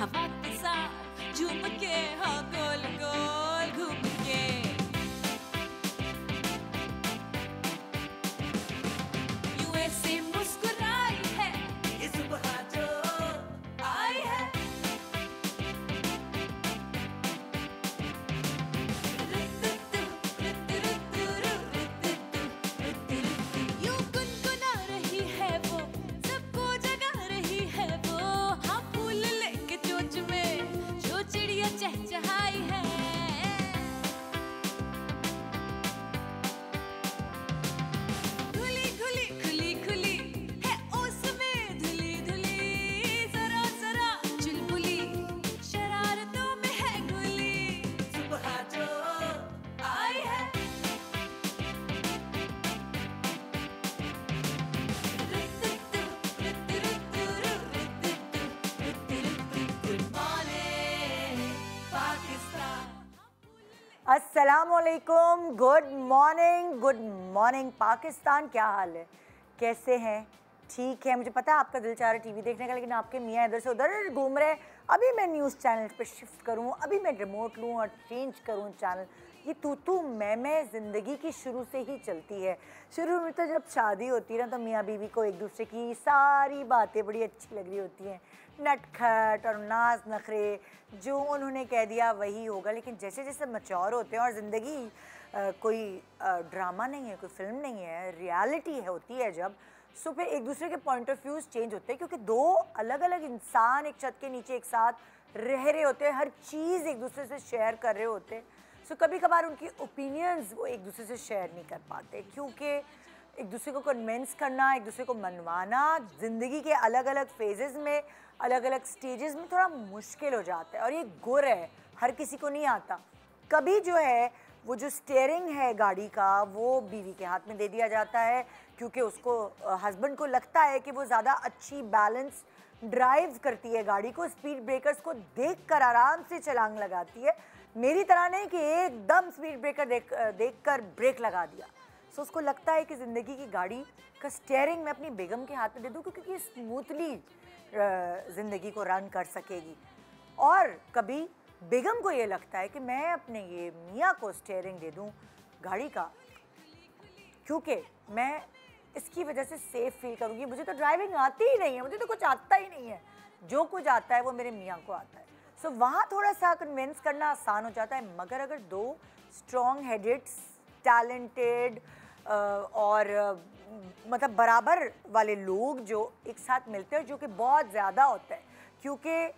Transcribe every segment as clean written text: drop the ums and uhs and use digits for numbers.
हवा के साथ झूम के, हाँ गोल गोल घूम के। यूं ऐसे मुस्कुराई है ये सुबह जो आई है। यूं गुनगुना रही है वो, सबको जगा रही है वो, हाँ फूल लेके चोंच में जो चिड़िया चहचहाई है। खुली खुली खुली खुली है ओस में धुली धुली, जरा जरा चुलबुली शरारतों में है गुली, सुबह जो आई है। अस्सलामुअलैकुम, गुड मॉर्निंग पाकिस्तान। क्या हाल है, कैसे हैं? ठीक है, मुझे पता है आपका दिल चाह रहा है टीवी देखने का, लेकिन आपके मियाँ इधर से उधर घूम रहे हैं। अभी मैं न्यूज़ चैनल पे शिफ्ट करूँ, अभी मैं रिमोट लूँ और चेंज करूँ चैनल। ये तू मैं ज़िंदगी की शुरू से ही चलती है। शुरू में तो जब शादी होती है ना, तो मियाँ बीवी को एक दूसरे की सारी बातें बड़ी अच्छी लग रही होती हैं, नटखट और नाज नखरे, जो उन्होंने कह दिया वही होगा। लेकिन जैसे जैसे मैच्योर होते हैं और ज़िंदगी कोई ड्रामा नहीं है, कोई फिल्म नहीं है, रियलिटी है होती है जब, सो फिर एक दूसरे के पॉइंट ऑफ व्यूज़ चेंज होते हैं, क्योंकि दो अलग अलग इंसान एक छत के नीचे एक साथ रह रहे होते हैं, हर चीज़ एक दूसरे से शेयर कर रहे होते हैं। सो कभी कभार उनकी ओपिनियंस वो एक दूसरे से शेयर नहीं कर पाते, क्योंकि एक दूसरे को कन्विंस करना, एक दूसरे को मनवाना ज़िंदगी के अलग अलग फेजेस में, अलग अलग स्टेजेस में थोड़ा मुश्किल हो जाता है। और ये गुर है, हर किसी को नहीं आता। कभी जो है वो जो स्टीयरिंग है गाड़ी का, वो बीवी के हाथ में दे दिया जाता है, क्योंकि उसको हस्बैंड को लगता है कि वो ज़्यादा अच्छी बैलेंस ड्राइव करती है गाड़ी को, स्पीड ब्रेकर्स को देखकर आराम से छलांग लगाती है। मेरी तरह नहीं कि एकदम स्पीड ब्रेकर देखकर ब्रेक लगा दिया। सो उसको लगता है कि ज़िंदगी की गाड़ी का स्टीयरिंग मैं अपनी बेगम के हाथ में दे दूँ, क्योंकि ये स्मूथली ज़िंदगी को रन कर सकेगी। और कभी बेगम को ये लगता है कि मैं अपने ये मियाँ को स्टीयरिंग दे दूँ गाड़ी का, क्योंकि मैं इसकी वजह से सेफ फील करूँगी। मुझे तो ड्राइविंग आती ही नहीं है, मुझे तो कुछ आता ही नहीं है, जो कुछ आता है वो मेरे मियाँ को आता है। सो वहाँ थोड़ा सा कन्विंस करना आसान हो जाता है। मगर अगर दो स्ट्रॉन्ग हेडेड, टैलेंटेड और मतलब बराबर वाले लोग जो एक साथ मिलते हैं, जो कि बहुत ज़्यादा होता है, क्योंकि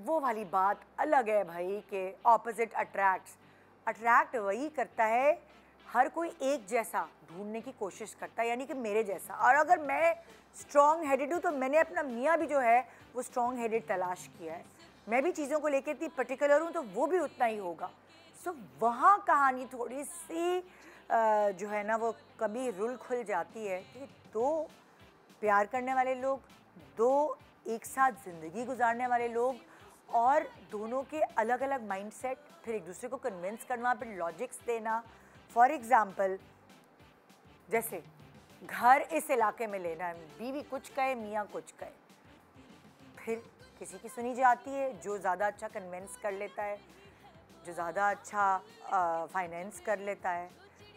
वो वाली बात अलग है भाई कि ऑपोजिट अट्रैक्ट वही करता है, हर कोई एक जैसा ढूंढने की कोशिश करता है, यानी कि मेरे जैसा। और अगर मैं स्ट्रॉन्ग हेडेड हूँ तो मैंने अपना मियाँ भी जो है वो स्ट्रॉन्ग हेडेड तलाश किया है। मैं भी चीज़ों को लेकर इतनी पर्टिकुलर हूँ तो वो भी उतना ही होगा। सो वहाँ कहानी थोड़ी सी जो है ना वो कभी रुल खुल जाती है कि दो प्यार करने वाले लोग, दो एक साथ ज़िंदगी गुजारने वाले लोग, और दोनों के अलग अलग माइंडसेट, फिर एक दूसरे को कन्विंस करना, फिर लॉजिक्स देना। फॉर एग्ज़ाम्पल, जैसे घर इस इलाके में लेना है, बीवी कुछ कहे, मियाँ कुछ कहे, फिर किसी की सुनी जाती है, जो ज़्यादा अच्छा कन्विंस कर लेता है, जो ज़्यादा अच्छा फाइनेंस कर लेता है।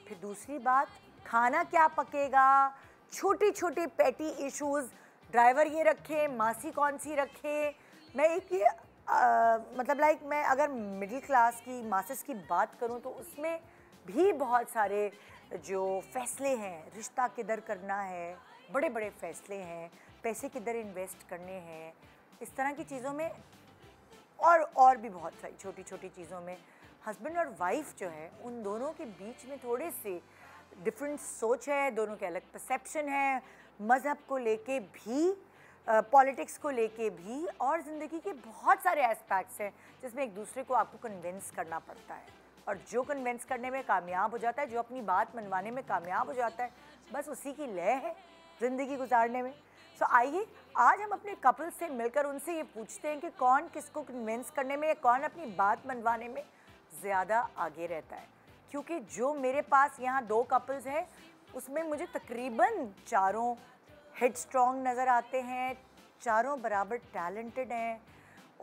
फिर दूसरी बात, खाना क्या पकेगा, छोटी छोटी पैटी इश्यूज़, ड्राइवर ये रखे, मासी कौन सी रखे। मैं एक ये मतलब मैं अगर मिडिल क्लास की मासेस की बात करूं तो उसमें भी बहुत सारे जो फ़ैसले हैं, रिश्ता किधर करना है, बड़े बड़े फ़ैसले हैं, पैसे किधर इन्वेस्ट करने हैं, इस तरह की चीज़ों में, और भी बहुत सारी छोटी छोटी चीज़ों में हस्बैंड और वाइफ जो है उन दोनों के बीच में थोड़े से डिफरेंट सोच है, दोनों के अलग परसेप्शन है, मज़हब को लेके भी, पॉलिटिक्स को लेके भी, और ज़िंदगी के बहुत सारे एस्पेक्ट्स हैं जिसमें एक दूसरे को आपको कन्विंस करना पड़ता है। और जो कन्विंस करने में कामयाब हो जाता है, जो अपनी बात मनवाने में कामयाब हो जाता है, बस उसी की लय है ज़िंदगी गुजारने में। सो आइए आज हम अपने कपल से मिलकर उनसे ये पूछते हैं कि कौन किसको कन्विंस करने में, कौन अपनी बात मनवाने में ज़्यादा आगे रहता है। क्योंकि जो मेरे पास यहाँ 2 कपल्स हैं उसमें मुझे तकरीबन चारों हेड स्ट्रॉन्ग नज़र आते हैं, चारों बराबर टैलेंटेड हैं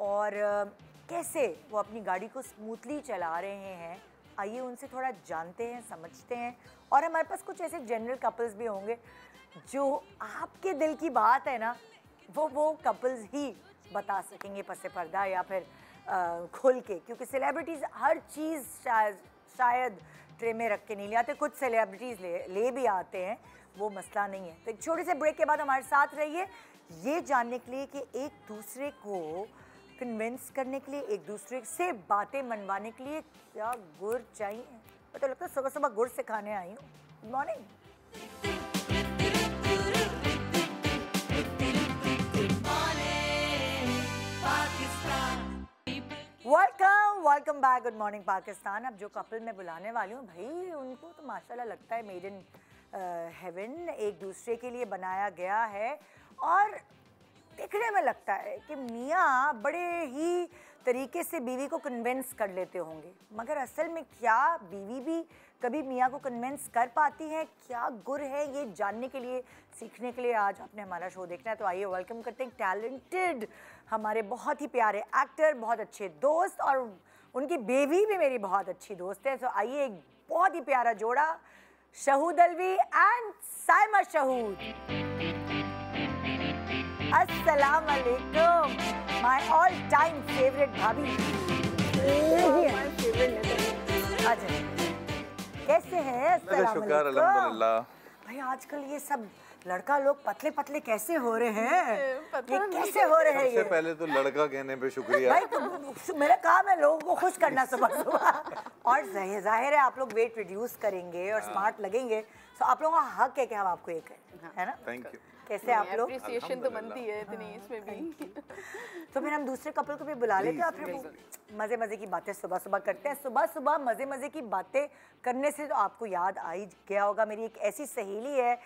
और कैसे वो अपनी गाड़ी को स्मूथली चला रहे हैं। आइए उनसे थोड़ा जानते हैं, समझते हैं। और हमारे पास कुछ ऐसे जनरल कपल्स भी होंगे जो आपके दिल की बात है ना, वो कपल्स ही बता सकेंगे पसे पर्दा या फिर खोल के, क्योंकि सेलिब्रिटीज़ हर चीज़ शायद ट्रे में रख के नहीं ले आते। कुछ सेलिब्रिटीज़ ले भी आते हैं, वो मसला नहीं है। तो एक छोटे से ब्रेक के बाद हमारे साथ रहिए ये जानने के लिए कि एक दूसरे को कन्विंस करने के लिए, एक दूसरे से बातें मनवाने के लिए क्या गुर चाहिए। मैं तो लगता है सुबह सुबह गुड़ से खाने आई हूँ। Good morning. Welcome back. Good morning Pakistan. अब जो कपल मैं बुलाने वाली हूँ भाई, उनको तो माशाल्लाह लगता है मेड इन हेवन, एक दूसरे के लिए बनाया गया है। और देखने में लगता है कि मियाँ बड़े ही तरीके से बीवी को कन्विंस कर लेते होंगे, मगर असल में क्या बीवी भी कभी मियाँ को कन्विंस कर पाती है? क्या गुर है, ये जानने के लिए, सीखने के लिए आज आपने हमारा शो देखना है। तो आइए वेलकम करते हैं टैलेंटेड, हमारे बहुत ही प्यारे एक्टर, बहुत अच्छे दोस्त, और उनकी बेबी भी मेरी बहुत अच्छी दोस्त है। तो आइए एक बहुत ही प्यारा जोड़ा, शहूद अलवी एंड साइमा शहूद। अस्सलाम वालेकुम, माय ऑल टाइम फेवरेट भाभी। अच्छा कैसे हैं? अस्सलाम शुक्र वालेकुम। अल्हम्दुलिल्लाह। भाई आजकल ये सब लड़का लोग पतले पतले कैसे हो रहे हैं? ये कैसे हो रहे हैं? सबसे पहले तो लड़का कहने पे शुक्रिया। भाई तो मेरा काम है लोगों को खुश करना सुबह सुबह। और जाहिर है आप लोग वेट रिड्यूस करेंगे और स्मार्ट लगेंगे, तो आप लोगों का हक है कि हम आपको एक है ना। Thank you. कैसे आप लोग? एप्रिसिएशन तो बनती है इतनी इसमें भी। तो फिर हम दूसरे कपल को भी बुला लेते हैं और फिर मज़े मज़े की बातें सुबह सुबह करते हैं। सुबह सुबह मज़े मज़े की बातें करने से तो आपको याद आ ही गया होगा, मेरी एक ऐसी सहेली है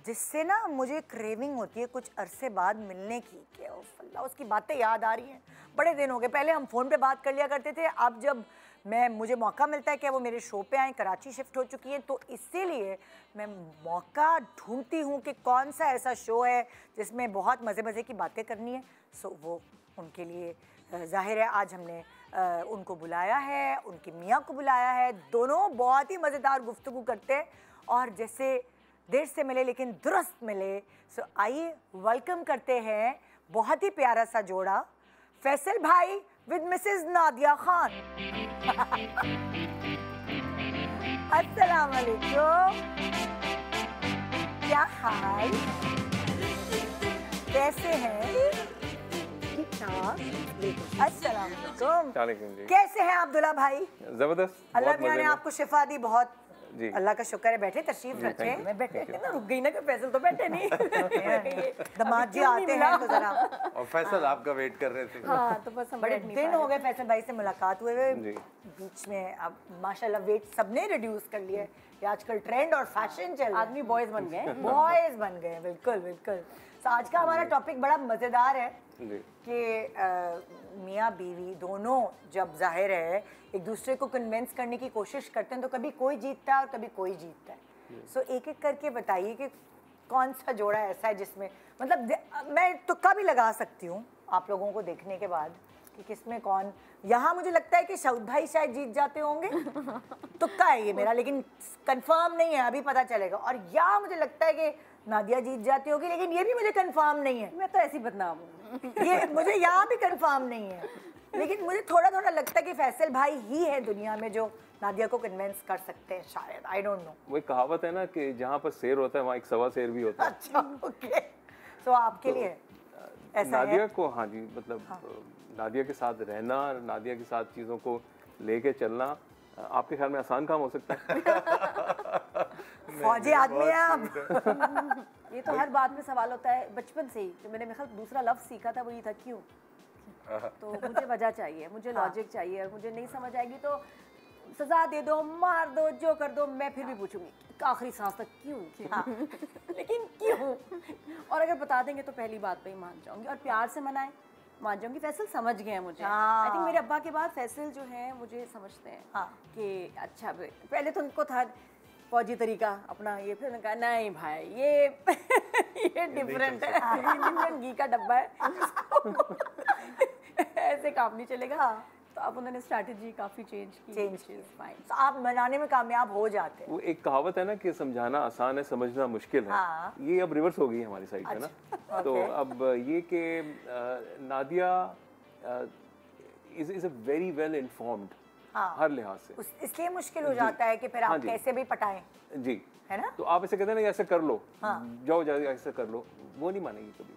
जिससे ना मुझे क्रेविंग होती है कुछ अरसे बाद मिलने की। क्या अल्लाह, उसकी बातें याद आ रही हैं। बड़े दिन हो गए, पहले हम फ़ोन पे बात कर लिया करते थे, अब जब मुझे मौका मिलता है कि वो मेरे शो पे आए, कराची शिफ्ट हो चुकी हैं, तो इसीलिए मैं मौका ढूंढती हूँ कि कौन सा ऐसा शो है जिसमें बहुत मज़े मज़े की बातें करनी है। सो वो उनके लिए जाहिर है आज हमने उनको बुलाया है, उनकी मियाँ को बुलाया है। दोनों बहुत ही मज़ेदार गुफ्तगू करते हैं और जैसे देर से मिले लेकिन दुरुस्त मिले। सो आइए वेलकम करते हैं बहुत ही प्यारा सा जोड़ा, फैसल भाई विद मिसेस नादिया खान। अस्सलाम वालेकुम, क्या हाल, कैसे हैं? ठीक ठाक। अस्सलाम वालेकुम, कैसे हैं अब्दुल्ला भाई? जबरदस्त, अल्लाह मियां ने आपको शिफा दी बहुत जी। अल्लाह का शुक्र है। बैठे, तशरीफ रखे। मैं बैठे ना, रुक गई ना कि फैसल तो बैठे नहीं। दामाद जी आते हैं तो जरा। और फैसल आपका वेट कर रहे थे। हाँ तो बस हम बड़े बैठ नहीं दिन पा हो गए फैसल भाई से मुलाकात हुए जी। बीच में। अब माशाल्लाह वेट सबने रिड्यूस कर लिया है, ये आजकल ट्रेंड और फैशन चल रहा है। आदमी बॉयज बन गए। बॉयज बन गए, बिल्कुल बिल्कुल। तो आज का हमारा टॉपिक बड़ा मज़ेदार है कि मियाँ बीवी दोनों जब जाहिर है एक दूसरे को कन्विंस करने की कोशिश करते हैं तो कभी कोई जीतता है और कभी कोई जीतता है। सो एक एक करके बताइए कि कौन सा जोड़ा ऐसा है जिसमें, मतलब मैं तुक्का भी लगा सकती हूँ आप लोगों को देखने के बाद कि किसमें कौन। यहाँ मुझे लगता है कि शहूद भाई शायद जीत जाते होंगे, तुक्का है ये मेरा, लेकिन कंफर्म नहीं है, अभी पता चलेगा। और यहाँ मुझे लगता है कि नादिया जीत जाती होगी, लेकिन ये भी मुझे कंफर्म नहीं है। मैं तो ऐसी बदनाम हूँ। ये मुझे यहाँ भी कंफर्म नहीं है, लेकिन मुझे थोड़ा थोड़ा लगता है कि फैसल भाई ही है दुनिया में जो नादिया को कन्विंस कर सकते हैं शायद। I don't know. वो एक कहावत है ना कि जहाँ पर शेर होता है वहाँ एक सवा शेर भी होता है। अच्छा ओके। तो आपके लिए ऐसा नादिया है? को हाँ जी, मतलब नादिया के साथ रहना, नादिया के साथ चीज़ों को लेके चलना आपके ख्याल में आसान काम हो सकता है? फौजी आदमी है आप। ये तो हर बात में सवाल होता है बचपन से ही। जो मैंने मेरे ख्याल दूसरा लफ्ज़ सीखा था वो ये था क्यों। तो मुझे वजह चाहिए, मुझे लॉजिक चाहिए, और मुझे नहीं समझ आएगी तो सजा दे दो, मार दो, जो कर दो, मैं फिर भी पूछूंगी आखिरी सांस तक क्यों। लेकिन क्यों। और अगर बता देंगे तो पहली बात पे ही मान जाऊंगी, और प्यार से मनाएं मान जाऊंगी। फैसल समझ गए हैं मुझे। आई थिंक मेरे अब्बा के बाद फैसल जो है मुझे समझते हैं कि अच्छा पहले तो उनको था फौजी तरीका अपना ये, फिर उन्होंने कहा नहीं भाई ये डिफरेंट है, डिफरेंट घी का डब्बा है, ऐसे काम नहीं चलेगा। हाँ। तो अब उन्होंने स्ट्रैटेजी काफ़ी चेंज की। Change which is fine। तो आप मनाने में कामयाब हो जाते हैं। वो एक कहावत है ना कि समझाना आसान है, समझना मुश्किल है। हाँ। ये अब रिवर्स हो गई हमारी साइड पे ना। अच्छा, तो okay। अब ये कि Nadia is a very well informed हाँ। हर लिहाज से। इसलिए मुश्किल हो जाता है कि फिर हाँ आप जी। कैसे भी पटाएं, जी, है ना? तो आप ऐसे कहते हैं ना, ऐसे कर लो, जाओ जाओ ऐसे कर लो, वो नहीं मानेगी कभी।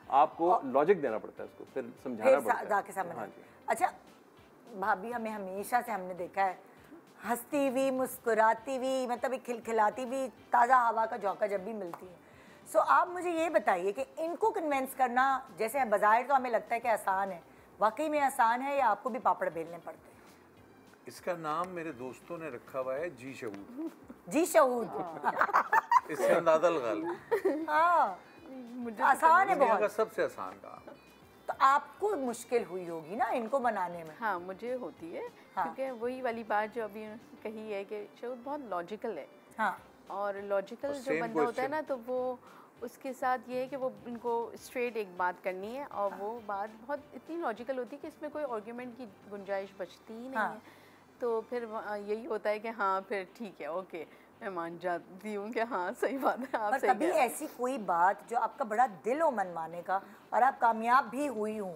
आपको लॉजिक देना पड़ता है उसको, फिर समझाना फिर पड़ता है। जाके समझ। हाँ जी। अच्छा, भाभी हमें हमेशा से हमने देखा है हंसती हुई, मुस्कुराती हुई, मतलब एक खिलखिलाती हुई, ताज़ा हवा का झोंका जब भी मिलती है। सो आप मुझे ये बताइए कि इनको कन्वेंस करना, जैसे बज़ाहिर तो हमें लगता है कि आसान है, वाकई में आसान है या आपको भी पापड़ बेलने पड़ते हैं? इसका नाम मेरे दोस्तों ने रखा हुआ है जी शहूद। जी शहूद। इससे अंदाजा लगा लो। हाँ, आसान है दुनिया का बहुत। सबसे आसान काम। तो आपको मुश्किल हुई होगी ना इनको बनाने में? हाँ, मुझे होती है। हाँ। क्योंकि वही वाली बात जो अभी कही है कि शहूद बहुत लॉजिकल है। हाँ। और लॉजिकल और जो same बंदा होता है question। ना, तो वो उसके साथ ये है कि वो इनको स्ट्रेट एक बात करनी है, और वो बात बहुत इतनी लॉजिकल होती है कि इसमें कोई आर्ग्यूमेंट की गुंजाइश बचती ही नहीं हाँ। है। तो फिर यही होता है कि हाँ फिर ठीक है, ओके, मैं मान जाती हूँ कि हाँ सही बात है, आप और सही कभी कह रहे हैं। ऐसी कोई बात जो आपका बड़ा दिल हो मनवाने का और आप कामयाब भी हुई हूँ?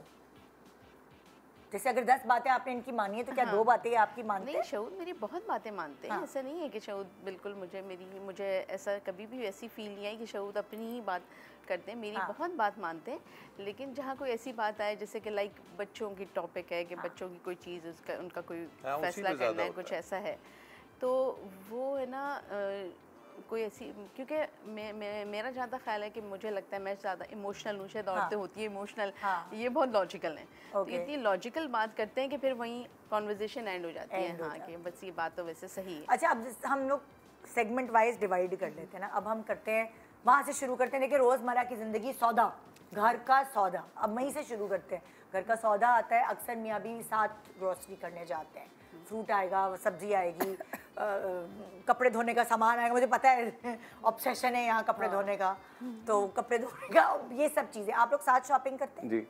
जैसे अगर 10 बातें आपने इनकी मानी है तो क्या 2 बातें आपकी मानते नहीं, हैं? शहूद मेरी बहुत बातें मानते हैं। हाँ। ऐसा नहीं है कि शहूद बिल्कुल मुझे ऐसा कभी भी ऐसी फील नहीं आई कि शहूद अपनी ही बात करते हैं। मेरी हाँ। बहुत बात मानते हैं, लेकिन जहाँ कोई ऐसी बात आए जैसे कि लाइक बच्चों की टॉपिक है कि बच्चों की कोई चीज़, उसका उनका कोई हाँ, उसी फैसला पे ज़्यादा करना है, होता कुछ है। ऐसा है, तो वो है ना कोई ऐसी, क्योंकि मेरा जहाँ तक ख्याल है कि मुझे लगता है मैं ज़्यादा इमोशनल हूँ, शायद औरतें होती है इमोशनल, हाँ। ये बहुत लॉजिकल हैं। तो Okay। इतनी लॉजिकल बात करते हैं कि फिर वहीं कॉन्वर्जेशन एंड हो जाती है। End हो हाँ, कि बस ये बात तो वैसे सही है। अच्छा, अब हम लोग सेगमेंट वाइज डिवाइड कर लेते हैं ना। अब हम करते हैं वहाँ से शुरू करते हैं। देखिए, रोज़मर्रा की ज़िंदगी, सौदा, घर का सौदा, अब वहीं से शुरू करते हैं। घर का सौदा आता है, अक्सर मियाँ बीवी साथ ग्रोसरी करने जाते हैं। फ्रूट आएगा, सब्जी आएगी, कपड़े धोने का सामान आएगा। मुझे पता है ऑब्सेशन है यहाँ कपड़े धोने का, तो कपड़े धोने का, ये सब चीज़ें आप लोग साथ शॉपिंग करते हैं? जी।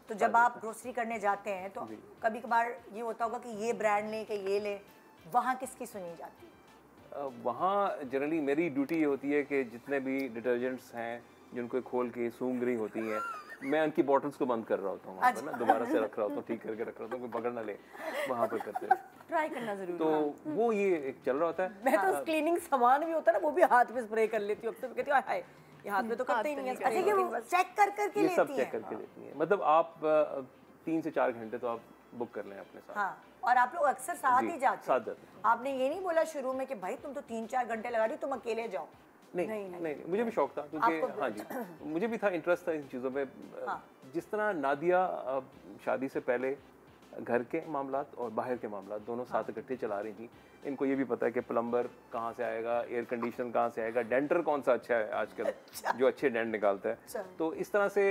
तो जब आप ग्रोसरी करने जाते हैं तो कभी कभार ये होता होगा कि ये ब्रांड लें कि ये लें, वहाँ किसकी सुनी जाती है? वहाँ जनरली मेरी ड्यूटी ये होती है कि जितने भी डिटर्जेंट्स हैं जिनको खोल के सूंघ रही होती हैं, मैं उनकी बॉटल्स को बंद कर रहा होता हूँ वहाँ पर ना, दोबारा से रख रहा होता हूँ, ठीक करके रख रहा होता हूँ, कोई पकड़ ना ले, वहाँ पर करते हैं। ट्राई करना जरूरी तो वो ये एक चल रहा होता है। मैं तो क्लीनिंग सामान भी होता है ना, वो भी हाथ में स्प्रे कर लेती हूँ। अक्सर कहती हूँ हाय, ये हाथ में तो करते ही नहीं है अच्छा, spray, ये वो लेकिन बस चेक कर करके ये सब लेती चेक हैं? करके लेती हैं। मतलब आप 3 से 4 घंटे तो आप बुक कर लें अपने साथ। हाँ, और आप लोग अक्सर साथ जी, ही जाते साथ हैं? जाते हैं। आपने ये नहीं बोला शुरू में कि भाई तुम तो 3-4 घंटे लगा रही, तुम अकेले जाओ? नहीं, मुझे भी शौक था, क्योंकि आपको- हाँ जी, मुझे भी था, इंटरेस्ट था इन चीज़ों में। हाँ। जिस तरह नादिया शादी से पहले घर के मामलात और बाहर के मामलात दोनों साथ इकट्ठे चला रही थी। इनको ये भी पता है कि प्लम्बर कहाँ से आएगा, एयर कंडीशनर कहाँ से आएगा, डेंटर कौन सा अच्छा है आजकल, जो अच्छे डेंट निकालता है। तो इस तरह से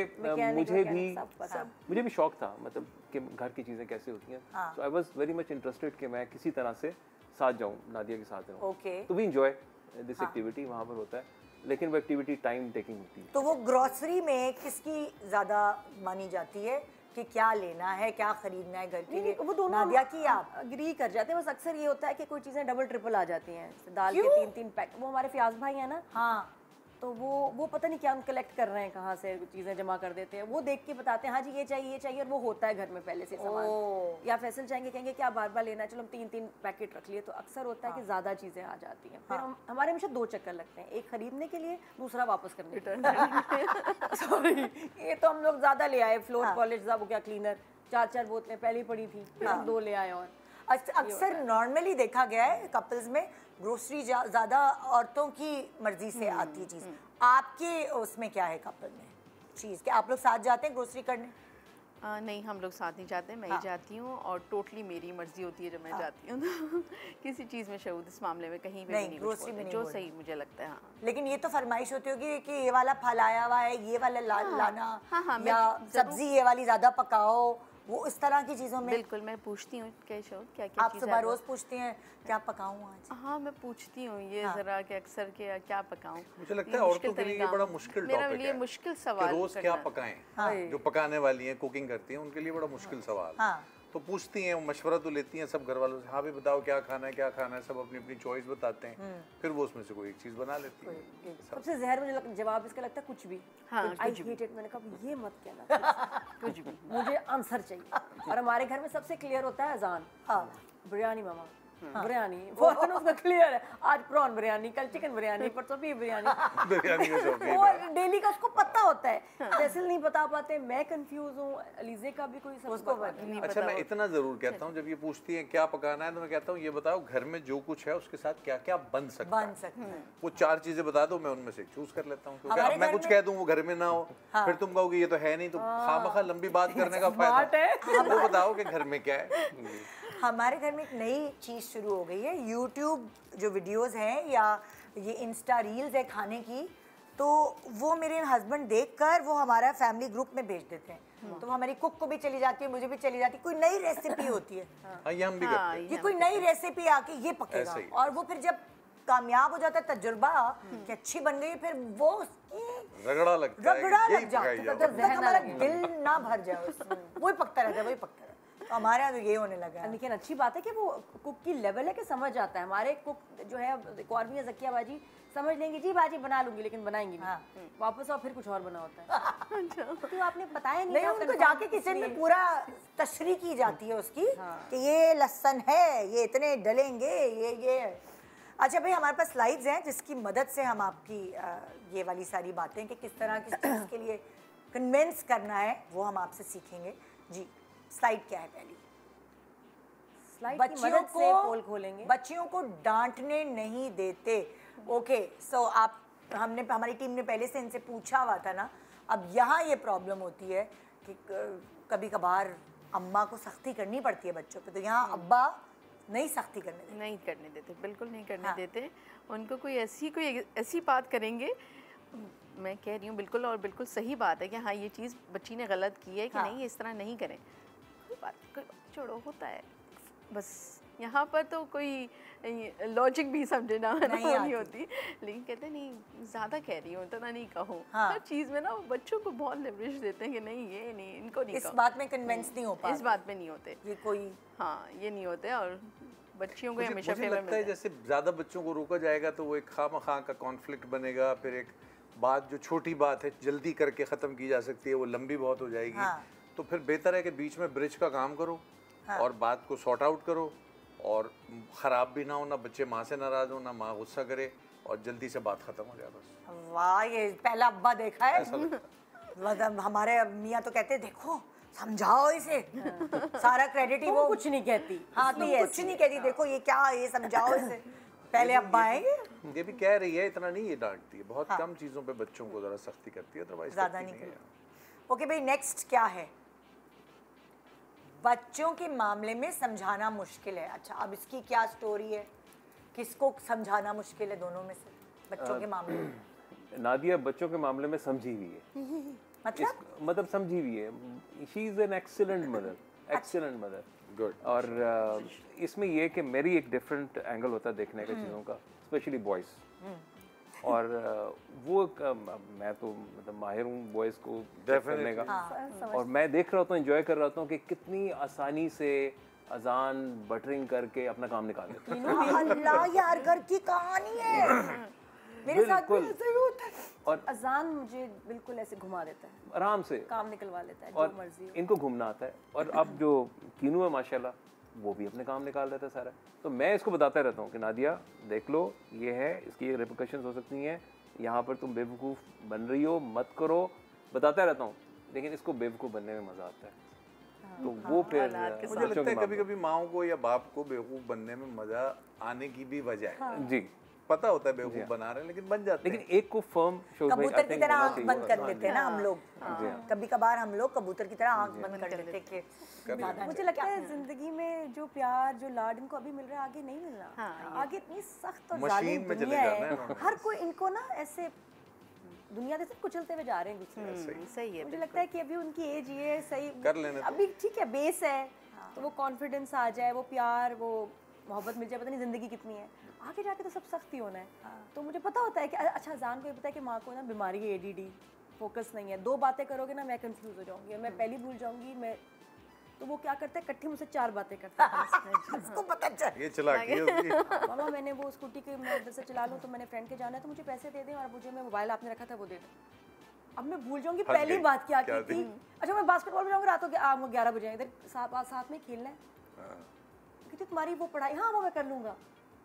मुझे भी शौक था, मतलब कि घर की चीज़ें कैसे होती हैं। So I was very much interested कि मैं किसी तरह से साथ जाऊँ, नादिया के साथ रहूँ। ओके। तो वी इंजॉय दिस एक्टिविटी, वहाँ पर होता है, लेकिन वो एक्टिविटी टाइम टेकिंग होती है। तो वो ग्रोसरी में किसकी ज़्यादा मानी जाती है कि क्या लेना है, क्या खरीदना है घर के लिए? वो दोनों नादिया की आप? अग्री कर जाते हैं। बस अक्सर ये होता है कि कोई चीज़ें डबल ट्रिपल आ जाती हैं। जैसे दाल के 3-3 पैक, वो हमारे फयाज भाई हैं ना, हाँ, तो वो पता नहीं क्या कलेक्ट कर रहे हैं, कहाँ से चीज़ें जमा कर देते हैं। वो देख के बताते हैं हाँ जी ये चाहिए, और वो होता है घर में पहले से सामान। या फैसल जाएंगे, कहेंगे क्या बार बार लेना है, चलो हम 3-3 पैकेट रख लिए। तो अक्सर होता है कि ज़्यादा चीज़ें आ जाती हैं। फिर हमारे हमेशा 2 चक्कर लगते हैं, एक खरीदने के लिए, दूसरा वापस करने के लिए। सॉरी, ये तो हम लोग ज़्यादा ले आए। फ्लोर पॉलिश वो क्या क्लीनर 4-4 बोतलें पहले पड़ी थी, फिर हम 2 ले आए। और अक्सर नॉर्मली देखा गया है कपल्स में ग्रोसरी ज़्यादा औरतों की मर्जी से आती है चीज़। आपके उसमें क्या है कपल में चीज़ कि आप लोग साथ जाते हैं ग्रोसरी करने? नहीं, हम लोग साथ नहीं जाते, मैं ही जाती हूँ, और टोटली मेरी मर्जी होती है जब मैं जाती हूँ। तो किसी चीज़ में शहूद इस मामले में कहीं भी नहीं ग्रोसरी में नहीं जो बोलते। सही मुझे लगता है। हाँ, लेकिन ये तो फरमाइश होती होगी कि ये वाला फल आया हुआ है, ये वाला लाना, हाँ, या मैं सब्जी ये वाली ज़्यादा पकाओ, वो इस तरह की चीज़ों में बिल्कुल मैं पूछती हूँ क्या क्या आप सुबह रोज़ पूछती हैं क्या पकाऊँ आज? हाँ मैं पूछती हूँ ये जरा कि अक्सर के क्या पकाऊँ। मुझे लगता है औरतों के लिए ये बड़ा मुश्किल मेरा टॉपिक लिए है मुश्किल कि सवाल रोज क्या पकाएं। जो पकाने वाली हैं, कुकिंग करती हैं, उनके लिए बड़ा मुश्किल सवाल। हाँ। तो पूछती हैं, मशवरा तो लेती हैं सब घर वालों से, हाँ भी बताओ क्या खाना है क्या खाना है, सब अपनी अपनी चॉइस बताते हैं, फिर वो उसमें से कोई एक चीज़ बना लेती है। सबसे जहर मुझे जवाब इसका लगता है कुछ भी। हाँ, आई हेट इट। मैंने कहा ये मत कहना कुछ भी, मुझे आंसर चाहिए। और हमारे घर में सबसे क्लियर होता है अजान। हाँ बिरयानी मामा, बिरयानी फौरन उसका क्लियर है, आज प्रॉन बिरयानी, कल चिकन बिरयानी, परसों बीफ बिरयानी। बिरयानी का शौकीन और है। डेली का उसको पता होता है। फैसल नहीं बता पाते, मैं कंफ्यूज हूँ, अलीजे का भी कोई उसको नहीं अच्छा, पता मैं वो- इतना जरूर कहता हूँ, जब ये पूछती हैं क्या पकाना है, तो मैं कहता हूँ ये बताओ घर में जो कुछ है उसके साथ क्या क्या बन सकता है। वो 4 चीजें बता दो, मैं उनमें से चूज कर लेता हूँ, क्योंकि हमारे अब मैं घर कुछ में- कह दूँ वो घर में ना हो, फिर तुम कहोगे ये तो है नहीं, तो खामखा लंबी बात करने का फायदा है। वो बताओ कि घर में क्या है। हमारे घर में एक नई चीज़ शुरू हो गई है, यूट्यूब जो वीडियोस हैं या ये इंस्टा रील्स है खाने की, तो वो मेरे हस्बैंड देखकर वो हमारा फैमिली ग्रुप में भेज देते हैं। तो वो हमारी कुक को भी चली जाती है, मुझे भी चली जाती है, कोई नई रेसिपी होती है, हाँ, ये हम भी करते हैं। ये कोई नई रेसिपी आके ये पकेगा, ऐसे ही। और वो फिर जब कामयाब हो जाता है तजुर्बा कि अच्छी बन गई, फिर वो उसकी रगड़ा लगता है रगड़ा कि यही लग जाता पकाई है, जाओ। जब तक हमारा दिल ना भर जाए उसमें, वही पकता रहता है, वही पकता रहता है। तो हमारे यहाँ तो ये होने लगा है। लेकिन अच्छी बात है कि वो कुक की लेवल है कि समझ आता है। हमारे कुक जो है एक और भी है जकिया बाजी, समझ लेंगी जी बाजी बना लूंगी, लेकिन बनाएंगी नहीं। वापस आओ फिर कुछ और बना होता है। क्यों आपने बताया नहीं? नहीं, था, उनको confirm जाके किचन में पूरा तशरीह की जाती है उसकी कि ये लहसुन है, ये इतने डलेंगे, ये। अच्छा भाई, हमारे पास स्लाइड्स हैं जिसकी मदद से हम आपकी ये वाली सारी बातें कि किस तरह किस चीज़ के लिए कन्विंस करना है वो हम आपसे सीखेंगे। जी, स्लाइड क्या है पहली? स्लाइड की मदद से पोल खोलेंगे। बच्चियों को डांटने नहीं देते। ओके, सो आप हमने हमारी टीम ने पहले से इनसे पूछा हुआ था ना। अब यहाँ ये प्रॉब्लम होती है कि कभी कभार अम्मा को सख्ती करनी पड़ती है बच्चों पे, तो यहाँ अब्बा नहीं सख्ती करने देते। नहीं करने देते, बिल्कुल नहीं करने देते। उनको कोई ऐसी बात करेंगे, मैं कह रही हूँ बिल्कुल, और बिल्कुल सही बात है कि हाँ ये चीज़ बच्ची ने गलत की है कि नहीं इस तरह नहीं करें। कोई बात छोड़ो, होता है। बस यहाँ पर तो कोई लॉजिक भी समझे ना नहीं होती, लेकिन कहते नहीं ज़्यादा कह रही हूँ, इतना नहीं कहो। हर चीज़ में ना बच्चों को बहुत लिवरेज देते हैं कि नहीं ये नहीं, इनको नहीं, इस बात में कन्विंस नहीं हो पाते, इस बात में नहीं होते ये कोई, हाँ ये नहीं होते। और बच्चियों को हमेशा मुझे फेवर लगता है जैसे ज़्यादा बच्चों को रोका जाएगा तो वो एक खामखा का कॉन्फ्लिक्ट बनेगा, फिर एक बात जो छोटी बात है जल्दी करके ख़त्म की जा सकती है वो लंबी बहुत हो जाएगी। तो फिर बेहतर है कि बीच में ब्रिज का काम करो और बात को सॉर्ट आउट करो, और ख़राब भी ना हो, ना बच्चे माँ से नाराज़ हो, ना माँ गुस्सा करे, और जल्दी से बात ख़त्म हो जाए बस। वाह, ये पहला अब्बा देखा है। मतलब हमारे मियाँ तो कहते हैं देखो समझाओ इसे, सारा क्रेडिट ही वो कुछ नहीं कहती। हाँ, तो कुछ नहीं कहती, देखो ये क्या, ये समझाओ इसे। पहले अब्बा आएंगे, ये भी कह रही है, इतना नहीं ये डांटती है, बहुत कम चीज़ों पे बच्चों को ज़रा सख्ती करती है, अदरवाइज ज़्यादा नहीं करती। ओके भाई, नेक्स्ट क्या है? बच्चों के मामले में समझाना मुश्किल है। अच्छा, अब इसकी क्या स्टोरी है? किसको समझाना मुश्किल है दोनों में से बच्चों के मामले में? नादिया बच्चों के मामले में समझी हुई है। मतलब समझी हुई है। She is an excellent mother, excellent mother. Good. और इसमें ये कि मेरी एक डिफरेंट एंगल होता है देखने का चीज़ों का, स्पेशली बॉयज़। और वो मैं तो मतलब माहिर हूँ बॉयज़ को करने का, और मैं देख रहा होता हूँ, एंजॉय कर रहा होता हूँ कि कितनी आसानी से अजान बटरिंग करके अपना काम निकाल लेते हैं। अल्लाह यार, घर की कहानी है। मेरे साथ भी ऐसे ही होता है। और अजान मुझे बिल्कुल ऐसे घुमा देता है, आराम से काम निकलवा लेता है, और जो मर्जी हो। इनको घूमना आता है। और अब जो कीनू है माशाल्लाह, वो भी अपने काम निकाल देता है सारा। तो मैं इसको बताता रहता हूँ कि नादिया देख लो, ये है, इसकी रिपरकशंस हो सकती हैं, यहाँ पर तुम बेवकूफ़ बन रही हो, मत करो, बताता रहता हूँ। लेकिन इसको बेवकूफ़ बनने में मज़ा आता है। तो वो फिर मुझे लगता है कभी कभी माओ को या बाप को बेवकूफ़ बनने में मज़ा आने की भी वजह है। जी, पता होता है बेवकूफ़ बना रहे हैं, लेकिन बन जाते हैं। लेकिन एक को फर्म कबूतर की तरह आंख बंद कर लेते हैं ना हम लोग। कभी कभार हम लोग कबूतर की तरह आंख बंद कर लेते हैं कि मुझे लगता है जिंदगी में जो प्यार, जो लाड इनको अभी मिल रहा है, आगे नहीं मिलना। आगे इतनी सख्त और मशीन जालिम में चले दुनिया जाना है है, उन्होंने। हर कोई इनको ना ऐसे दुनिया से सिर्फ कुचलते हुए जा रहे हैं दूसरे। सही है। मुझे लगता है कि अभी उनकी एज ये सही कर लेने दो। अभी ठीक है, बेस है तो वो कॉन्फिडेंस आ जाए, वो प्यार, वो मोहब्बत मिल जाए, पता नहीं ज़िंदगी कितनी है, आगे जाके तो सब सख्त ही होना है। तो मुझे पता होता है कि अच्छा जान को ये पता है कि माँ को ना बीमारी है, ADD, फोकस नहीं है, 2 बातें करोगे ना मैं कंफ्यूज हो जाऊंगी, मैं पहली भूल जाऊंगी, मैं तो वो क्या करता है इकट्ठी मुझसे 4 बातें करता है। उसको पता चल ये चलाकी है उसकी। मामा मैंने वो स्कूटी के मैं इधर से चला लूँ तो मैंने फ्रेंड के जाना है तो मुझे पैसे दे दें और मुझे मैं मोबाइल आपने रखा था वो दे दें। अब मैं भूल जाऊंगी पहली गई। बात क्या क्या की थी। अच्छा मैं बास्केटबॉल में जाऊँगी रात को 11 बजे, इधर साथ में खेलना है, कहती तुम्हारी वो पढ़ाई, हाँ वो मैं कर लूँगा।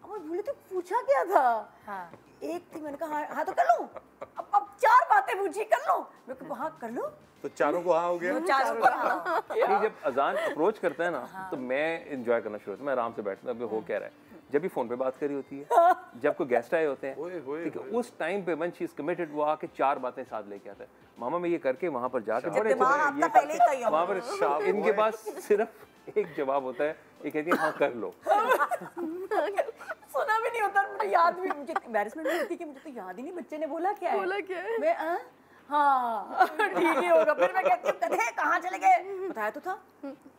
अब मैं भूली तो पूछा क्या था। हाँ एक थी, मैंने कहा हाँ तो कर लूँ, अब 4 बातें पूछी, कर लूँ, मैं कहा हाँ कर लूँ, तो चारों को हाँ हो गया। नहीं, जब अजान अप्रोच करता है ना तो मैं इंजॉय करना शुरू होता हूँ, मैं आराम से बैठता हूँ, अभी हो क्या रहा है। जब भी फोन पे बात करी होती है, जब कोई गेस्ट आए होते हैं, ठीक है, उस टाइम पे वन शी इज कमिटेड, वो आके 4 बातें साथ लेके आता है। मामा मैं ये करके वहाँ पर जाके बड़े दिमाग आपका पहले ही कहीं वहाँ पर इनके पास सिर्फ एक जवाब होता है, ये कहती है हाँ कर लो। सुना भी नहीं होता, मुझे याद भी, मुझे एम्बैरेसमेंट भी होती कि मुझे तो याद ही नहीं बच्चे ने बोला क्या है। मैं हाँ ठीक ही होगा। फिर मैं कहती हूँ कहे कहाँ चले गए, बताया तो था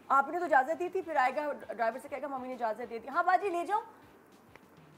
आपने तो इजाजत दी थी। फिर आएगा ड्राइवर से कहेगा मम्मी ने इजाजत दी थी, हाँ बाजी ले जाओ,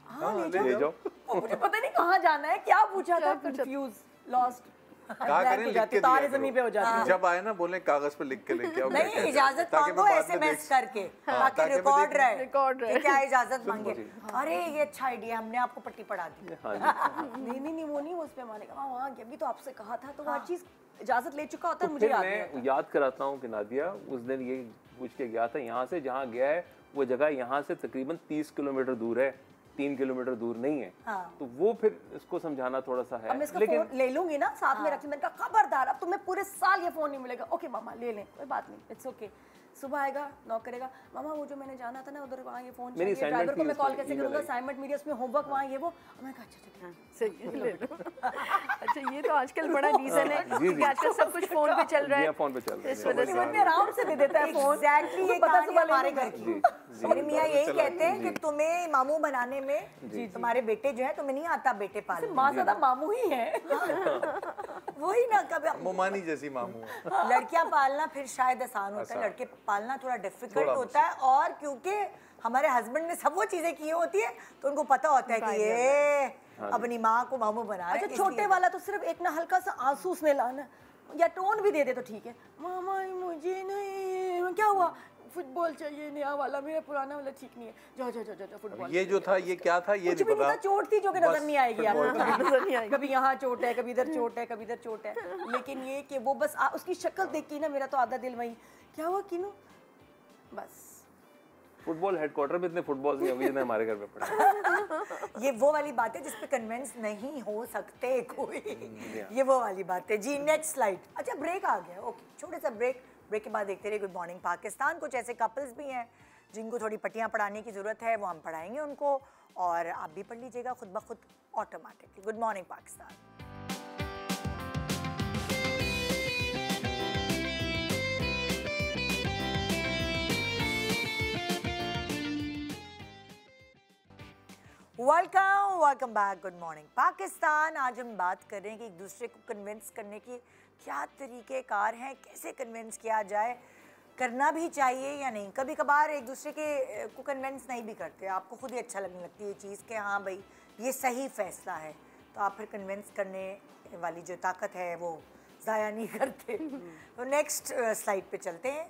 हाँ ले जाओ। मुझे पता नहीं कहाँ जाना है, क्या पूछा था, कंफ्यूज, लॉस्ट, कहा करें लिख के तारे दिया जमीन पे हो जाती करो। जब आए ना बोले कागज पे लिख के लेके आओ। नहीं इजाजत मांगो SMS करके ताकि रिकॉर्ड रहे कि क्या इजाजत मांगे। अरे ये अच्छा आइडिया, हमने आपको पट्टी पढ़ा दी। नहीं वो नहीं, उस पे मानेगा वहाँ अभी तो आपसे कहा था, तो वो चीज इजाजत ले चुका होता है, मुझे फिर याद मैं याद कराता हूँ कि नादिया उस दिन ये पूछ के गया था, यहाँ से जहाँ गया है वो जगह यहाँ से तकरीबन 30 किलोमीटर दूर है, 3 किलोमीटर दूर नहीं है। तो वो फिर इसको समझाना थोड़ा सा है। अब मैं इसका फोन ले लूंगी ना साथ में रख लूंगी, मैंने कहा खबरदार अब तुम्हें पूरे साल ये फोन नहीं मिलेगा। ओके मामा ले लें, कोई बात नहीं, इट्स ओके। सुबह आएगा नॉक करेगा, मामा वो जो मैंने जाना था ना उधर, वहाँ ये फोन चाहिए, ड्राइवर को मैं कॉल कैसे करूंगा, असाइनमेंट मेरी उसमें होमवर्क वहाँ ये वो। मैंने कहा अच्छा ठीक है सही ले लो। अच्छा ये तो आजकल बड़ा रीजन है कि आजकल सब कुछ फोन पे चल रहा है, फोन पे चल रहा है, इस वजह से मैं आराम से दे देता है फोन। एग्जैक्टली ये पता कहानी सुबह हमारे घर की। मेरे मियाँ यही कहते हैं कि तुम्हें मामू बनाने में तुम्हारे बेटे जो है तुम्हें नहीं आता बेटे पालने। माँ ज्यादा मामू ही है। वही ना, कभी मोमानी जैसी मामू है। लड़कियां पालना फिर शायद आसान होता है, लड़के पालना थोड़ा डिफिकल्ट होता है। और क्योंकि हमारे हस्बैंड ने सब वो चीजें की होती है तो उनको पता होता है कि ये अपनी माँ को मामू बना रहे हैं। अच्छा छोटे वाला तो सिर्फ एक ना हल्का सा आंसू उसने लाना या टोन भी दे दे तो ठीक है, मामा मुझे नहीं, क्या हुआ, फुटबॉल चाहिए नया वाला, मेरा पुराना वाला ठीक नहीं है, जाओ जाओ जाओ जाओ फुटबॉल। ये जो था ये क्या था ये कुछ भी नहीं नहीं था, पता। चोट थी जो कि नजर नहीं आएगी नजर नहीं आपको, कभी यहाँ चोट है, कभी इधर चोट है, कभी इधर चोट है, लेकिन ये कि वो बस उसकी शक्ल देख के ना मेरा तो आधा दिल वही, क्या हुआ किनू, बस फुटबॉल हेडक्वार्टर में इतने फुटबॉल नहीं अभी हमारे घर में पड़े। ये वो वाली बात है जिस पे कन्विंस नहीं हो सकते कोई। ये वो वाली बात है जी। Next slide. अच्छा ब्रेक आ गया, ओके छोटे सा ब्रेक के बाद देखते रहिए गुड मॉर्निंग पाकिस्तान। कुछ ऐसे कपल्स भी हैं जिनको थोड़ी पट्टियाँ पढ़ाने की ज़रूरत है, वो हम पढ़ाएंगे उनको, और आप भी पढ़ लीजिएगा खुद ब खुद automatically. Good morning Pakistan. Welcome back, good morning Pakistan. आज हम बात कर रहे हैं कि एक दूसरे को कन्विंस करने की क्या तरीक़ेकार हैं, कैसे कन्विंस किया जाए, करना भी चाहिए या नहीं। कभी कभार एक दूसरे के को कन्विंस नहीं भी करते, आपको खुद ही अच्छा लगने लगती है ये चीज़ कि हाँ भाई ये सही फ़ैसला है, तो आप फिर कन्विंस करने वाली जो ताकत है वो ज़ाया नहीं करते। तो नेक्स्ट स्लाइड पे चलते हैं।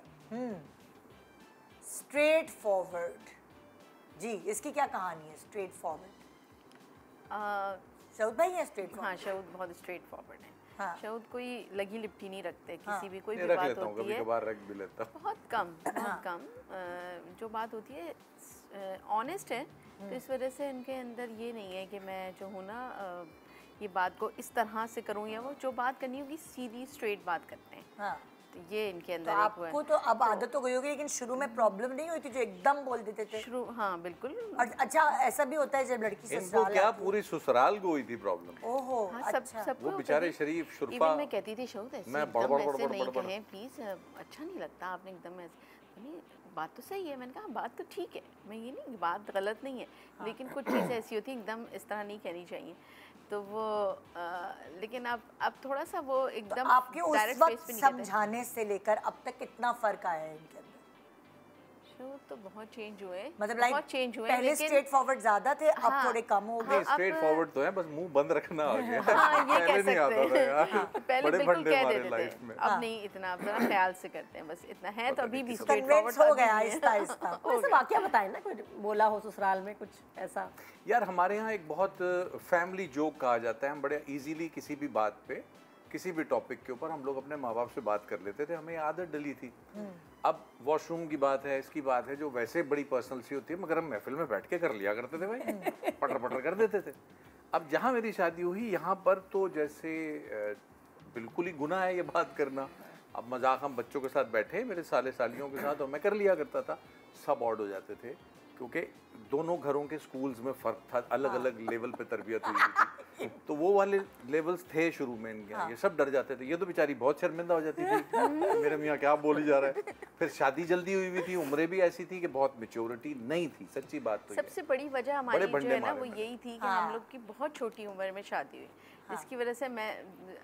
स्ट्रेट फॉरवर्ड जी, इसकी क्या कहानी है? स्ट्रेट फॉरवर्ड शऊद भाई है स्ट्रेट फॉरवर्ड। हाँ शऊद बहुत स्ट्रेट फॉरवर्ड है। हाँ। शऊद कोई लगी लिपटी नहीं रखते, किसी भी कोई भी रख बात लेता हूँ, होती कभी है कभार रख भी लेता हूँ। बहुत कम जो बात होती है ऑनेस्ट है, तो इस वजह से इनके अंदर ये नहीं है कि मैं जो हूँ ना ये बात को इस तरह से करूँ, या वो जो बात करनी होगी सीधी स्ट्रेट बात करते हैं। हाँ। तो ये इनके अंदर तो एक वो है। आपको तो अब आदत हो गई होगी, लेकिन शुरू में प्रॉब्लम नहीं हुई थी जो एकदम बोल देते थे? शुरू हाँ बिल्कुल। और अच्छा ऐसा भी होता है जब लड़की इनको ससुराल क्या आती है? पूरी ससुराल को हुई थी प्रॉब्लम। ओहो हाँ, अच्छा। वो बेचारे शरीफ शुरफा। इवन मैं कहती थी शऊद ऐसे मैं एकदम बड़बड़ ऐसे बड़बड़ नहीं बड़बड़। कहें प्लीज़, अच्छा नहीं लगता आपने एकदम ऐसे। बोली बात तो सही है, मैंने कहा बात तो ठीक है, मैं ये नहीं बात गलत नहीं है, लेकिन कुछ चीज़ें ऐसी होती हैं एकदम इस तरह नहीं कहनी चाहिए। तो वो लेकिन अब थोड़ा सा वो एकदम तो आपके उस direct वक्त face पे नहीं कहते। समझाने से लेकर अब तक कितना फर्क आया है इनके अंदर? शो तो बहुत चेंज हुए, मतलब बहुत लाइक चेंज हुए, पहले लेकिन स्ट्रेट फॉरवर्ड ज्यादा थे, अब हाँ, थोड़े कम हो गए। नहीं स्ट्रेट फॉरवर्ड तो है, बस मुंह बंद रखना आ गया। हाँ, ये कह पहले नहीं आता सकते था यार। हैं। पहले बड़े बिल्कुल फंडे कह हमारे देते लाइफ थे, में। अब नहीं इतना, अब जरा ख्याल से करते हैं, बस इतना है तो अभी भी स्ट्रेट कन्विंस फॉरवर्ड हो गया आहिस्ता आहिस्ता। वैसे वाकया बताएं ना, कोई बोला हो ससुराल में कुछ ऐसा। यार हमारे यहाँ एक बहुत फैमिली जोक कहा जाता है, हम बड़े इजीली किसी भी बात पे, किसी भी टॉपिक के ऊपर हम लोग अपने माँ बाप से बात कर लेते थे, हमें आदत डली थी। अब वॉशरूम की बात है, इसकी बात है, जो वैसे बड़ी पर्सनल सी होती है, मगर हम महफिल में बैठ के कर लिया करते थे भाई, पटर पटर कर देते थे। अब जहाँ मेरी शादी हुई यहाँ पर तो जैसे बिल्कुल ही गुनाह है ये बात करना। अब मजाक हम बच्चों के साथ बैठे मेरे साले सालियों के साथ और मैं कर लिया करता था, सब ऑड हो जाते थे, क्योंकि दोनों घरों के स्कूल्स में फ़र्क था, अलग अलग लेवल पे तरबियत हुई थी, तो वो वाले लेवल्स थे शुरू में इनके यहाँ। ये सब डर जाते थे, ये तो बेचारी बहुत शर्मिंदा हो जाती थी, मेरे मियाँ क्या बोली जा रहा है। फिर शादी जल्दी हुई हुई थी, उम्रें भी ऐसी थी कि बहुत मैच्योरिटी नहीं थी, सच्ची बात तो ये है। सबसे बड़ी वजह हमारी बड़े जो बंडे है ना मारे वो मैंने। यही थी कि हम लोग की बहुत छोटी उम्र में शादी हुई, जिसकी वजह से मैं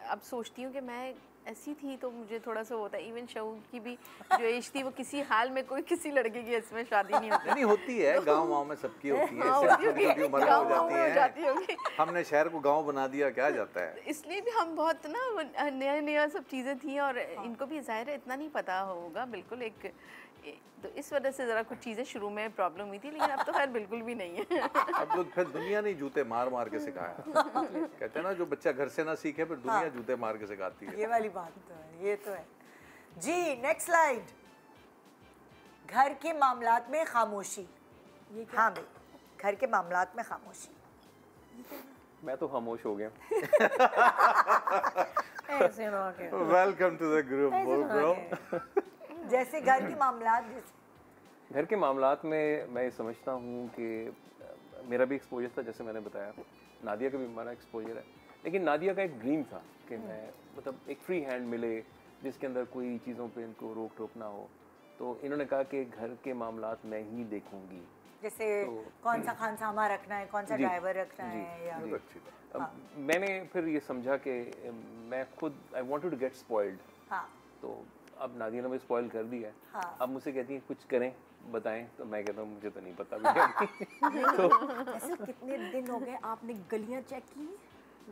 अब सोचती हूँ कि मैं ऐसी थी तो मुझे थोड़ा सा होता है। इवन शऊर की भी जो एज थी वो किसी हाल में कोई किसी लड़के की इसमें शादी नहीं होती। नहीं होती है, गांव में सबकी होती है, हाँ, इससे होती छोटी छोटी होगी, उम्र में गाँव हो में हो जाती जाती होगी। है। हमने शहर को गांव बना दिया, क्या जाता है। इसलिए भी हम बहुत ना नया नया सब चीज़ें थी और इनको भी ज़ाहिर है इतना नहीं पता होगा बिल्कुल एक तो इस वजह से ज़रा कुछ चीज़ें शुरू में प्रॉब्लम हुई थी, लेकिन अब तो खैर बिल्कुल भी नहीं है। अब तो फिर दुनिया ने जूते मार मार के सिखाया। कहते हैं ना जो बच्चा घर से ना सीखे फिर दुनिया जूते मार के सिखाती है। ये वाली बात तो है, ये तो है जी। Next slide. घर के मामलात में खामोशी। हाँ भाई, घर के मामलात में खामोशी। मैं तो खामोश हो गया। ऐसे ना के welcome to the group bro. जैसे घर के मामलात, जैसे घर के मामलात में मैं ये समझता हूँ कि मेरा भी एक्सपोजर था, जैसे मैंने बताया, नादिया का भी हमारा एक्सपोजर है, लेकिन नादिया का एक ड्रीम था कि मैं मतलब एक फ्री हैंड मिले जिसके अंदर कोई चीज़ों पे इनको रोक टोक ना हो, तो इन्होंने कहा कि घर के मामलात मैं ही देखूंगी। जैसे कौन सा खानसामा रखना है, कौन सा ड्राइवर रखना है, या अच्छी बात। अब मैंने फिर ये समझा कि मैं खुद I wanted to get spoiled, हाँ तो अब नादिया ने मुझे स्पॉइल कर दिया है। हाँ। अब मुझसे कहती है कुछ करें बताएं, तो मैं कहता हूँ मुझे तो नहीं पता भी। तो ऐसे कितने दिन हो गए आपने गलियां चेक की?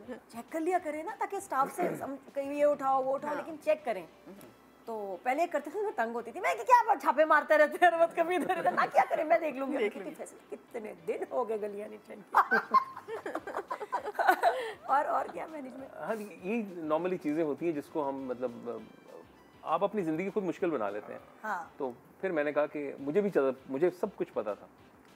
चेक कर लिया करें ना, ताकि स्टाफ से कहीं ये उठाओ वो उठाओ, लेकिन चेक करें। तो पहले करते थे, मैं तंग होती थी, मैं कि क्या आप छापे मारते रहते हैं, मत कभी इधर इधर ना, क्या करें मैं देख लूंगी। कितने दिन हो गए गलियां नहीं चेक। और क्या मैनेजमेंट। हाँ, ये नॉर्मली चीज़ें होती हैं जिसको हम मतलब आप अपनी ज़िंदगी खुद मुश्किल बना लेते हैं। हाँ। तो फिर मैंने कहा कि मुझे सब कुछ पता था,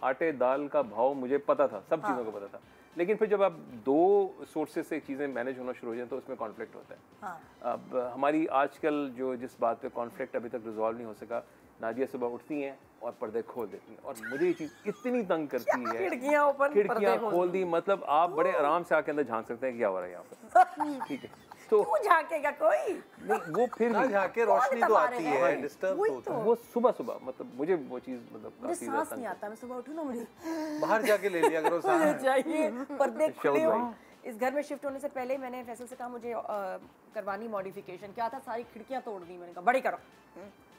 आटे दाल का भाव मुझे पता था, सब चीज़ों का पता था, लेकिन फिर जब आप दो सोर्सेज से चीज़ें मैनेज होना शुरू हो जाए तो उसमें कॉन्फ्लिक्ट होता है। हाँ। अब हमारी आजकल जो जिस बात पे कॉन्फ्लिक्ट अभी तक रिजॉल्व नहीं हो सका, नादिया सुबह उठती हैं और पर्दे खोल देती हैं, और मुझे ये चीज़ इतनी तंग करती है। खिड़कियां ओपन, खिड़कियां खोल दी, मतलब आप बड़े आराम से आके अंदर झांक सकते हैं कि क्या हो रहा है यहाँ पे। ठीक है, तो क्यों झांकेगा कोई? नहीं वो फिर ना भी झाके रोशनी तो आती है, डिस्टर्ब वही होता है। वो सुबह मतलब मुझे वो चीज़ मतलब मुझे काफी सांस ज्यादा नहीं आता, मैं सुबह उठूं ना मुझे बाहर जाके ले लिया करो मुझे सांस। चाहिए पर्दे खुले शौक हो। इस घर में शिफ्ट होने से पहले मैंने फैसल से कहा मुझे करवानी मॉडिफिकेशन, क्या था, सारी खिड़कियां तोड़ दी मैंने कहा बड़ी करो,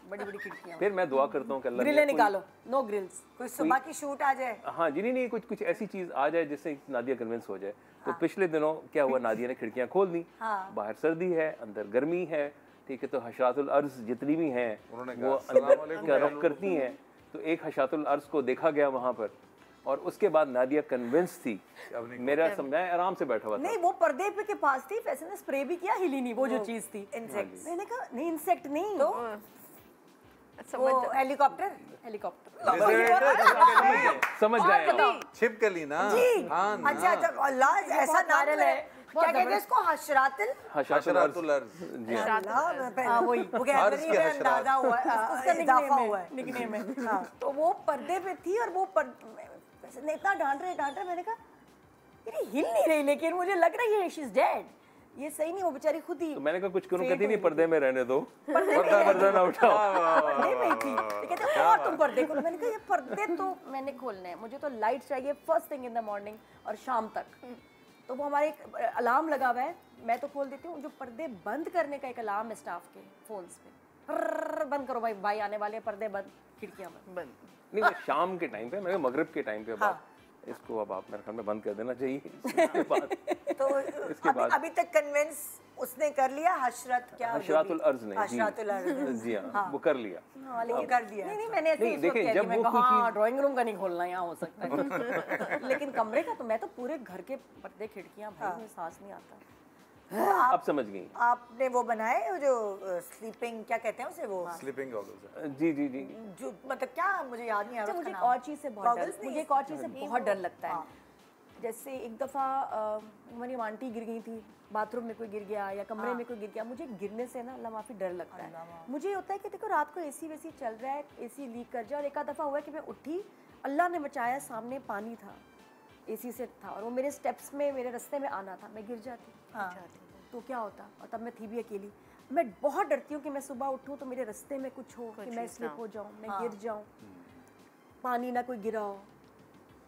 बड़ी बड़ी खिड़कियां, फिर मैं दुआ करता हूँ कि अल्लाह ग्रिलें ने निकालो, नो ग्रिल्स। कोई सुबह की शूट आ जाए। हाँ जी, नहीं कुछ ऐसी चीज़ आ जाए जिससे नादिया कन्विंस हो जाए। तो पिछले दिनों क्या हुआ, नादिया ने खिड़कियाँ खोल दी, बाहर सर्दी है अंदर गर्मी है, ठीक है, तो हशरातुल अर्ज़ जितनी भी हैं उन्होंने वो कहा, "अस्सलाम अंदर वालेकुम का रुख हेलो।" करती हैं। तो एक हशरातुल अर्ज़ को देखा गया वहाँ पर, और उसके बाद नादिया कन्विंस थी। अब नहीं मेरा समझाया आराम से बैठा हुआ था। नहीं वो पर्दे पे के पास थी, फैसल ने स्प्रे भी किया, हिली नहीं वो जो चीज थी। इंसेक्ट्स। मैंने कहा नहीं इंसेक्ट नहीं, तो समझ वो हेलीकॉप्टर। हेलीकॉप्टर। समझ गए आप। छिपकली ना। जी। हाँ ना। अच्छा अच्छा, अल्लाह ऐसा नाम वायरल है, क्या कहते हैं इसको? हशरातिल। हशरातुल अर्ज़। जी हाँ। वही अर्ज़ के हशरात। अंदाजा हुआ उसका इजाफा हुआ है। निकनेम है। हाँ, तो वो पर्दे पे थी और वो फैसल ने इतना डांट रहे, मैंने कहा ये हिल नहीं रही, लेकिन मुझे लग रहा है शी इज डेड, ये सही नहीं, वो बेचारी खुद ही तो मैंने कहा कुछ करूँ, कहती नहीं पर्दे में रहने दो, पर्दा पर्दा ना उठाओ। पर्दे में थी। ये कहते हैं और तुम पर्दे खोलो, मैंने कहा ये पर्दे तो मैंने खोलने हैं, मुझे तो लाइट चाहिए first thing in the morning और शाम तक। तो वो हमारे एक अलार्म लगा हुआ है, मैं तो खोल देती हूँ, जो पर्दे बंद करने का एक अलार्म है स्टाफ के फोन्स पे, बंद करो भाई, भाई आने वाले, पर्दे बंद, खिड़कियाँ बंद। नहीं, मैं शाम के टाइम पे, मैं मगरिब के टाइम पे बात, इसको अब आप मेरे ख्याल में बंद कर देना चाहिए। इसके बाद तो अभी तक कन्विंस उसने कर लिया, हशरत क्या, हशरातुल अर्ज ने, हशरातुल अर्ज, जी हाँ, वो कर लिया। वो कर दिया। नहीं मैंने ऐसे देखिए, जब वो कोई चीज, ड्राइंग रूम का नहीं खोलना, यहाँ हो सकता है लेकिन कमरे का तो मैं तो पूरे घर के पर्दे खिड़कियाँ, भाई मुझे सांस नहीं आता। आप समझ गई। आपने वो बनाए जो स्लीपिंग क्या कहते हैं उसे, वो स्लीपिंग गॉगल्स। जी जी जी, जो मतलब क्या, मुझे याद नहीं आ रहा। मुझे एक और चीज़ से बहुत डर, मुझे एक और चीज़ से बहुत डर लगता है। जैसे एक दफ़ा हमारी आंटी गिर गई थी, बाथरूम में कोई गिर गया या कमरे में कोई गिर गया, मुझे गिरने से ना अल्लाह माफ़ी डर लगता है। मुझे होता है कि देखो रात को एसी वेसी चल रहा है, एसी लीक कर जाए, और एक आध दफ़ा हुआ कि मैं उठी, अल्लाह ने बचाया, सामने पानी था, एसी से था, और वो मेरे स्टेप्स में, मेरे रास्ते में आना था, मैं गिर जाती तो क्या होता। और तब मैं थी भी अकेली। मैं बहुत डरती हूँ कि मैं सुबह उठूँ तो मेरे रास्ते में कुछ हो, कि मैं स्लिप हो जाऊँ, मैं गिर जाऊँ, पानी ना कोई गिरा हो।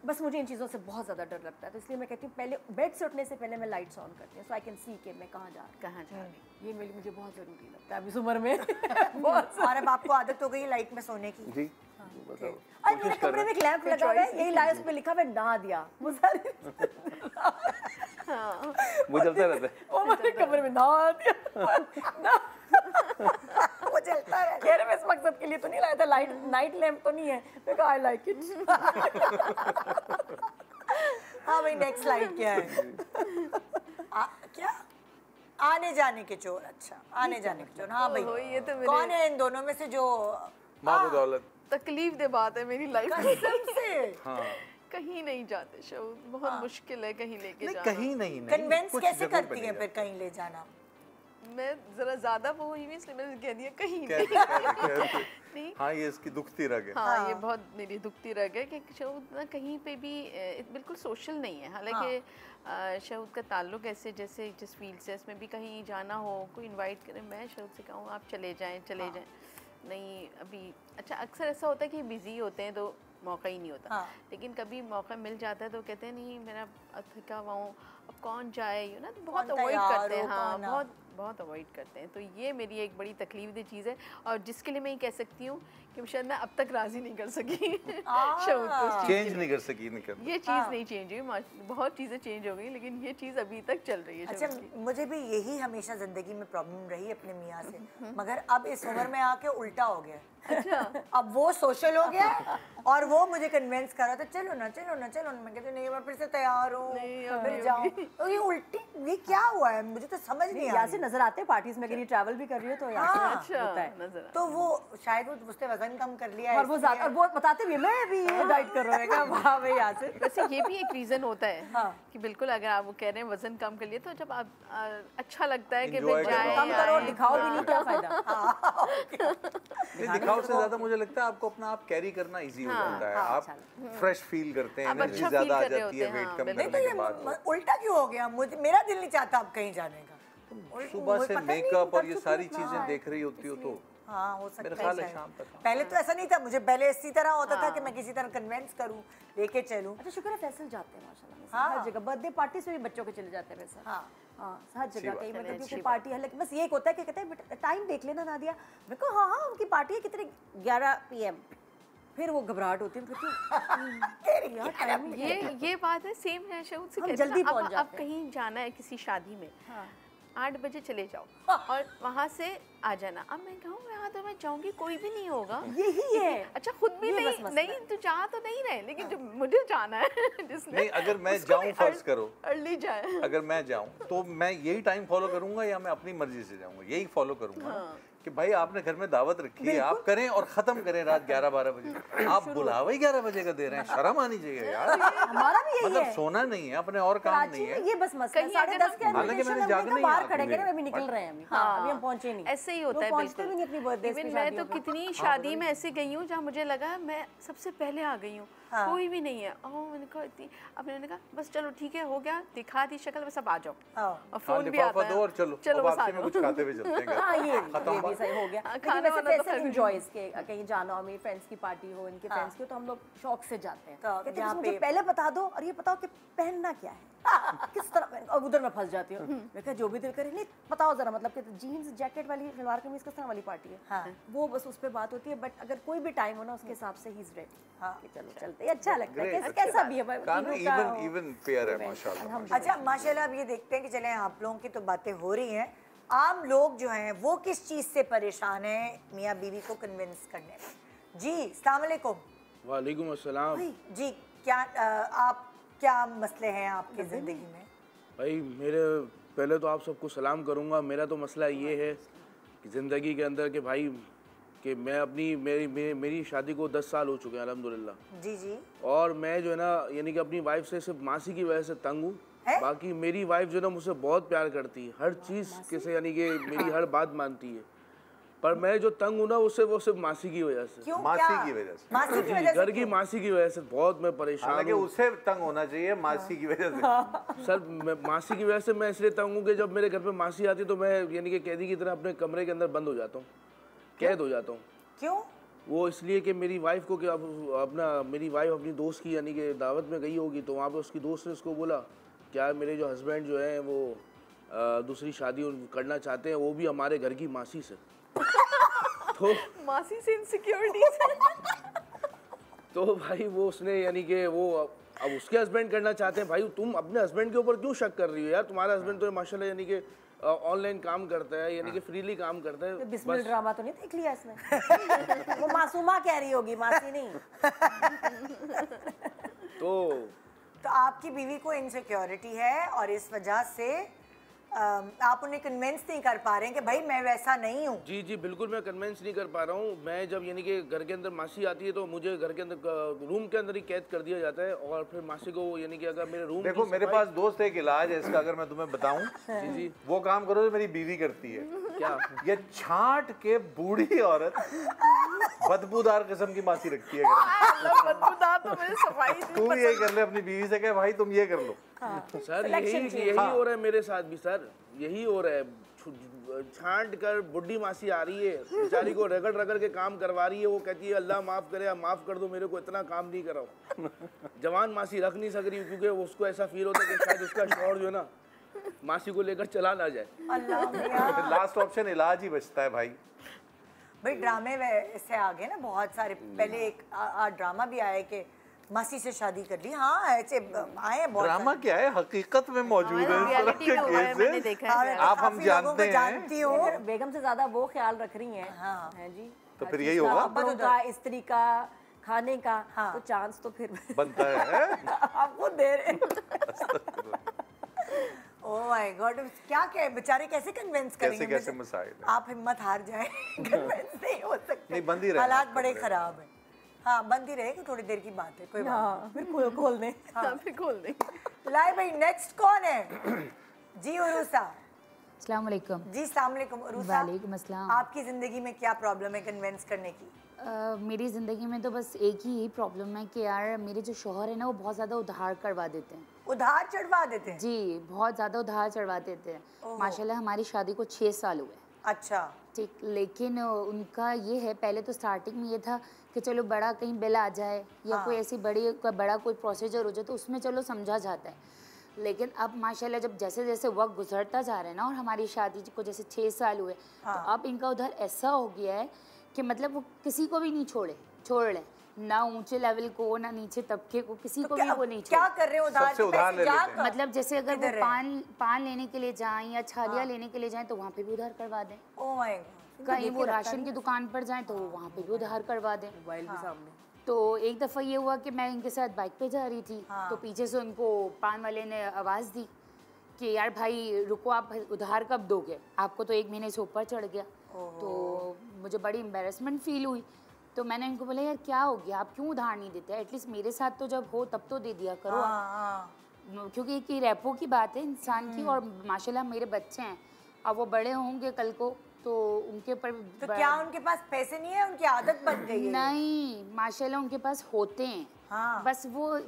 बस मुझे इन चीज़ों से बहुत ज़्यादा डर लगता है, तो इसलिए मैं कहती हूँ पहले बेड से उठने से पहले मैं लाइट्स ऑन करती हूँ, सो आई कैन सी कि मैं कहाँ जा रही हूँ। ये मुझे बहुत ज़रूरी लगता है अभी इस उम्र में। बहुत। और अब आपको आदत हो गई लाइट में सोने की? जी बताओ। और मेरे कमरे में एक लैंप लगा हुआ है, यही लाइट पे लिखा हुआ है नहा दिया, वो सारे वो चलता रहता है, वो मेरे कमरे में नहा दिया, वो चलता है। खैर मैं इस मकसद के लिए तो नहीं लाया था, लाइट नाइट लैंप तो नहीं है, मैं कहा आई लाइक इट। हाँ भाई, नेक्स्ट लाइट क्या है? क्या आने जाने के चोर? अच्छा, आने जाने के चोर। हाँ भाई, ये तो कौन है इन दोनों में से जो माँ बदौलत तकलीफ दे बात है मेरी लाइफ में। कसम से हाँ कहीं नहीं जाते शो, बहुत मुश्किल है कहीं लेके नहीं, जाना। कहीं नहीं, कन्विंस कुछ कैसे जगहों पे करती नहीं हैं फिर कहीं ले जाना? मैं जरा ज्यादा वो हुई, इसलिए मैंने कह दिया कहीं जाते। नहीं। नहीं। हाँ, ये इसकी दुखती रग है। हाँ, ये बहुत मेरी दुखती रह गया कि शहूद ना कहीं पे भी बिल्कुल सोशल नहीं है। हालांकि शहूद का ताल्लुक ऐसे जैसे जिस फील्ड से इसमें भी कहीं जाना हो, कोई इनवाइट करे, मैं शहूद से कहूँ आप चले जाएं नहीं अभी। अच्छा, अक्सर ऐसा होता है कि बिज़ी होते हैं तो मौका ही नहीं होता। लेकिन कभी मौका मिल जाता है तो कहते हैं नहीं मेरा थका हुआ हूँ, अब कौन जाए, यू ना, तो बहुत अवॉइड करते हैं। हाँ, बहुत अवॉइड करते हैं। तो ये मेरी एक बड़ी तकलीफ दी चीज़ है, और जिसके लिए मैं ये कह सकती हूँ कि शायद मैं अब तक राज़ी नहीं कर सकी शहूद को, चेंज नहीं कर सकी, ये चीज़ नहीं चेंज हुई। बहुत चीज़ें चेंज हो गई, लेकिन ये चीज़ अभी तक चल रही है। अच्छा, मुझे भी यही हमेशा जिंदगी में प्रॉब्लम रही अपने मियाँ से, मगर अब इस उम्र में आके उल्टा हो गया। अच्छा, अब वो सोशल हो गया और वो मुझे कन्विंस कर रहा था चलो ना चलो ना चलो ना। मैं कहती नहीं, मैं फिर से तैयार हूँ, फिर जाऊँ। तो ये उल्टी, ये क्या हुआ है मुझे तो समझ नहीं आ यहाँ से नजर आते हैं पार्टीज में, अगर ट्रैवल भी कर रही हो तो यहाँ अच्छा होता है। नजर तो वो शायद वो उसने वजन कम कर लिया है, और वो ज्यादा, और वो बताते भी मैं भी ये डाइट कर रहा हूँ, वाह भाई यहाँ से। वैसे ये भी एक रीज़न होता है कि बिल्कुल अगर आप वो कह रहे हैं वजन कम कर लिए, तो जब आप अच्छा लगता है कि भाई जाए, कम करो, दिखाओ भी नहीं, क्या फायदा। दिखाओ से ज्यादा मुझे लगता है आपको अपना आप कैरी करना इजी हो जाता है। आप फ्रेश फील करते हैं, एनर्जी ज्यादा आ जाती है वेट कम करने के बाद। उल्टा क्यों हो गया? मुझे, मेरा दिल नहीं चाहता अब कहीं जाने का। सुबह से मेकअप और ये सारी चीजें देख रही होती हो तो हाँ, हो सकता मेरा ख्याल है शाम तक। पहले तो ऐसा नहीं था, मुझे पहले इसी तरह होता था कि मैं किसी तरह कन्विंस करूं, लेके चलूं। अच्छा, शुक्र है फैसल जाते हैं माशाल्लाह, हर जगह बर्थडे पार्टी से भी बच्चों के चले जाते हैं वैसे। हाँ, हर जगह कहीं मतलब कोई पार्टी है, लेकिन बस ये होता है कि कहते हैं टाइम देख लेना नादिया। मैं को हाँ उनकी पार्टी है कितने, 11 PM। फिर वो घबराहट होती है, ये बात है, सेम है शहूद से। हम जल्दी पहुंच जाते हैं। अब कहीं जाना है किसी शादी में, 8 बजे चले जाओ और वहाँ से आ जाना। अब मैं कहूँ यहाँ तो मैं जाऊँगी, कोई भी नहीं होगा, यही है। अच्छा, खुद भी नहीं तो जा तो नहीं रहे, लेकिन जो मुझे जाना है नहीं, अगर मैं जाऊँ फर्ज करो, अर्ली जाए, अगर मैं जाऊँ तो मैं यही टाइम फॉलो करूंगा या मैं अपनी मर्जी से जाऊंगा? यही फॉलो करूंगा कि भाई आपने घर में दावत रखी है, आप करें और खत्म करें रात 11-12 बजे। आप बुलावा ही 11 बजे का दे रहे हैं, शर्म आनी चाहिए यार। हमारा भी यही मतलब है, सोना नहीं है, अपने और काम नहीं है। ये बस मसला 10:30 के हालांकि मैंने जागना ही बाहर खड़े हैं, अभी निकल रहे हैं, अभी हम पहुंचे नहीं। ऐसे ही होता है पहुंचते भी नहीं अपनी बर्थडे पे। मैं तो कितनी शादी में ऐसे गई हूँ जहाँ मुझे लगा मैं सबसे पहले आ गई हूँ, कोई भी नहीं है। मैंने कहा इतनी, अब मैंने कहा बस चलो ठीक है, हो गया, दिखा दी शक्ल, बस अब आ जाओ। और फोन भी आता है, और चलो चलो बस आ में कुछ खाते हुए चलते हैं। हाँ ये भी सही हो गया। लेकिन वैसे वाना तो कैसे एंजॉयज के कहीं जाना हो, मेरी फ्रेंड्स की पार्टी हो, इनके फ्रेंड्स की हो, तो हम लोग शौक से जाते हैं। कहते हैं मुझे पहले बता दो और ये बताओ कि पहनना क्या है, किस तरह पहन, और उधर मैं फंस जाती हूँ। मैं कहा जो भी दिल करे, नहीं बताओ जरा, मतलब कि जीन्स जैकेट वाली, सलवार कमीज किस तरह वाली पार्टी है, वो बस उस पर बात होती है। बट अगर कोई भी टाइम हो ना, उसके हिसाब से ही इज रेडी, चलो चलते हैं, अच्छा लगता है, कैसा भी है, इवन पेयर है माशाल्लाह। अच्छा माशाल्लाह, अब ये देखते हैं कि चले आप लोगों की तो बातें हो रही हैं, आम लोग जो हैं वो किस चीज़ से परेशान हैं मियाँ बीवी को कन्विंस करने में। जी अस्सलाम वालेकुम। वालेकुम अस्सलाम। जी क्या आप क्या मसले हैं आपकी ज़िंदगी में? भाई मेरे पहले तो आप सबको सलाम करूँगा। मेरा तो मसला ये है कि ज़िंदगी के अंदर कि भाई कि मैं अपनी मेरी शादी को 10 साल हो चुके हैं अल्हम्दुलिल्लाह। जी जी। और मैं जो है ना यानी कि अपनी वाइफ से सिर्फ मासी की वजह से तंग हूँ। बाकी मेरी वाइफ जो है ना मुझसे बहुत प्यार करती है, हर चीज़ कैसे यानी कि मेरी हर बात मानती है, पर मैं जो तंग हूँ ना उससे वो सिर्फ मासी की वजह से। क्यों? मासी की वजह से? मासी की वजह से? घर की मासी की वजह से बहुत मैं परेशान हूँ। उससे तंग होना चाहिए, मासी की वजह से। सर मासी की वजह से मैं इसलिए तंग हूँ कि जब मेरे घर पे मासी आती है तो मैं यानी कि कैदी की तरह अपने कमरे के अंदर बंद हो जाता हूँ, कैद हो जाता हूँ। क्यों? वो इसलिए कि मेरी वाइफ को क्या मेरी वाइफ अपनी दोस्त की यानी कि दावत में गई होगी, तो वहाँ पे उसकी दोस्त ने उसको बोला क्या मेरे जो हस्बैंड जो है वो दूसरी शादी करना चाहते हैं, वो भी हमारे घर की मासी से। तो मासी से इनसिक्योरिटी तो भाई वो उसने यानी कि वो अब उसके हस्बैंड करना चाहते हैं। भाई तुम अपने हस्बैंड के ऊपर क्यों शक कर रही हो यार? तुम्हारा हस्बैंड तो माशाल्लाह यानी कि ऑनलाइन काम करता है, यानी कि फ्रीली काम करता है। बिस्मिल ड्रामा तो नहीं देख लिया इसने? वो मासूमा कह रही होगी, मासी नहीं। तो आपकी बीवी को इनसिक्योरिटी है और इस वजह से आप उन्हें कन्विंस नहीं कर पा रहे हैं कि भाई मैं वैसा नहीं हूँ। जी जी बिल्कुल मैं कन्विंस नहीं कर पा रहा हूँ। मैं जब यानी कि घर के अंदर मासी आती है तो मुझे घर के अंदर रूम के अंदर ही कैद कर दिया जाता है, और फिर मासी को यानी कि अगर मेरे रूम देखो मेरे पास दोस्त एक इलाज है इसका, अगर मैं तुम्हें बताऊं। जी जी वो काम करो जो मेरी बीवी करती है। क्या? ये छांट के बूढ़ी औरत बदबूदार किस्म की मासी रखती है घर में। बदबूदार तो मुझे सफाई तू ये कर ले अपनी बीवी से, कह भाई तुम ये कर लो। सर यही हो रहा है मेरे साथ भी सर, यही हो रहा है। छांट कर बुढ़ी मासी आ रही है, बेचारी को रगड़ रगड़ के काम करवा रही है। वो कहती है अल्लाह माफ़ करे, माफ़ कर दो मेरे को, इतना काम नहीं कराओ। जवान मासी रख नहीं सक रही क्योंकि उसको ऐसा फील होता है कि शायद उसका शौहर जो है ना मासी को लेकर चला ना जाए। लास्ट ऑप्शन इलाज ही बचता है भाई। भाई ड्रामे से आ गए ना बहुत सारे। पहले एक ड्रामा भी आया कि मासी से शादी कर ली। हाँ ऐसे आए हैं बहुत। ड्रामा क्या है, हकीकत में मौजूद है। आप हम जानते हैं। बेगम से ज्यादा वो ख्याल रख रही हैं। हाँ है जी। तो फिर यही होगा, कपड़ों का, स्त्री का, खाने का। हाँ। तो चांस तो फिर बनता है। आपको दे रहे। ओह माय गॉड, क्या क्या बेचारे कैसे कन्विंस करेंगे? कैसे मसाइल है। आप हिम्मत हार जाए, कन्विंस नहीं हो सकते। नहीं बंद ही रहे, हालात बड़े खराब है। हाँ बंद ही रहेगी, थोड़ी देर की बात है, कोई बात नहीं। फिर खोल दें। हाँ फिर खोल दें। लाई भाई नेक्स्ट कौन है? जी उरूसा। अस्सलाम वालेकुम। जी अस्सलाम वालेकुम उरूसा। वालेकुम अस्सलाम। आपकी ज़िंदगी में क्या प्रॉब्लम है कन्विंस करने की? मेरी ज़िंदगी में तो बस एक ही प्रॉब्लम है कि यार मेरे जो शौहर है ना वो बहुत ज़्यादा उधार करवा देते हैं। उधार चढ़वा देते हैं? जी बहुत ज़्यादा उधार चढ़वा देते हैं। माशाल्लाह हमारी शादी को 6 साल हुए। अच्छा ठीक, लेकिन उनका ये है, पहले तो स्टार्टिंग में ये था कि चलो बड़ा कहीं बिल आ जाए या कोई ऐसी बड़ा कोई प्रोसीजर हो जाए तो उसमें चलो समझा जाता है। लेकिन अब माशाल्लाह जब जैसे जैसे वक्त गुजरता जा रहा है ना, और हमारी शादी को जैसे 6 साल हुए, तो अब इनका उधर ऐसा हो गया है कि मतलब वो किसी को भी नहीं छोड़ लें, ना ऊंचे लेवल को ना नीचे तबके को, किसी को भी वो नहीं छोड़। क्या कर रहे हो? उधार ले लेते हैं। मतलब जैसे अगर वो पान लेने के लिए जाएं या छालिया लेने के लिए जाएं तो वहाँ पे भी उधार करवा दें। Oh my God. कहीं वो राशन की दुकान पर जाएं तो वहाँ पे भी उधार करवा दें। मोबाइल भी सामने। तो एक दफ़ा ये हुआ कि मैं इनके साथ बाइक पे जा रही थी, तो पीछे से उनको पान वाले ने आवाज़ दी कि यार भाई रुको, आप उधार कब दोगे, आपको तो 1 महीने से ऊपर चढ़ गया। तो मुझे बड़ी एम्बेरसमेंट फील हुई। तो मैंने इनको बोला यार क्या हो गया, आप क्यों उधार नहीं देते? एटलीस्ट मेरे साथ तो जब हो तब तो दे दिया करो आप। क्योंकि एक रेपो की बात है इंसान की, और माशाल्लाह मेरे बच्चे हैं, अब वो बड़े होंगे कल को तो उनके ऊपर तो क्या उनके पास पैसे नहीं है? उनकी आदत बन गई है? नहीं माशाल्लाह उनके पास होते हैं, बस वो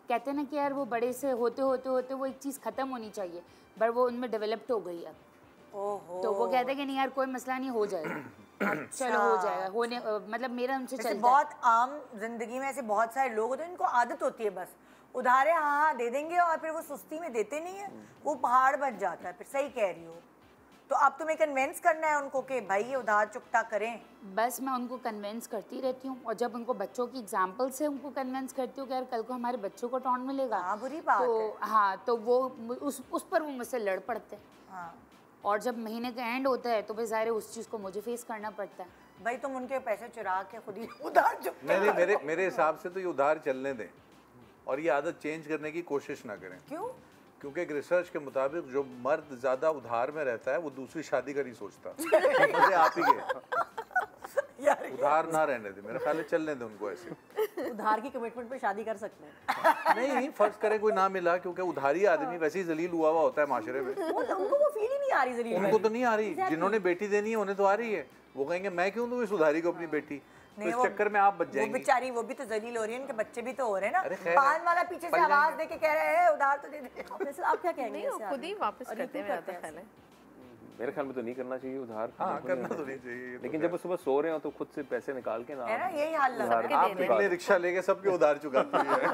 कहते हैं ना कि यार वो बड़े से होते वो एक चीज़ ख़त्म होनी चाहिए, पर वो उनमें डेवलप्ड हो गई है। ओहो। तो वो कहते हैं कि नहीं यार कोई मसला नहीं, हो जाएगा। चलो हो जाएगा, होने मतलब मेरा उनसे चलता है। बहुत आम जिंदगी में ऐसे बहुत सारे लोग होते हैं, इनको आदत होती है बस उधारे हाँ दे देंगे और फिर वो सुस्ती में देते नहीं है, वो पहाड़ बन जाता है। फिर सही कह रही हो। तो अब तुम्हें कन्विंस करना है उनको कि भाई ये उधार चुकता करें। बस मैं उनको कन्विंस करती रहती हूँ, और जब उनको बच्चों की एग्जाम्पल से उनको कन्विंस करती हूँ कि यार कल को हमारे बच्चों को टॉन्ट मिलेगा। हाँ, बुरी बात है। हाँ, तो वो उस पर वो मुझसे लड़ पड़ते हैं। हाँ। और जब महीने का एंड होता है तो फिर ज़ाहिर उस चीज़ को मुझे फेस करना पड़ता है। भाई तुम उनके पैसे चुरा के खुद ही उधार चुकता। नहीं, मेरे हिसाब से तो ये उधार चलने दें और ये आदत चेंज करने की कोशिश ना करें। क्यों? क्योंकि एक रिसर्च के मुताबिक जो मर्द ज्यादा उधार में रहता है वो दूसरी शादी का नहीं सोचता। मजे आप ही के उधार ना रहने दे, मेरा ख्याल है चलने दे उनको ऐसे। उधार की कमिटमेंट पे शादी कर सकते हैं। नहीं, फर्ज करें कोई ना मिला, क्योंकि उधारी आदमी वैसे ही जलील हुआ होता है माशरे में। उनको वो फील ही नहीं आ रही जलील। उनको तो नहीं आ रही, जिन्होंने बेटी देनी है उन्हें तो आ रही है। वो कहेंगे मैं क्यों दूं इस उधारी को अपनी बेटी, तो इस चक्कर में आप बच जाएंगे। वो बेचारी वो भी तो जलील हो रही है, उनके बच्चे भी तो हो रहे हैं ना। पान वाला पीछे से आवाज दे के कह रहे हैं उधार तो दे दे। आप क्या कहेंगे? नहीं, वो खुद ही वापस करते हैं, मेरा ख्याल है। मेरे ख्याल में तो नहीं करना चाहिए उधार। हाँ, करना तो नहीं चाहिए, लेकिन जब वो सुबह सो रहे हो तो खुद से पैसे निकाल के ना, है ना, यही हाल लग रहा है। आप निकले रिक्शा लेके सबके उधार चुकाती है।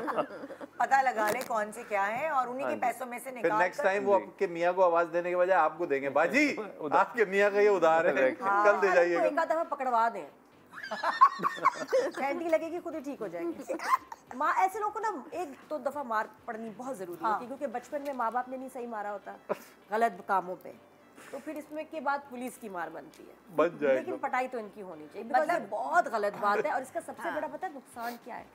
पता लगा ले कौन से क्या है और उन्हीं के पैसों में से फिर निकाल नेक्स्ट टाइम वो आपके मियाँ को आवाज देने के बजाय आपको देंगे, बाजी आपके मियाँ का ये उधार है, कल दे जाइएगा। एक आध दफा पकड़वा दें, घंटी लगेगी, खुद ही ठीक हो जाएंगे। माँ ऐसे लोगों को ना एक दो दफा मार पड़नी बहुत जरूरी होती है, क्योंकि बचपन में माँ बाप ने नहीं सही मारा होता गलत कामों पे, तो फिर इसमें के बाद पुलिस की मार बनती है। बन जाएगा। लेकिन पटाई तो इनकी होनी चाहिए, मतलब बहुत गलत बात है। और इसका सबसे बड़ा पता है नुकसान क्या है?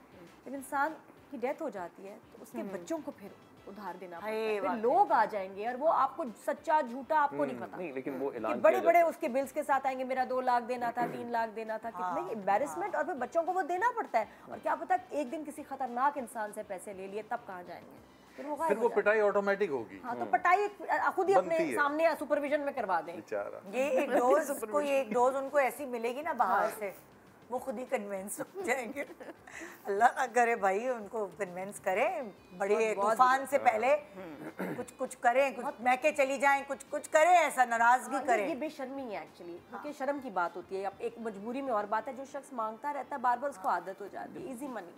जब इंसान की डेथ हो जाती है तो उसके बच्चों को फिर उधार देना पड़ता है। फिर लोग आ जाएंगे और वो आपको सच्चा झूठा आपको नहीं पता। नहीं, लेकिन वो ऐलान बड़े बड़े उसके बिल्स के साथ आएंगे, मेरा 2 लाख देना था, 3 लाख देना था, कितने एम्बैरेसमेंट। और फिर बच्चों को वो देना पड़ता है, और क्या पता एक दिन किसी खतरनाक इंसान से पैसे ले लिए तब कहाँ जाएंगे, फिर वो पिटाई ऑटोमेटिक होगी। हाँ, तो पिटाई खुद ही अपने सामने सुपरविजन में करवा दें। ये एक डोज कोई एक डोज उनको ऐसी मिलेगी ना बाहर से, वो खुद ही कन्विंस हो जाएंगे। अल्लाह ना करे भाई, उनको कन्विंस करें, बड़े तूफान से पहले कुछ करें, कुछ महके चली जाएं, कुछ करें, ऐसा नाराजगी करें। ये बेशर्मी है एक्चुअली, क्योंकि शर्म की बात होती है। अब एक मजबूरी में और बात है, जो शख्स मांगता रहता है बार बार उसको आदत हो जाती है, इजी मनी।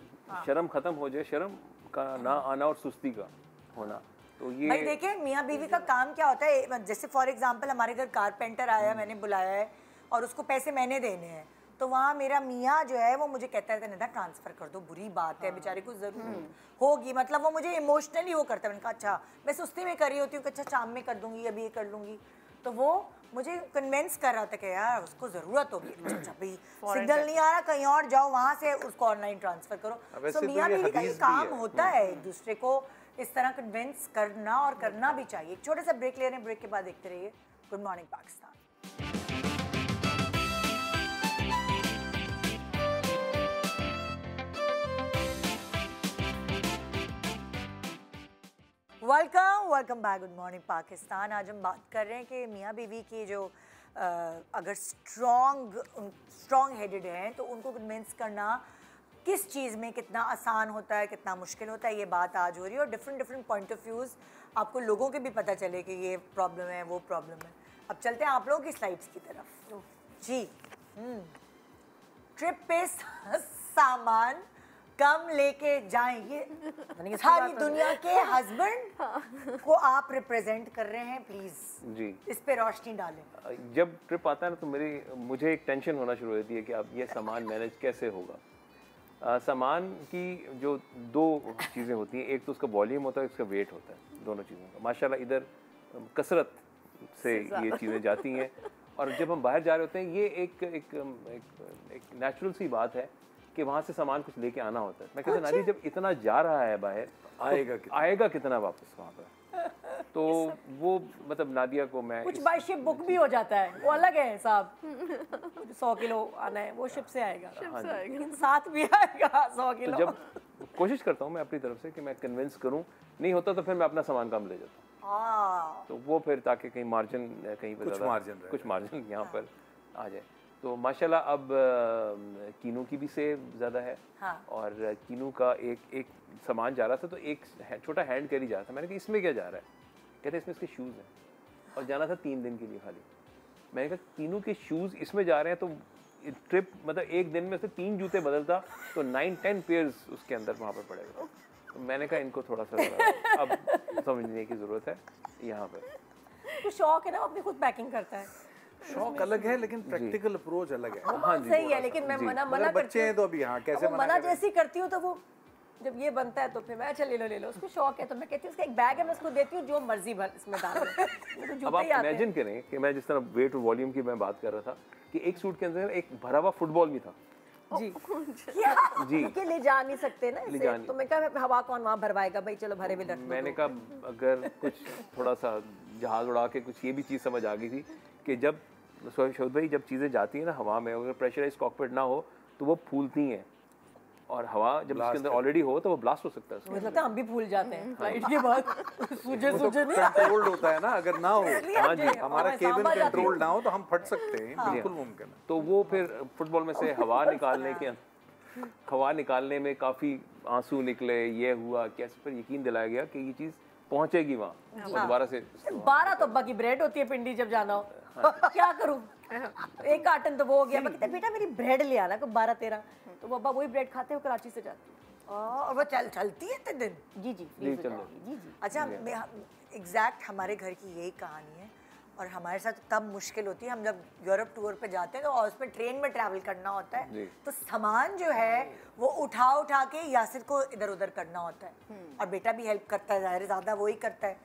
शर्म खत्म हो जाए, शर्म का ना आना और सुस्ती का होना, तो ये भाई देखिए मियाँ बीवी का काम क्या होता है। जैसे फॉर एग्जांपल हमारे घर कारपेंटर आया, मैंने बुलाया है और उसको पैसे मैंने देने हैं, तो वहाँ मेरा मियाँ जो है वो मुझे कहता है निदा ट्रांसफ़र कर दो, बुरी बात है, बेचारे को ज़रूरत होगी, मतलब वो मुझे इमोशनली वो करता है। मैंने कहा अच्छा, मैं सुस्ती में कर रही होती हूँ कि अच्छा शाम में कर दूँगी, अभी ये कर लूँगी, तो वो मुझे कन्विंस कर रहा था कि यार उसको ज़रूरत होगी। अच्छा भाई सिग्नल नहीं आ रहा, कहीं और जाओ, वहाँ से उसको ऑनलाइन ट्रांसफ़र करो। तो मियाँ बीवी का ये काम होता है एक दूसरे को इस तरह कन्विंस करना, और करना भी चाहिए। एक छोटे सा ब्रेक ले रहे हैं, ब्रेक के बाद देखते रहिए good morning Pakistan. Welcome back, good morning Pakistan. आज हम बात कर रहे हैं कि मियाँ बीवी की जो अगर स्ट्रॉन्ग हेडेड हैं तो उनको कन्विंस करना किस चीज़ में कितना आसान होता है, कितना मुश्किल होता है, ये बात आज हो रही है। और डिफरेंट पॉइंट ऑफ व्यूज़ आपको लोगों के भी पता चले कि ये प्रॉब्लम है, वो प्रॉब्लम है। अब चलते हैं आप लोगों की स्लाइड्स की तरफ जी। ट्रिप पे सामान कम लेके जाएंगे। सारी दुनिया के हस्बैंड को आप रिप्रेजेंट कर रहे हैं, प्लीज जी इस पे रोशनी डालें। जब ट्रिप आता है ना तो मुझे एक टेंशन होना शुरू हो जाती है कि अब ये सामान मैनेज कैसे होगा। सामान की जो 2 चीज़ें होती हैं, एक तो उसका वॉल्यूम होता है, उसका वेट होता है, दोनों चीज़ों का। माशाल्लाह इधर कसरत से ये चीज़ें जाती हैं, और जब हम बाहर जा रहे होते हैं ये एक नेचुरल सी बात है कि वहाँ से सामान कुछ लेके आना होता है। मैं कहता नादी जब इतना जा रहा है बाहर, आएगा कितना वापस वहाँ पर। तो वो मतलब नादिया को मैं कुछ बाय शिप बुक भी हो जाता है, वो अलग है साहब। 100 किलो आना है वो शिप से आएगा, साथ भी आएगा 100 किलो। तो जब कोशिश करता हूँ मैं अपनी तरफ से कि मैं कन्विंस करूँ, नहीं होता तो फिर मैं अपना सामान कम ले जाता हूँ। तो वो फिर ताकि कहीं मार्जिन, कहीं पर कुछ मार्जिन यहाँ पर आ जाए। तो माशाल्लाह अब कीनू की भी सेव ज़्यादा है। हाँ। और कीनू का एक सामान जा रहा था, तो एक छोटा हैंड कैरी जा रहा था। मैंने कहा इसमें क्या जा रहा है? कहते इसमें इसके शूज़ हैं, और जाना था 3 दिन के लिए खाली। मैंने कहा कीनू के शूज़ इसमें जा रहे हैं, तो ट्रिप मतलब एक दिन में से 3 जूते बदलता तो 9-10 पेयर्स उसके अंदर वहाँ पर पड़ेगा। तो मैंने कहा इनको थोड़ा सा अब समझने की ज़रूरत है यहाँ पर। कुछ शौक है ना, अपनी खुद पैकिंग करता है। शौक अलग है लेकिन प्रैक्टिकल अप्रोच अलग है। हाँ सही है, लेकिन मैं मना मगर करती बच्चे हैं तो अभी हाँ कैसे मना जैसी करती हूँ, तो वो जब ये बनता है तो फिर मैं अच्छा ले लो उसको शौक है, तो मैं कहती हूँ उसका एक बैग है, मैं उसको देती हूँ जो मर्जी भर इसमें डाल दो। अब आप इमेजिन करें कि मैं जिस तरह वेट और वॉल्यूम की मैं बात कर रहा था कि एक सूट के अंदर एक भरा हुआ फुटबॉल भी था। जी जी कि ले जा नहीं सकते ना इसे, तो मैं कहा हवा कौन वहाँ भरवाएगा भाई, चलो भरे भी रख। मैंने कहा अगर कुछ थोड़ा सा जहाज उड़ा के कुछ ये भी चीज़ समझ आ गई थी कि जब शोध भाई जब चीज़ें जाती हैं ना हवा में, अगर प्रेशराइज कॉकपिट ना हो तो वो फूलती हैं, और हवा जब उसके अंदर ऑलरेडी हो तो वो ब्लास्ट हो सकता है। मुझे लगता है हम भी भूल जाते हैं फ्लाइट के बाद। सूझे नहीं कंट्रोल्ड होता है ना, अगर ना हो हाँ जी, हमारा केबिन कंट्रोल ना हो तो हम फट सकते हैं, बिल्कुल मुमकिन है। तो वो फिर फुटबॉल में से हवा निकालने में काफ़ी आंसू निकले, ये हुआ कैसे, फिर यकीन दिलाया गया कि ये चीज़ पहुंचेगी वहाँ और दोबारा से 12 तो अब्बा की ब्रेड होती है पिंडी जब जाना हो। क्या करूँ, एक कार्टन तो वो हो गया। मैं कहते बेटा मेरी ब्रेड ले आना, 12-13, तो वो अब्बा वही ब्रेड खाते हुए कराची से जाती। और वो चलती है इतने दिन? जी जी जी जी जी। अच्छा, एग्जैक्ट हमारे घर की यही कहानी है, और हमारे साथ तब मुश्किल होती है हम जब यूरोप टूर पे जाते हैं तो और उसमें ट्रेन में ट्रैवल करना होता है, तो सामान जो है वो उठा के यासिर को इधर उधर करना होता है, और बेटा भी हेल्प करता है, ज़ाहिर ज़्यादा वही करता है।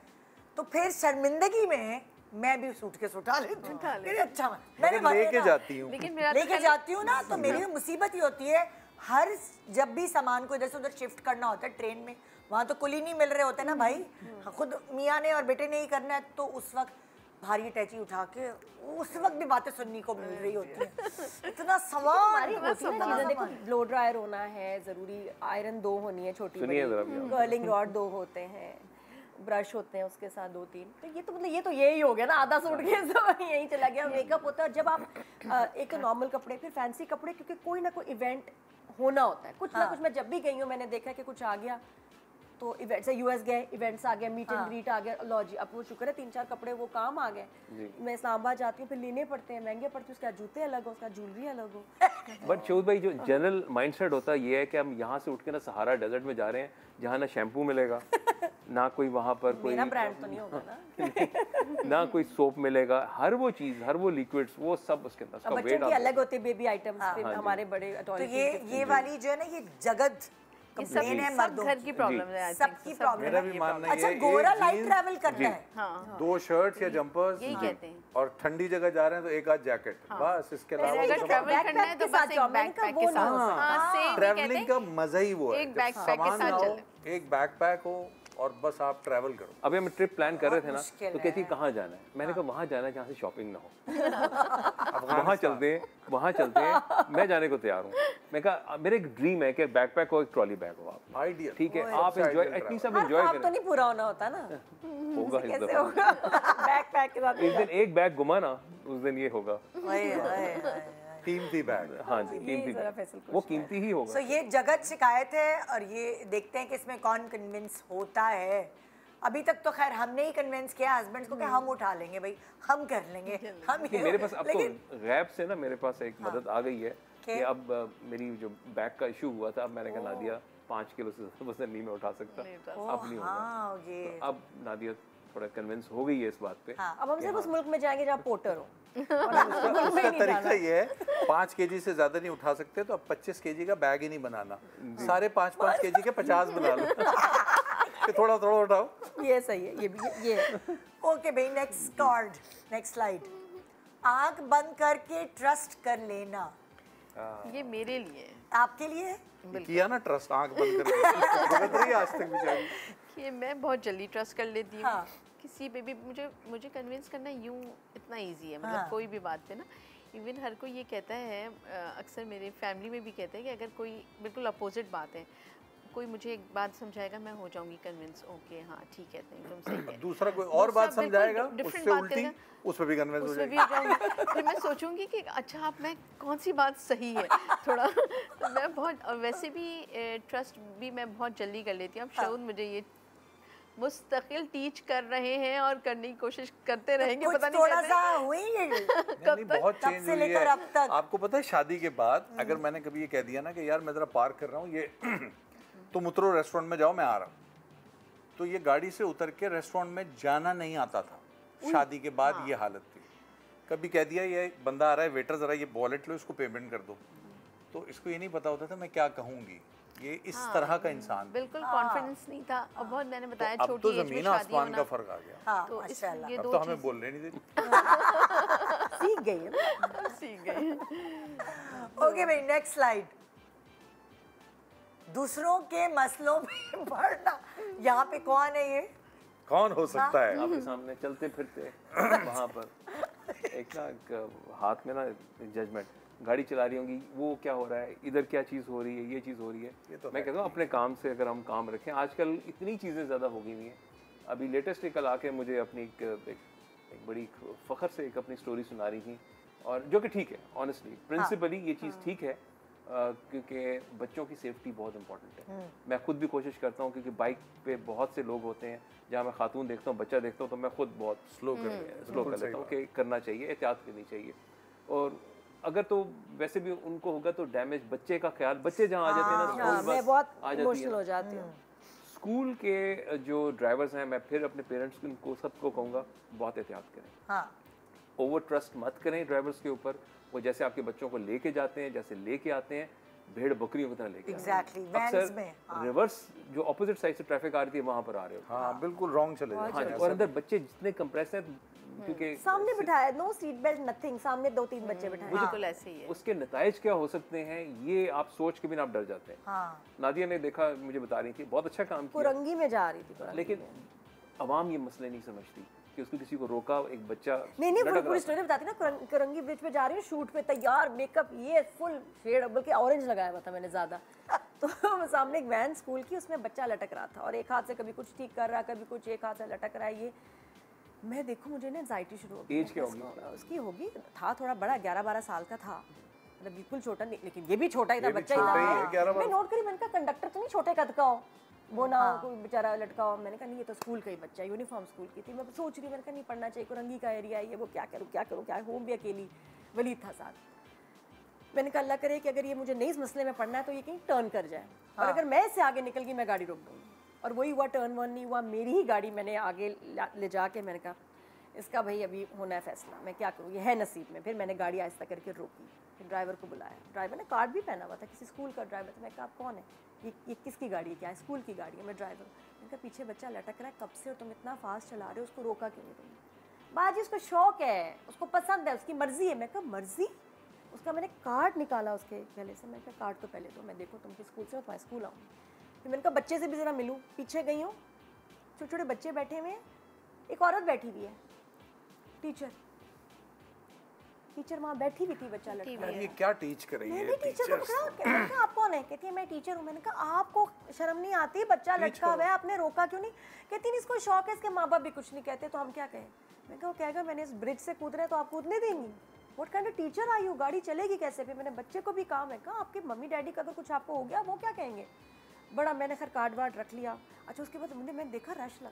तो फिर शर्मिंदगी में मैं भी सूटकेस उठा लेती हूँ। अच्छा मैंने लेके जाती हूँ, लेकिन मेरा लेके जाती हूँ ना, तो मेरी मुसीबत ही होती है हर जब भी सामान को इधर से उधर शिफ्ट करना होता है ट्रेन में, वहाँ तो कुली नहीं मिल रहे होते ना भाई, खुद मियाँ ने और बेटे ने ही करना है, तो उस वक्त भारी अटैची उठा के उस वक्त भी बातें सुनने को मिल रही होती है। इतना सामान देखो, ब्लो ड्रायर होना है ज़रूरी, आयरन 2 होनी है छोटी बड़ी, कर्लिंग रॉड 2 होते हैं, ब्रश होते हैं उसके साथ 2-3, तो ये तो मतलब यही हो गया ना, आधा सूट के सब यही चला गया। मेकअप होता है, जब आप एक नॉर्मल कपड़े फिर फैंसी कपड़े, क्योंकि कोई ना कोई इवेंट होना होता है, कुछ ना कुछ। मैं जब भी गई हूँ मैंने देखा कि कुछ आ गया, तो इवेंट से यूएस गए, इवेंट्स आ गए, मीट एंड ग्रीट आ गया, लो जी अब वो शुक्र है 3-4 कपड़े वो काम आ गए। मैं इस्लामाबाद जाती हूँ, फिर लेने पड़ते हैं, महंगे पड़ते हैं, उसका जूते अलग हो, उसका ज्वेलरी अलग हो। बट शोध भाई जो जनरल माइंडसेट होता है ये है कि हम यहाँ से उठ के ना सहारा डेजर्ट में जा रहे हैं, जहाँ ना शैम्पू मिलेगा ना कोई वहाँ पर कोई ब्रांड तो नहीं होगा ना ना कोई सोप मिलेगा, हर वो चीज़, हर वो लिक्विड्स, वो सब उसके अंदर, उसका बच्चों की अलग होती है बेबी आइटम्स, फिर हमारे बड़े तो ये वाली जो है ना, ये जगत कंप्लेन है मर्दों घर की प्रॉब्लम है, सबकी प्रॉब्लम मेरा भी मानना अच्छा, है गोरा लाइट ट्रैवल करता है, 2 शर्ट्स या जंपर्स, यही कहते हैं। और ठंडी जगह जा रहे हैं तो एक आध जैकेट, बस इसके अलावा अगर ट्रैवल करना है तो बस एक बैकपैक के साथ, हाँ सेम ट्रैवलिंग का मजा ही वो है, एक बैकपैक के साथ चले, एक बैकपैक हो और बस आप ट्रैवल करो। अभी हम ट्रिप प्लान कर रहे थे ना, तो कहती कहाँ जाना है, मैंने कहा वहाँ जाना है जहाँ से शॉपिंग ना हो। वहाँ चलते हैं, मैं जाने को तैयार हूँ। मैं कहा मेरा एक ड्रीम है कि बैकपैक हो, एक ट्रॉली बैग हो, आप आइडिया ठीक है, आप एंजॉय एटलीस्ट आप एंजॉय आप करें। तो नहीं पूरा होना होता ना, होगा इस कैसे दफा, होगा बैकपैक के साथ। एक दिन एक बैग घुमा ना, उस दिन ये होगा। कीमती बैग, हाँ जी, कीमती बैग, वो कीमती ही होगा। सो ये जगत शिकायत है, और ये देखते हैं कि इसमें कौन कन्विंस होता है। अभी तक तो खैर हमने ही कन्विंस किया हस्बैंड्स को कि हम उठा लेंगे भाई, हम कर लेंगे, हम नहीं, मेरे पास अब तो गैप से ना मेरे पास एक मदद आ गई है कि अब मेरी जो बैग का इशू हुआ था, अब मैंने कहा नादिया 5 किलो से ज़्यादा नहीं मैं उठा सकता, अब नहीं होगा। तो अब नादिया थोड़ा कन्विंस हो गई है इस बात पे। अब हम सिर्फ उस मुल्क में जाएंगे जहाँ पोर्टर हो। उसका तरीका ये है 5 केजी से ज्यादा नहीं उठा सकते, तो अब 25 केजी का बैग ही नहीं बनाना, सारे 5-5 केजी के 50 बना लो, थोड़ा उठाओ। ये सही है, ये भी ये। ओके भाई, नेक्स्ट कार्ड, नेक्स्ट स्लाइड। आंख बंद करके ट्रस्ट कर लेना, ये मेरे लिए, आपके लिए किया ना ट्रस्ट, आंख बंद करके आज तक बेचारी कि मैं बहुत जल्दी ट्रस्ट कर लेती हूँ किसी पे भी। मुझे कन्विंस करना यूँ इतना इजी है, मतलब कोई भी बात पे ना। इवन हर कोई ये कहता है, अक्सर मेरे फैमिली में भी कहते हैं कि अगर कोई बिल्कुल अपोजिट बात है, कोई मुझे एक बात समझाएगा मैं हो जाऊंगी कन्विंस, ओके हाँ ठीक है नहीं तुम सही है। दूसरा कोई और बात समझाएगा उससे उल्टी उस पर भी कन्विंस हो उसमें भी जाएगी। हो जाऊंगी। फिर मैं सोचूंगी कि अच्छा अब मैं कौन सी बात सही है थोड़ा। तो मैं बहुत, और वैसे भी ट्रस्ट भी मैं बहुत जल्दी कर लेती हूँ। अब शायद मुझे ये मुस्तकिल टीच कर रहे हैं और करने की कोशिश करते रहेंगे, पता नहीं थोड़ा सा हुई नहीं, बहुत चेंज से हुई लेकर है। अब तक। आपको पता है शादी के बाद अगर मैंने कभी ये कह दिया ना कि यार मैं जरा पार्क कर रहा हूँ ये तुम उतरो रेस्टोरेंट में जाओ मैं आ रहा हूँ, तो ये गाड़ी से उतर के रेस्टोरेंट में जाना नहीं आता था। शादी के बाद ये हालत थी। कभी कह दिया ये बंदा आ रहा है वेटर जरा ये वॉलेट लो इसको पेमेंट कर दो, तो इसको ये नहीं पता होता था मैं क्या कहूँगी। ये इस तरह का इंसान बिल्कुल कॉन्फिडेंस नहीं था। और बहुत मैंने बताया तो अब छोटी तो एज में जमीन शादी आसमान होना, का फर्क आ गया। हाँ, तो माशाल्लाह। ये अब दो तो हमें चीज़ बोलने नहीं देती। सीख गई है। सीख गए। ओके भाई नेक्स्ट स्लाइड। दूसरों के मसलों में पड़ना, यहाँ पे कौन है ये? कौन हो सकता है? आपके सामने चलते फिरते वहाँ पर एक ना हाथ में ना जजमेंट, गाड़ी चला रही होंगी वो क्या हो रहा है, इधर क्या चीज़ हो रही है, ये चीज़ हो रही है। तो मैं कहता हूँ अपने काम से अगर हम काम रखें, आजकल इतनी चीज़ें ज़्यादा हो गई हुई हैं। अभी लेटेस्ट कल आके मुझे अपनी एक बड़ी फ़ख्र से एक अपनी स्टोरी सुना रही थी, और जो कि ठीक है ऑनेस्टली प्रिंसिपली ये चीज़ ठीक है, क्योंकि बच्चों की सेफ्टी बहुत इंपॉर्टेंट है। मैं खुद भी कोशिश करता हूँ क्योंकि बाइक पे बहुत से लोग होते हैं, जहाँ मैं खातून देखता हूँ बच्चा देखता हूँ तो मैं खुद बहुत स्लो कर लेता हूँ कि करना चाहिए, एहतियात करनी चाहिए। और अगर तो वैसे भी उनको होगा तो डैमेज बच्चे का ख्याल, बच्चे जहाँ आ जाते हैं ना स्कूल मैं बस बहुत आ जाती इमोशनल है। हो जाती हूँ। स्कूल के जो ड्राइवर्स हैं, मैं फिर अपने पेरेंट्स को सबको कहूँगा बहुत एहतियात करें। हाँ, ओवर ट्रस्ट मत करें ड्राइवर्स के ऊपर। वो जैसे आपके बच्चों को लेके जाते हैं, जैसे लेके आते हैं, भेड़ बकरियों की तरह लेके Exactly, आते हैं। vans में, हाँ। रिवर्स जो ऑपोजिट साइड से ट्रैफिक आ रही थी वहाँ पर आ रहे हो। हाँ बिल्कुल रॉन्ग चले हाँ जाते जी, हैं। और अंदर बच्चे जितने कंप्रेस हैं क्योंकि सामने बिठाया, नो सीट बेल्ट नथिंग, सामने 2-3 बच्चे बिठाए। बिल्कुल ऐसे ही है। उसके नताइज क्या हो सकते हैं ये आप सोच के भी ना आप डर जाते हैं। हाँ। नादिया ने देखा, मुझे बता रही थी, बहुत अच्छा काम किया, कुरंगी में जा रही थी, लेकिन अवाम ये मसले नहीं समझती कि उसको किसी को रोका, एक बच्चा नहीं लटक पूरी रहा स्टोरी बताती ना। कुरंगी ब्रिज पे जा रही हूँ, शूट पे तैयार, मेकअप ये फुल शेड, बल्कि ऑरेंज लगाया हुआ था मैंने ज़्यादा। तो सामने एक वैन स्कूल की, उसमें बच्चा लटक रहा था और एक हाथ से कभी कुछ ठीक कर रहा, कभी कुछ, एक हाथ से लटक रहा है। ये मैं देखूँ मुझे ना एंजाइटी शुरू हो गई। एज क्या होगी उसकी? होगी, था थोड़ा बड़ा, 11-12 साल का था, मतलब बिल्कुल छोटा नहीं, लेकिन ये भी छोटा ही था, बच्चा ही छोटा ही है, था। 11-12। मैं नोट करी, मैंने कहा कंडक्टर तो नहीं छोटे कद का हो, वो ना हो कोई बेचारा लटका हो। मैंने कहा नहीं ये तो स्कूल का ही बच्चा, यूनिफॉर्म स्कूल की थी। मैं सोच रही, मैंने कहा नहीं पढ़ना चाहिए, कुरंगी का एरिया है ये, वो क्या करूँ क्या हूँ भी अकेली, वलीद था साथ। मैंने कहा अल्लाह करे कि अगर ये मुझे नहीं इस मसले में पढ़ना है तो ये कहीं टर्न कर जाए, और अगर मैं इससे आगे निकल गई मैं गाड़ी रोक दूँगी। और वही हुआ, टर्न वन नहीं हुआ, मेरी ही गाड़ी मैंने आगे ले जाके मैंने कहा इसका भाई अभी होना है फैसला, मैं क्या करूँ, ये है नसीब में। फिर मैंने गाड़ी आहिस्ता करके रोकी, फिर ड्राइवर को बुलाया। ड्राइवर ने कार्ड भी पहना हुआ था, किसी स्कूल का ड्राइवर था। मैं कहा आप कौन है? ये किसकी गाड़ी है? क्या है? स्कूल की गाड़ी है। मैं ड्राइवर। मैंने कहा पीछे बच्चा लटक रहा है कब से और तुम इतना फास्ट चला रहे हो, उसको रोका क्यों नहीं तुमने? बाजी उसको शौक है, उसको पसंद है, उसकी मर्जी है। मैं कहा मर्जी? उसका मैंने कार्ड निकाला उसके गले से। मैं कहा कार्ड तो पहले तो मैं देखो तुम किस स्कूल से हो, तुम्हारे स्कूल आऊँ। फिर मैंने कहा बच्चे से भी ज़रा मिलूँ। पीछे गई हूँ, छोटे छोटे बच्चे बैठे हुए हैं, एक औरत बैठी हुई है, टीचर वहाँ बैठी हुई थी, बच्चा लटका यार ये क्या टीच कर रही है टीचर को पकड़ा। मैंने कहा आप कौन है? कहती है मैं टीचर हूँ। मैंने कहा आपको शर्म नहीं आती? बच्चा लटका हुआ है, आपने रोका क्यों नहीं? कहती नहीं इसको शौक है, इसके माँ बाप भी कुछ नहीं कहते तो हम क्या कहें? मैंने कहा वो कहेगा मैंने इस ब्रिज से कूद रहे हैं तो आप कूदने देंगी? What kind of teacher are you? गाड़ी चलेगी कैसे? फिर मैंने बच्चे को भी काम है, कहा आपके मम्मी डैडी का अगर कुछ आपको हो गया वो क्या कहेंगे? बड़ा मैंने खैर कार्ड वार्ड रख लिया। अच्छा उसके बाद मैंने देखा रश लग,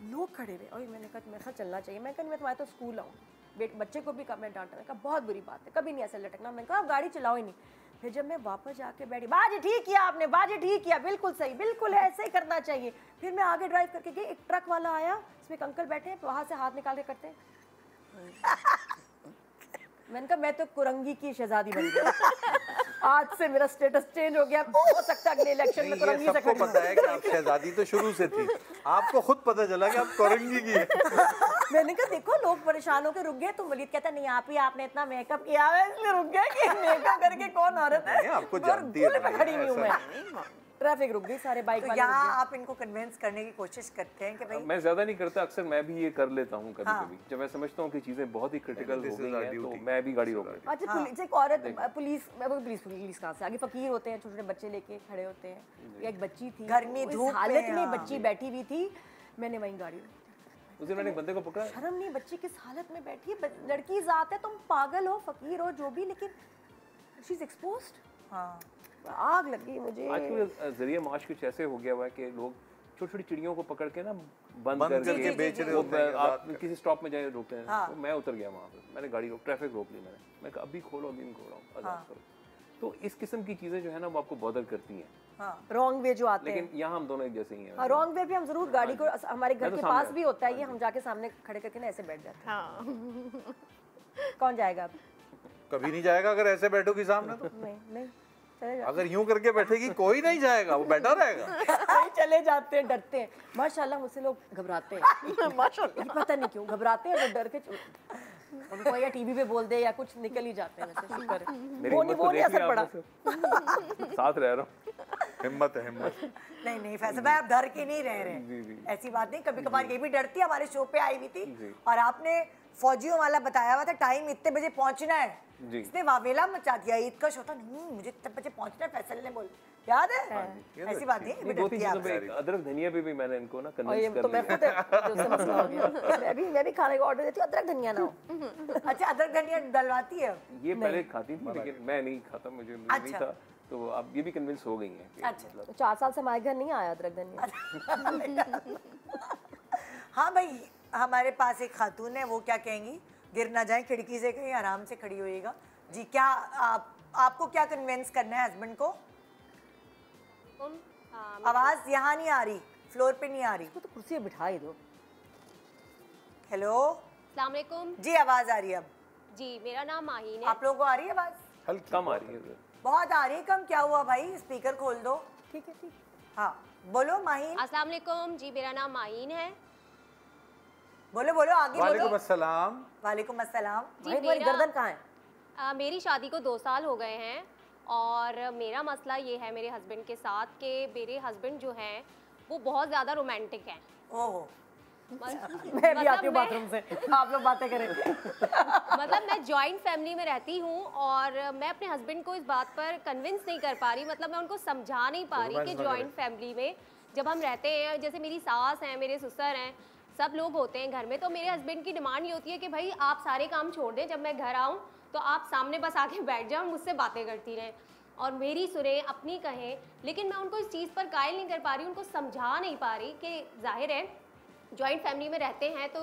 लोग खड़े रहे। और मैंने कहा मेरे साथ चलना चाहिए। मैं कहा मैं तुम्हारे तो स्कूल आऊँ। बच्चे को भी कहा, मैं डांटा। मैं कहा बहुत बुरी बात है, कभी नहीं ऐसे लटकना। मैंने कहा आप गाड़ी चलाओ ही नहीं। फिर जब मैं वापस जाके बैठी, बाजी ठीक किया आपने, बाजी ठीक किया, बिल्कुल सही, बिल्कुल ऐसे ही करना चाहिए। फिर मैं आगे ड्राइव करके गई, एक ट्रक वाला आया, इसमें एक अंकल बैठे हैं, वहाँ से हाथ निकाल के करते हैं। मैंने कहा मैं तो कुरंगी की शहजादी बन गई। आज से मेरा स्टेटस चेंज हो गया, हो सकता है अगले इलेक्शन में कुरंगी से सबको खड़ी पता है कि आप शहजादी तो शुरू से थी, आपको खुद पता चला कि आप कुरंगी की है। मैंने कहा देखो लोग परेशान होकर रुक गए, तो वलीद कहता नहीं आप ही आपने इतना मेकअप किया है इसलिए रुक गए कि मेकअप करके कौन औरत है? नहीं, आपको जानती है पे खड़ी हुई हूं मैं। ट्रैफिक रुक गई, सारे बाइक तो वाले रुक यहाँ गए। आप इनको कन्विंस करने की कोशिश करते हैं कि भाई मैं ज्यादा नहीं करता, अक्सर मैं भी ये कर लेता हूँ कभी कभी जब मैं समझता हूँ कि चीजें बहुत ही क्रिटिकल हो गई हैं तो मैं भी गाड़ी रोक लेता हूँ। अच्छा पुलिस, एक औरत पुलिस कहाँ से आगे, फकीर होते हैं, छोटे छोटे बच्चे लेके खड़े होते हैं, या एक बच्ची थी गर्मी वो इस धूप में, हालत में हाँ। बच्ची बैठी हुई थी, मैंने वहीं गाड़ी रोकी। उस दिन मैंने एक बंदे को पकड़ा, शर्म नहीं, बच्ची किस हालत में बैठी है, लड़की जात है, तुम पागल हो, फकीर हो, जो भी, लेकिन शी इज एक्सपोज्ड। हाँ आग लगी मुझे। आजकल जरिए माश कुछ ऐसे हो गया हुआ है कि लोग छोटी छोटी चिड़ियों को पकड़ के ना बंद करके करके बेच रहे वो होते हैं आप रात में। किसी स्टॉप में जाए रोकते हैं। तो मैं उतर गया वहाँ पे, मैंने गाड़ी ट्रैफिक रोक ली, मैं कहा अभी खोलो, अभी नहीं खोल रहा हूँ, आजाद करो। तो इस किस्म की चीजें जो है ना वो आपको बॉदर करती हैं, रॉन्ग वे जो आते हैं, लेकिन यहाँ हम दोनों एक जैसे ही हैं। हाँ रॉन्ग वे पे हम जरूर गाड़ी को, हमारे घर तो के सामने पास भी होता है ये, हम जाके सामने खड़े करके ना ऐसे बैठ जाते हाँ हैं। कौन जाएगा अब? कभी नहीं जाएगा अगर ऐसे बैठोगे सामने तो। नहीं चले जाते अगर यूं करके बैठेगी कोई नहीं जाएगा, वो बैठा रहेगा। नहीं, चले जाते हैं, डरते हैं। माशाल्लाह मुझसे लोग घबराते हैं। माशाल्लाह पता नहीं क्यों घबराते हैं, वो डर के उनको या टीवी पे बोल दे या कुछ, निकल ही जाते हैं वैसे, शुक्र है। मेरी वो हिम्मत नहीं तो असर देखिए पड़ा। आपने से। साथ रह रहा हूँ। हिम्मत है, हिम्मत। नहीं नहीं फैसल भाई आप डर के नहीं रह रहे, ऐसी बात नहीं। कभी कभार ये भी डरती है, हमारे शो पे आई हुई थी और आपने फौजियों वाला बताया हुआ था, टाइम इतने बजे पहुंचना है, इसने वावेला मचा दिया। ईद का शो था, नहीं मुझे इतने बजे पहुंचना है, फैसल ने बोल, याद है? ऐसी बात नहीं, दो तीन चीजों पे अदरक धनिया पे भी मैंने इनको ना और ये कन्विंस तो कर मैं लिया। खुद जो मसला हो गया। मैं भी खाने का ऑर्डर देती हूँ, अदरक धनिया ना हो। अच्छा अदरक धनिया डलवाती है? ये पहले खाती थी लेकिन मैं नहीं खाता, मुझे नहीं था, तो अब ये भी कन्विंस हो गई हैं कि अच्छा। तो 4 साल से हमारे घर नहीं आया अदरक धनिया। हाँ भाई हमारे पास एक खातून है, वो क्या कहेंगी, गिर ना जाए खिड़की से, कहीं आराम से खड़ी होइएगा जी। क्या आपको क्या कन्विंस करना है हस्बैंड को? आवाज यहाँ नहीं आ रही, फ्लोर पे नहीं आ रही। तो कुर्सी पे बिठा ही दो। हेलो अस्सलाम वालेकुम जी, आवाज आ रही है अब जी, मेरा नाम माहीन है। आप लोगों को आ रही है आवाज? हल्की कम आ रही है। बहुत आ रही है, कम क्या हुआ भाई, स्पीकर खोल दो। ठीक है ठीक। हाँ बोलो माहीन, अस्सलाम वालेकुम जी, मेरा नाम माहीन है। बोलो बोलो आगे वालेकुम बोलो। अस्सलाम। वालेकुम अस्सलाम। जी तुम्हारी गर्दन कहाँ है? मेरी शादी को 2 साल हो गए हैं और मेरा मसला ये है मेरे हस्बैंड के साथ कि मेरे हस्बैंड जो हैं वो बहुत ज़्यादा रोमांटिक हैं। ओहो मैं भी आती हूँ बाथरूम से, आप लोग बातें करें। मतलब मैं जॉइंट फैमिली में रहती हूँ और मैं अपने हस्बैंड को इस बात पर कन्विंस नहीं कर पा रही, मतलब मैं उनको समझा नहीं पा रही कि जॉइंट फैमिली में जब हम रहते हैं, जैसे मेरी सास हैं, मेरे ससुर हैं, सब लोग होते हैं घर में, तो मेरे हस्बैंड की डिमांड ये होती है कि भाई आप सारे काम छोड़ दें, जब मैं घर आऊँ तो आप सामने बस आके बैठ जाओ, मुझसे बातें करती रहें और मेरी सुने, अपनी कहें। लेकिन मैं उनको इस चीज़ पर कायल नहीं कर पा रही, उनको समझा नहीं पा रही कि जाहिर है जॉइंट फैमिली में रहते हैं तो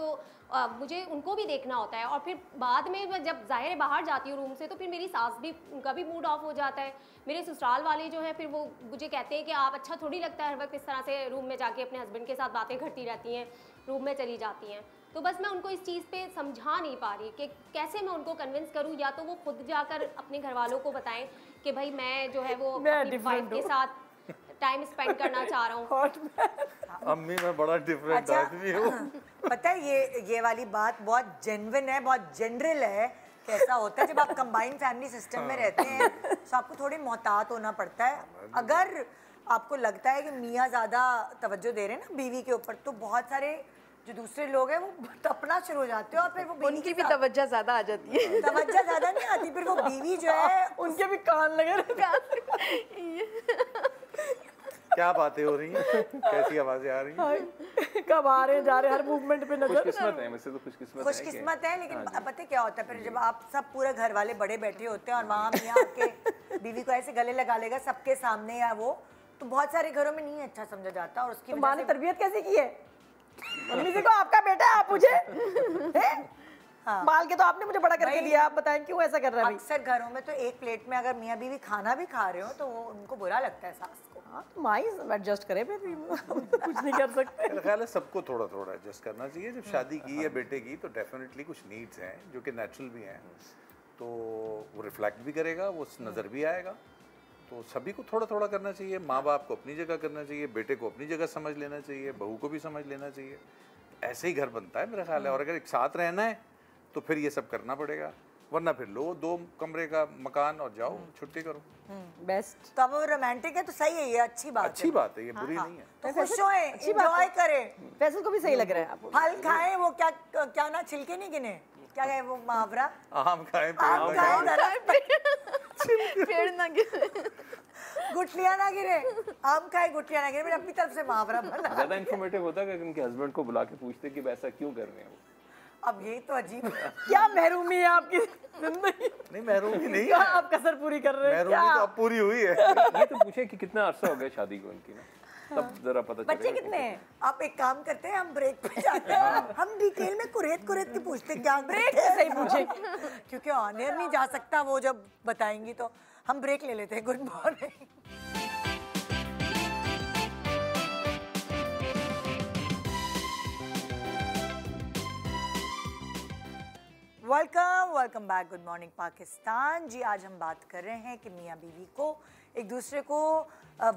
मुझे उनको भी देखना होता है। और फिर बाद में मैं जब जाहिर है बाहर जाती हूँ रूम से तो फिर मेरी सास भी, उनका भी मूड ऑफ हो जाता है। मेरे ससुराल वाले जो हैं फिर वो मुझे कहते हैं कि आप अच्छा थोड़ी लगता है हर वक्त इस तरह से रूम में जाके अपने हस्बैंड के साथ बातें करती रहती हैं, रूम में चली जाती हैं। तो बस मैं उनको इस चीज़ पे समझा नहीं पा रही कि कैसे मैं उनको कन्विंस करूँ, या तो वो खुद जाकर अपने घर वालों को बताएं कि भाई मैं जो है वो अपनी वाइफ के साथ टाइम स्पेंड करना चाह रहा हूँ। अम्मी मैं बड़ा डिफरेंट आदमी हूँ। पता है ये वाली बात बहुत जेन्युइन है, बहुत जनरल है। कैसा होता है जब आप कंबाइंड फैमिली सिस्टम में रहते हैं तो आपको थोड़ी मोहतात होना पड़ता है। अगर आपको लगता है कि मियाँ ज़्यादा तवज्जो दे रहे हैं ना बीवी के ऊपर, तो बहुत सारे जो दूसरे लोग हैं वो टपना शुरू हो जाते हैं और फिर वो बीवी उनकी भी तवज्जो ज्यादा आ जाती है। तवज्जो ज़्यादा नहीं आती, फिर वो बीवी जो है उनके भी कान लगे क्या बातें हो रही हैं, कैसी आवाजें आ रही हैं? कब आ रहे हैं जा रहे हैं, हर मूवमेंट पे नजर। खुशकिस्मत है, मुझसे तो खुशकिस्मत है। लेकिन पता है क्या होता है फिर जब आप सब पूरे घर वाले बड़े बैठे होते हैं और वहाँ मियाँ आके बीवी को ऐसे गले लगा लेगा सबके सामने या वो, तो बहुत सारे घरों में नहीं अच्छा समझा जाता। और उसकी माँ ने तरबियत कैसे की है? मम्मी जी को आपका बेटा है, आप मुझे हाँ। बाल के तो आपने मुझे बड़ा करके दिया, आप बताएं क्यों ऐसा कर रहा है? अक्सर घरों में तो एक प्लेट में अगर मियाँ बीवी खाना भी खा रहे हो तो वो उनको बुरा लगता है सास को। हाँ तो माँ ही एडजस्ट करे, फिर भी कुछ नहीं कर सकते। मेरा ख्याल है सबको थोड़ा थोड़ा एडजस्ट करना चाहिए। जब शादी की है बेटे की तो डेफिनेटली कुछ नीड्स हैं जो कि नेचुरल भी हैं, तो वो रिफ्लेक्ट भी करेगा, वो नज़र भी आएगा। तो सभी को थोड़ा थोड़ा करना चाहिए। माँ बाप को अपनी जगह करना चाहिए, बेटे को अपनी जगह समझ लेना चाहिए, बहू को भी समझ लेना चाहिए। ऐसे ही घर बनता है मेरा ख्याल है। और अगर एक साथ रहना है तो फिर ये सब करना पड़ेगा। वरना फिर लो 2 कमरे का मकान और जाओ छुट्टी करो। बेस्ट। तो अब वो रोमांटिक है तो सही है, ये अच्छी अच्छी बात है, ये बुरी नहीं है। तो खुश होए, एंजॉय करें। फैसल को भी सही लग रहा है आपको। फल खाएं, वो क्या ना छिलके नहीं गिने, क्या है वो मुहावरा, आम खाएं पेड़ ना गिरे, गुठलियां ना गिरे, आम खाए गुठलियां ना गिरे, मेरी अपनी तरफ से मुहावरा बना। ज्यादा इन्फॉर्मेटिव होता है कि उनके हस्बैंड को बुला के पूछते कि वैसा क्यों कर रहे हैं वो। अब ये तो अजीब है। क्या महरूमी है आपकी जिंदगी। नहीं महरूमी नहीं क्या है, आप कसर पूरी कर रहे हैं महरूमी तो अब पूरी हुई है। ये तो पूछे कि कितना अरसा हो गया शादी को उनकी ना, तब जरा पता चलेगा। बच्चे कितने हैं? आप एक काम करते हैं, हम ब्रेक पे जाते हैं, हम डिटेल में कुरेद के पूछते हैं क्या ब्रेक पे सही पूछे, क्योंकि ऑनर नहीं जा सकता वो जब बताएंगी, तो हम ब्रेक ले लेते हैं। Good morning. Welcome back. Good morning Pakistan ji. आज हम बात कर रहे हैं कि मियाँ बीवी को एक दूसरे को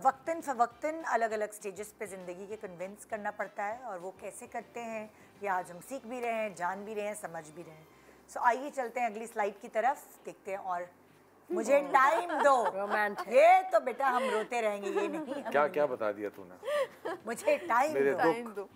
वक्तन फ़वक्तन अलग अलग स्टेजेस पे ज़िंदगी के कन्विंस करना पड़ता है, और वो कैसे करते हैं ये आज हम सीख भी रहे हैं, जान भी रहे हैं, समझ भी रहे हैं। सो आइए चलते हैं अगली स्लाइड की तरफ, देखते हैं। और मुझे टाइम दो। रोमांटिक। ये तो बेटा हम रोते रहेंगे, ये नहीं। क्या क्या बता दिया तूने? मुझे टाइम दो।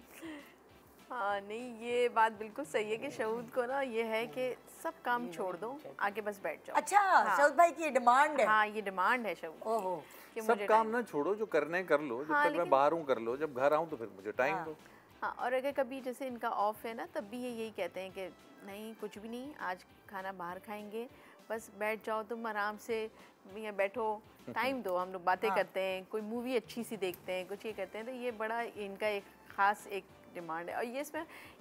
हाँ नहीं, ये बात बिल्कुल सही है कि शहूद को ना ये है कि सब काम छोड़ दो, आगे बस बैठ जाओ। अच्छा हाँ। शहूद भाई की डिमांड है। हाँ ये डिमांड है शहूद। ओहो। सब काम ना छोड़ो, जो करने कर लो, जब तक मैं बाहर हूँ कर लो, जब घर आऊँ तो फिर मुझे टाइम दो। हाँ, और अगर कभी जैसे इनका ऑफ है ना, तब भी ये यही कहते हैं कि नहीं कुछ भी नहीं, आज खाना बाहर खाएंगे, बस बैठ जाओ तुम आराम से, यहाँ बैठो, टाइम दो, हम लोग बातें करते हैं, कोई मूवी अच्छी सी देखते हैं, कुछ ये करते हैं। तो ये बड़ा इनका एक ख़ास एक डिमांड है। और ये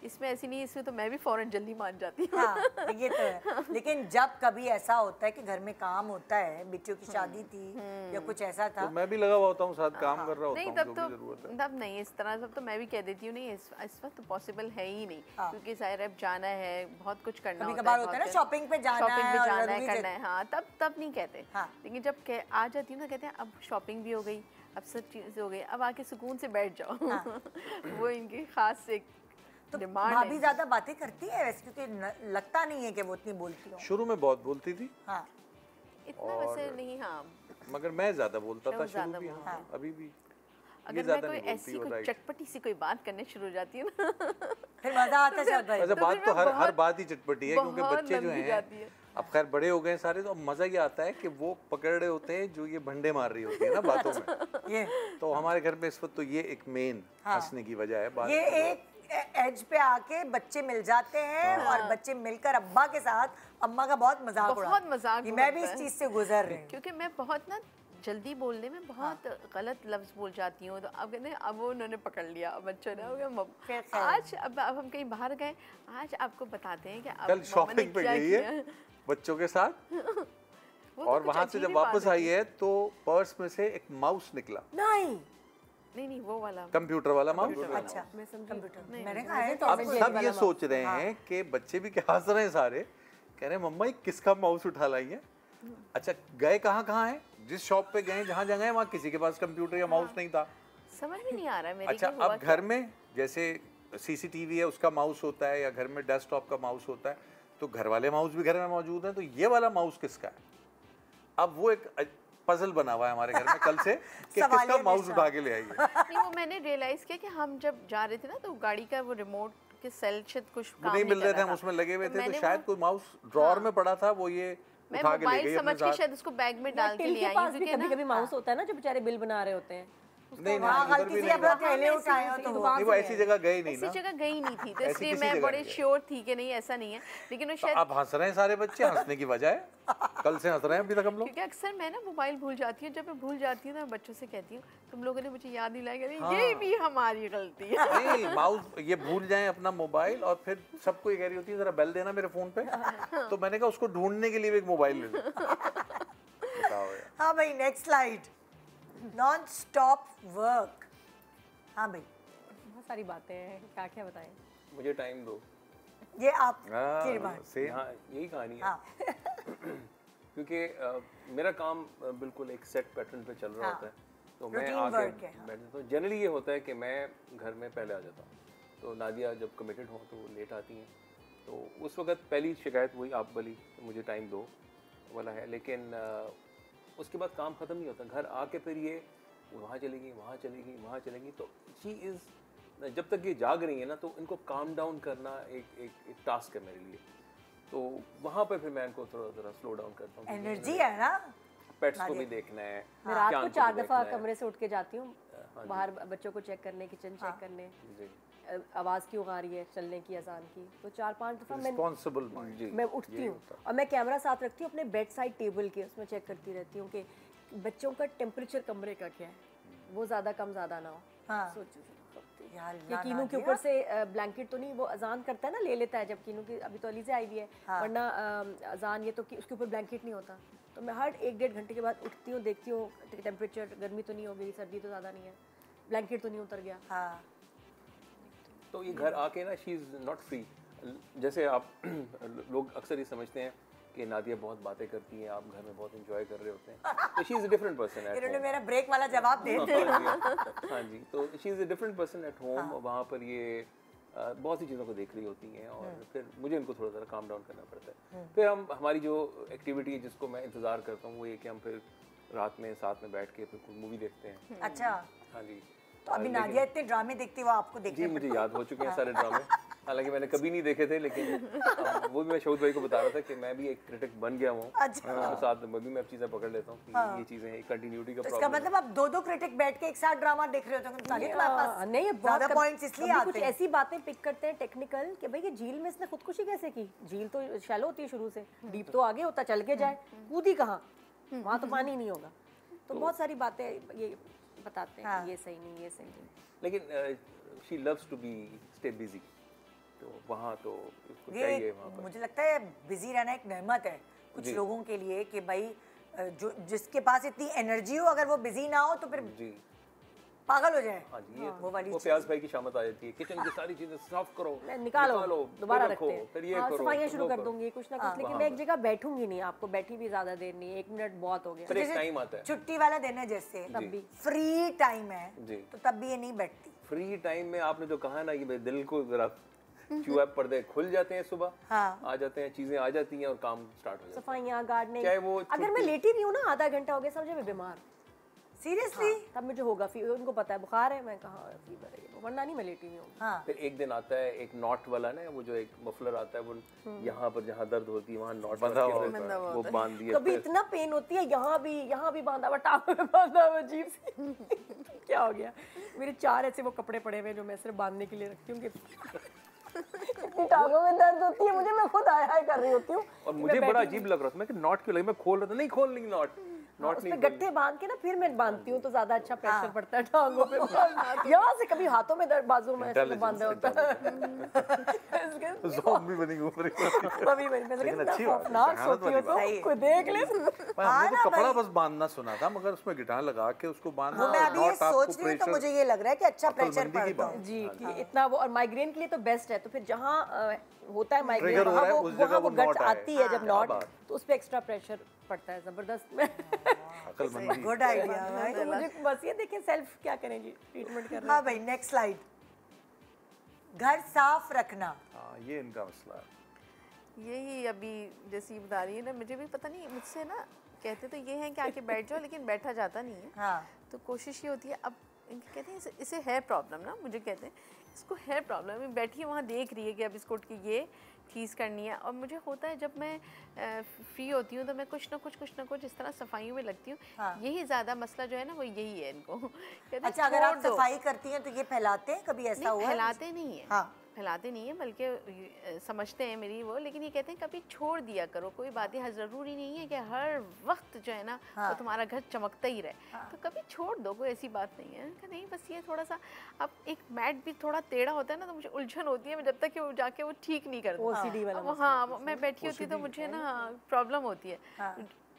इसमें ऐसी नहीं, इसमें तो मैं भी फौरन जल्दी मान जाती हूँ। हाँ, ये तो है। लेकिन जब कभी ऐसा होता है कि घर में काम होता है, बेटियों की शादी थी या कुछ ऐसा था, तो मैं भी लगा हुआ होता हूँ, साथ काम कर रहा होता हूँ, नहीं तब नहीं, इस तरह सब तो मैं भी कह देती हूँ, नहीं इस वक्त तो पॉसिबल है ही नहीं, क्योंकि ज़ाहिर है जाना है, बहुत कुछ करना होता है ना, शॉपिंग पे जाना है, करना है। हाँ तब नहीं कहते, लेकिन जब आ जाती हूँ ना, कहते हैं अब शॉपिंग भी हो गई, अब सब चीज़ हो गई, अब आके सुकून से बैठ जाओ। वो इनकी खास एक डिमांड है। भाभी ज्यादा बातें करती है वैसे, क्योंकि लगता नहीं है कि वो इतनी बोलती हो। शुरू में बहुत बोलती थी। हाँ। इतना वैसे नहीं। हाँ मगर मैं ज्यादा बोलता था शुरू भी। हाँ अभी भी। अगर मैं कोई ऐसी कोई चटपटी सी कोई बात करने शुरू हो जाती हूँ ना, फिर मजा आता है। अच्छा बात तो हर बात ही चटपटी है, क्योंकि बच्चे जो हैं अब खैर बड़े हो गए सारे, तो अब मजा ये आता है कि वो पकड़ रहे होते हैं जो ये भंडे मार रही होती है ना बातों में। ये तो हमारे घर में इस वक्त तो ये एक मेन हंसने की वजह है। बात ये एक एज पे आके बच्चे मिल जाते हैं और बच्चे मिलकर अब्बा के साथ अम्मा का बहुत मजाक उड़ाते हैं। मैं भी इस चीज से गुजर रही हूँ, क्योंकि मैं बहुत ना जल्दी बोलने में बहुत गलत लफ्ज बोल जाती हूँ। तो अब कहते हैं अब वो उन्होंने पकड़ लिया, बच्चों ने हो गया आज अब हम कहीं बाहर गए, आज आपको बताते हैं कि कल शॉपिंग पे गई है बच्चों के साथ और वहाँ से जब वापस आई है तो पर्स में से एक माउस निकला। नहीं वो वाला कंप्यूटर वाला माउस। अच्छा मैं कंप्यूटर मैंने कहा है तो अब सब ये सोच रहे हैं कि बच्चे भी क्या हंस रहे हैं सारे, कह रहे हैं मम्मा ये किसका माउस उठा लाई है। अच्छा गए कहाँ हैं, जिस शॉप पे गए जहाँ जगह वहाँ किसी के पास कंप्यूटर या माउस नहीं था, समझ में नहीं आ रहा है मेरे। अच्छा अब घर में जैसे सीसीटीवी है उसका माउस होता है या घर में डेस्कटॉप का माउस होता है, तो घर वाले माउस भी घर में मौजूद हैं, तो ये वाला माउस किसका है। अब वो एक पजल बना हुआ है हमारे घर में कल से कि किसका माउस उठा के ले आइए। नहीं वो मैंने रियलाइज किया कि हम जब जा रहे थे ना तो गाड़ी का वो रिमोट के सेल शायद कुछ काम नहीं मिल रहे थे, हम उसमें लगे हुए थे, तो शायद कोई माउस ड्रॉअर में पड़ा था, वो ये मैं मोबाइल समझ के शायद उसको बैग में डाल के ले आई हूं, क्योंकि कभी-कभी माउस होता है ना जो बेचारे बिल बना रहे होते हैं। नहीं गलती से अपना पहले उठाए हो तो वो ऐसी जगह गई नहीं ना, ऐसी जगह गई नहीं थी, तो इसलिए मैं बड़े श्योर थी कि नहीं ऐसा नहीं है। लेकिन वो शायद अब हंस रहे हैं सारे बच्चे, हंसने की वजह है कल से हंस रहे हैं अभी तक हम लोग, क्योंकि अक्सर मैं ना मोबाइल भूल जाती हूँ। जब मैं भूल जाती हूँ ना बच्चों से कहती हूँ तुम लोगों ने मुझे याद दिलाया, ये भी हमारी गलती है। नहीं माउस ये भूल जाएं अपना मोबाइल और फिर सबको ये कह रही होती है जरा बेल देना मेरे फोन पे, तो मैंने कहा उसको ढूंढने के लिए भी एक मोबाइल ले लो। हाँ भाई next slide. Non stop work. हाँ भाई बहुत सारी बातें हैं, क्या क्या बताएं। मुझे टाइम दो, ये आप की डिमांड। हाँ यही कहानी है। क्योंकि मेरा काम बिल्कुल एक सेट पैटर्न पे चल रहा होता है, तो मैं आगे बैठता हूँ। जनरली ये होता है कि मैं घर में पहले आ जाता हूँ, तो नादिया जब कमिटेड हो तो वो लेट आती हैं, तो उस वक्त पहली शिकायत वही आप वाली, मुझे टाइम दो वाला है। लेकिन उसके बाद काम ख़त्म नहीं होता, घर आके फिर ये वहाँ चलेगी, वहाँ चलेगी, वहाँ चलेगी। तो शी इज़, जब तक ये जाग रही है ना, तो इनको काम डाउन करना एक टास्क है मेरे लिए। तो वहाँ पे फिर मैं इनको थोड़ा स्लो डाउन करता हूँ। एनर्जी है ना, पेट्स को भी देखना है। मैं रात को 4 दफ़ा कमरे से उठ के जाती हूँ बाहर, बच्चों को चेक करने, किचन चेक करने, आवाज़ क्यों आ रही है चलने की, अजान की। तो 4-5 दफ़ा मैं उठती हूँ और मैं कैमरा साथ रखती हूँ अपने बेड साइड टेबल के, उसमें चेक करती रहती हूँ कि बच्चों का टेम्परेचर कमरे का क्या है, वो ज़्यादा कम ज़्यादा ना हो। सोचो ये कीनू के ऊपर से ब्लैंकेट तो नहीं, वो अजान करता है ना, ले लेता है, जब कीनू की अभी तो अलीज़ा आई हुई है, वरना अजान ये तो उसके ऊपर ब्लैंकेट नहीं होता। तो मैं हर 1-1.5 घंटे के बाद उठती हूँ, देखती हूँ टेम्परेचर, गर्मी तो नहीं हो गई, सर्दी तो ज़्यादा नहीं है, ब्लैंकेट तो नहीं उतर गया। हाँ, तो ये घर आके ना, शी इज़ नॉट फ्री। जैसे आप लोग अक्सर ये समझते हैं कि नादिया बहुत बातें करती हैं, आप घर में बहुत एंजॉय कर रहे होते हैं, तो she is a different person at home. इन्होंने मेरा ब्रेक वाला जवाब दे दिया। हाँ जी, तो she is a different person at home. वहाँ पर ये बहुत सी चीज़ों को देख रही होती हैं और फिर मुझे इनको थोड़ा सा काम डाउन करना पड़ता है। फिर हमारी जो एक्टिविटी है जिसको मैं इंतज़ार करता हूँ वो ये कि हम फिर रात में साथ में बैठ के फिर कोई मूवी देखते हैं। अच्छा, हाँ जी। तो अभी नादिया इतने ड्रामे देखती है, वो आपको देखने जी मुझे याद हो चुके हैं सारे ड्रामे, हालांकि मैंने कभी नहीं देखे थे, लेकिन वो भी मैं शोध भाई को बता रहा था कि मैं भी एक क्रिटिक बन गया हूँ। अच्छा। साथ में भी मैं अब चीज़ें पकड़ लेता हूँ कि ये चीज़ें हैं, कंटिन्यूटी का प्रॉब्लम। इसका मतलब आप 2-2 क्रिटिक बैठ के एक साथ ड्रामा देख रहे होते हैं? नहीं, ज़्यादा पॉइंट्स इसलिए आते हैं। कुछ ऐसी बातें पिक करते हैं टेक्निकल कि भाई ये झील में इसने खुदकुशी कैसे की, झील तो शैलो होती है शुरू से, डीप तो आगे होता, चल के जाए, कूदी कहाँ, वहाँ तो पानी नहीं होगा। तो बहुत सारी बातें ये बताते हैं, ये सही नहीं, ये सही नहीं। लेकिन she loves to be stay busy, तो वहाँ तो इसको चाहिए वहाँ पर। मुझे लगता है बिजी रहना एक नेमत है कुछ लोगों के लिए कि भाई जो जिसके पास इतनी एनर्जी हो, अगर वो बिजी ना हो तो फिर जी पागल हो जाए। हाँ जी, वो वाली प्याज भाई की शामत आ जाती है, किचन की सारी चीजें साफ करो, निकालो, दोबारा रखो, फिर ये करो, सफाइयाँ शुरू कर दूंगी कुछ ना कुछ। लेकिन मैं एक जगह बैठूंगी नहीं, आपको बैठी भी ज्यादा देर नहीं, 1 मिनट बहुत हो गया। फिर एक टाइम आता है, छुट्टी वाला दिन है जैसे, तब भी फ्री टाइम है तो तब भी ये नहीं बैठती। फ्री टाइम में आपने जो कहा ना कि दिल को जरा चूहा पर्दे खुल जाते हैं, सुबह आ जाते हैं, चीजें आ जाती हैं और काम स्टार्ट हो जाता है, सफाइयाँ, गार्डनिंग। चाहे वो अगर मैं लेटी भी हूँ ना, आधा घंटा हो गया समझे मैं बीमार, सीरियसली तब मुझे होगा फीवर। उनको पता है बुखार है, मैं कहा फीवर है, वरना नहीं मैं लेटी नहीं हूँ। फिर एक दिन आता है एक नॉट वाला ना, वो जो एक मफलर आता है, वो यहाँ पर जहाँ दर्द होती है वहाँ नॉट बंधा हुआ, वो बांध दिया। कभी इतना पेन होती है, यहाँ भी बांधा हुआ, टांग में बांधा हुआ, अजीब से। क्या हो गया, मेरे 4 ऐसे वो कपड़े पड़े हुए जो मैं सिर्फ बांधने के लिए रखती हूँ। टांगों में दर्द होती है मुझे, मैं खुद हाय कर रही होती हूँ। और मुझे बड़ा अजीब लग रहा था, मैं कि नॉट क्यों लगी, मैं खोल रहा था, नहीं खोल नहीं नॉट उसमें गट्ठे बांध के ना फिर मैं बांधती हूँ तो ज्यादा अच्छा प्रेशर पड़ता है टांगों पे। यहाँ से कभी हाथों में दर्द, बाजू में ऐसे बांधा होता है। ज़ॉम्बी बनी घूम रही है। लेकिन अच्छी बात है, कोई देख ले। हमने तो कपड़ा बस बांधना सुना था, मगर उसमें गिटार लगा के उसको बांधना। मैं अभी ये सोच रही हूँ तो मुझे ये लग रहा है कि अच्छा प्रेशर पड़ता है जी, कि इतना वो। और माइग्रेन के लिए तो बेस्ट है, तो फिर जहाँ होता है माइग्रेन वहाँ वो गट आती है जब नॉट, तो उस पर एक्स्ट्रा प्रेशर पड़ता है जबरदस्त में। गुड आइडिया भाई। तो मुझे बस ये देखें सेल्फ क्या करेंगी, ट्रीटमेंट कर रहे हैं। हाँ भाई, नेक्स्ट स्लाइड। घर साफ रखना, हाँ ये इनका मसला है। यही अभी जैसे ये बता रही है ना, मुझे भी पता नहीं, मुझसे ना कहते तो ये हैं कि आके बैठ जाओ, लेकिन बैठा जाता नहीं है। हाँ। तो कोशिश ये होती है, अब इनके कहते हैं इसे हेयर प्रॉब्लम ना, मुझे कहते हैं इसको हेयर प्रॉब्लम है, बैठी है वहाँ देख रही है कि अब इसको उठ के ये चीज़ करनी है। और मुझे होता है जब मैं फ्री होती हूँ तो मैं कुछ ना कुछ इस तरह सफाइयों में लगती हूँ। यही ज़्यादा मसला जो है ना वो यही है इनको। अच्छा, अगर आप सफाई करती हैं तो ये फैलाते हैं, कभी ऐसा हुआ? फैलाते नहीं है, फैलाते नहीं है, बल्कि समझते हैं मेरी वो, लेकिन ये कहते हैं कभी छोड़ दिया करो, कोई बातें ज़रूरी नहीं है कि हर वक्त जो है ना वो तुम्हारा घर चमकता ही रहे, तो कभी छोड़ दो, कोई ऐसी बात नहीं है। नहीं, बस ये थोड़ा सा, अब एक मैट भी थोड़ा टेढ़ा होता है ना, तो मुझे उलझन होती है, जब तक कि वो जाके वो ठीक नहीं करता। हाँ, मैं बैठी होती तो मुझे ना प्रॉब्लम होती है,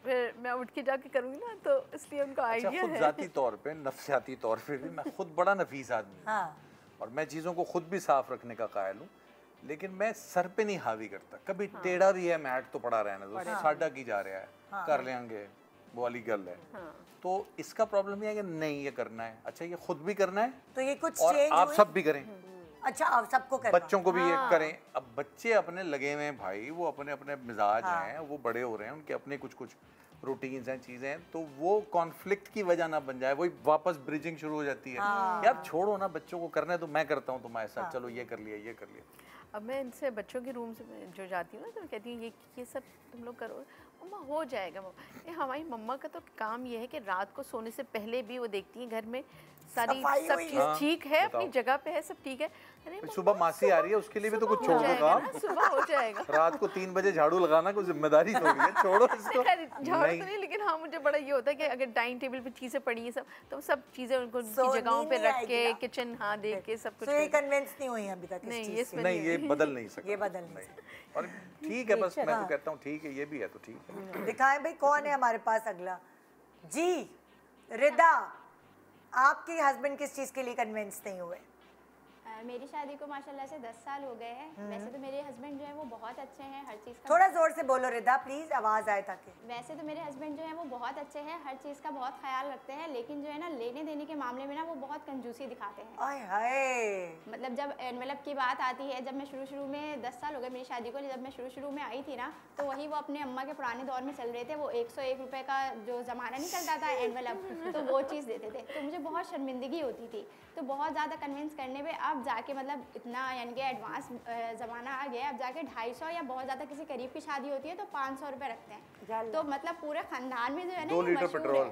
फिर मैं उठ के जाके करूँगी ना, तो इसलिए उनको आइडिया है। ज़ाती तौर पे, नफ्सियाती तौर पे भी मैं खुद बड़ा नफीस आदमी हूँ और मैं चीज़ों को खुद भी साफ रखने का कायल हूँ, लेकिन मैं सर पे नहीं हावी करता। कभी टेढ़ा भी है मैट तो पड़ा रहना दो, साडा की जा रहा है, कर लेंगे, वो वाली गल है। तो इसका प्रॉब्लम ये है कि नहीं ये करना है, अच्छा ये खुद भी करना है तो ये कुछ और आप सब भी करें, अच्छा अब सबको करना, बच्चों को भी ये करें। अब बच्चे अपने लगे हुए हैं भाई, वो अपने अपने मिजाज हैं, वो बड़े हो रहे हैं, उनके अपने कुछ कुछ रूटीन्स हैं, चीजें हैं, तो वो कॉन्फ्लिक्ट की वजह ना बन जाए, वही वापस ब्रिजिंग शुरू हो जाती है। यार छोड़ो ना, बच्चों को करना है तो मैं करता हूँ तुम्हारे साथ, चलो ये कर लिया ये कर लिया। अब मैं इनसे बच्चों के रूम से जो जाती हूँ ना, तो कहती हूँ ये सब तुम लोग करो, मम्मा हो जाएगा मम्मा। हमारी मम्मा का तो काम ये है कि रात को सोने से पहले भी वो देखती हैं घर में सारी सब चीज़ ठीक है, अपनी जगह पे है, सब ठीक है। अरे सुबह मासी आ रही है, उसके लिए भी तो कुछ छोड़ दो काम। सुबह हो जाएगा। रात को 3 बजे झाड़ू लगाना कोई जिम्मेदारी थोड़ी है, छोड़ो इसको। झाड़ू तो नहीं, लेकिन हाँ मुझे बड़ा ये होता है कि अगर डाइनिंग टेबल पे चीजें पड़ी हैं सब, तो सब चीजें उनको उनकी जगहों पे रख के, किचन हाँ देख के सब कुछ। ये कन्विंस नहीं हुई अभी तक? नहीं, ये बदल नहीं सकता, ये बदल नहीं सकता। और ठीक है, बस मैं तो कहता हूँ ठीक है, ये भी है तो ठीक है। दिखाएं भाई कौन है हमारे पास अगला। जी रिदा, आपके हस्बैंड किस चीज के लिए कन्विंस नहीं हुए? मेरी शादी को माशाल्लाह से 10 साल हो गए हैं। वैसे तो मेरे हस्बैंड जो है वो बहुत अच्छे हैं, हर चीज़ का। थोड़ा जोर से बोलो रिदा प्लीज, आवाज आए ताकि। वैसे तो मेरे हस्बैंड जो है वो बहुत अच्छे हैं, हर चीज़ का बहुत ख्याल रखते हैं, लेकिन जो है ना लेने देने के मामले में ना वो बहुत कंजूसी दिखाते हैं। आय हाय। मतलब जब एनवेलप की बात आती है, जब मैं शुरू में 10 साल हो गए मेरी शादी को, जब मैं शुरू में आई थी ना, तो वही वो अपने अम्मा के पुराने दौर में चल रहे थे, वो 101 रुपये का जो ज़माना नहीं चलता था एनवेलप, तो वो चीज़ देते थे, तो मुझे बहुत शर्मिंदगी होती थी। तो बहुत ज़्यादा कन्विंस करने पे अब जाके मतलब इतना यानी कि एडवांस ज़माना आ गया, अब जाके 250 या बहुत ज़्यादा किसी करीब की शादी होती है तो 500 रुपये रखते हैं। तो मतलब पूरे खानदान में जो है ना 2 लीटर पेट्रोल।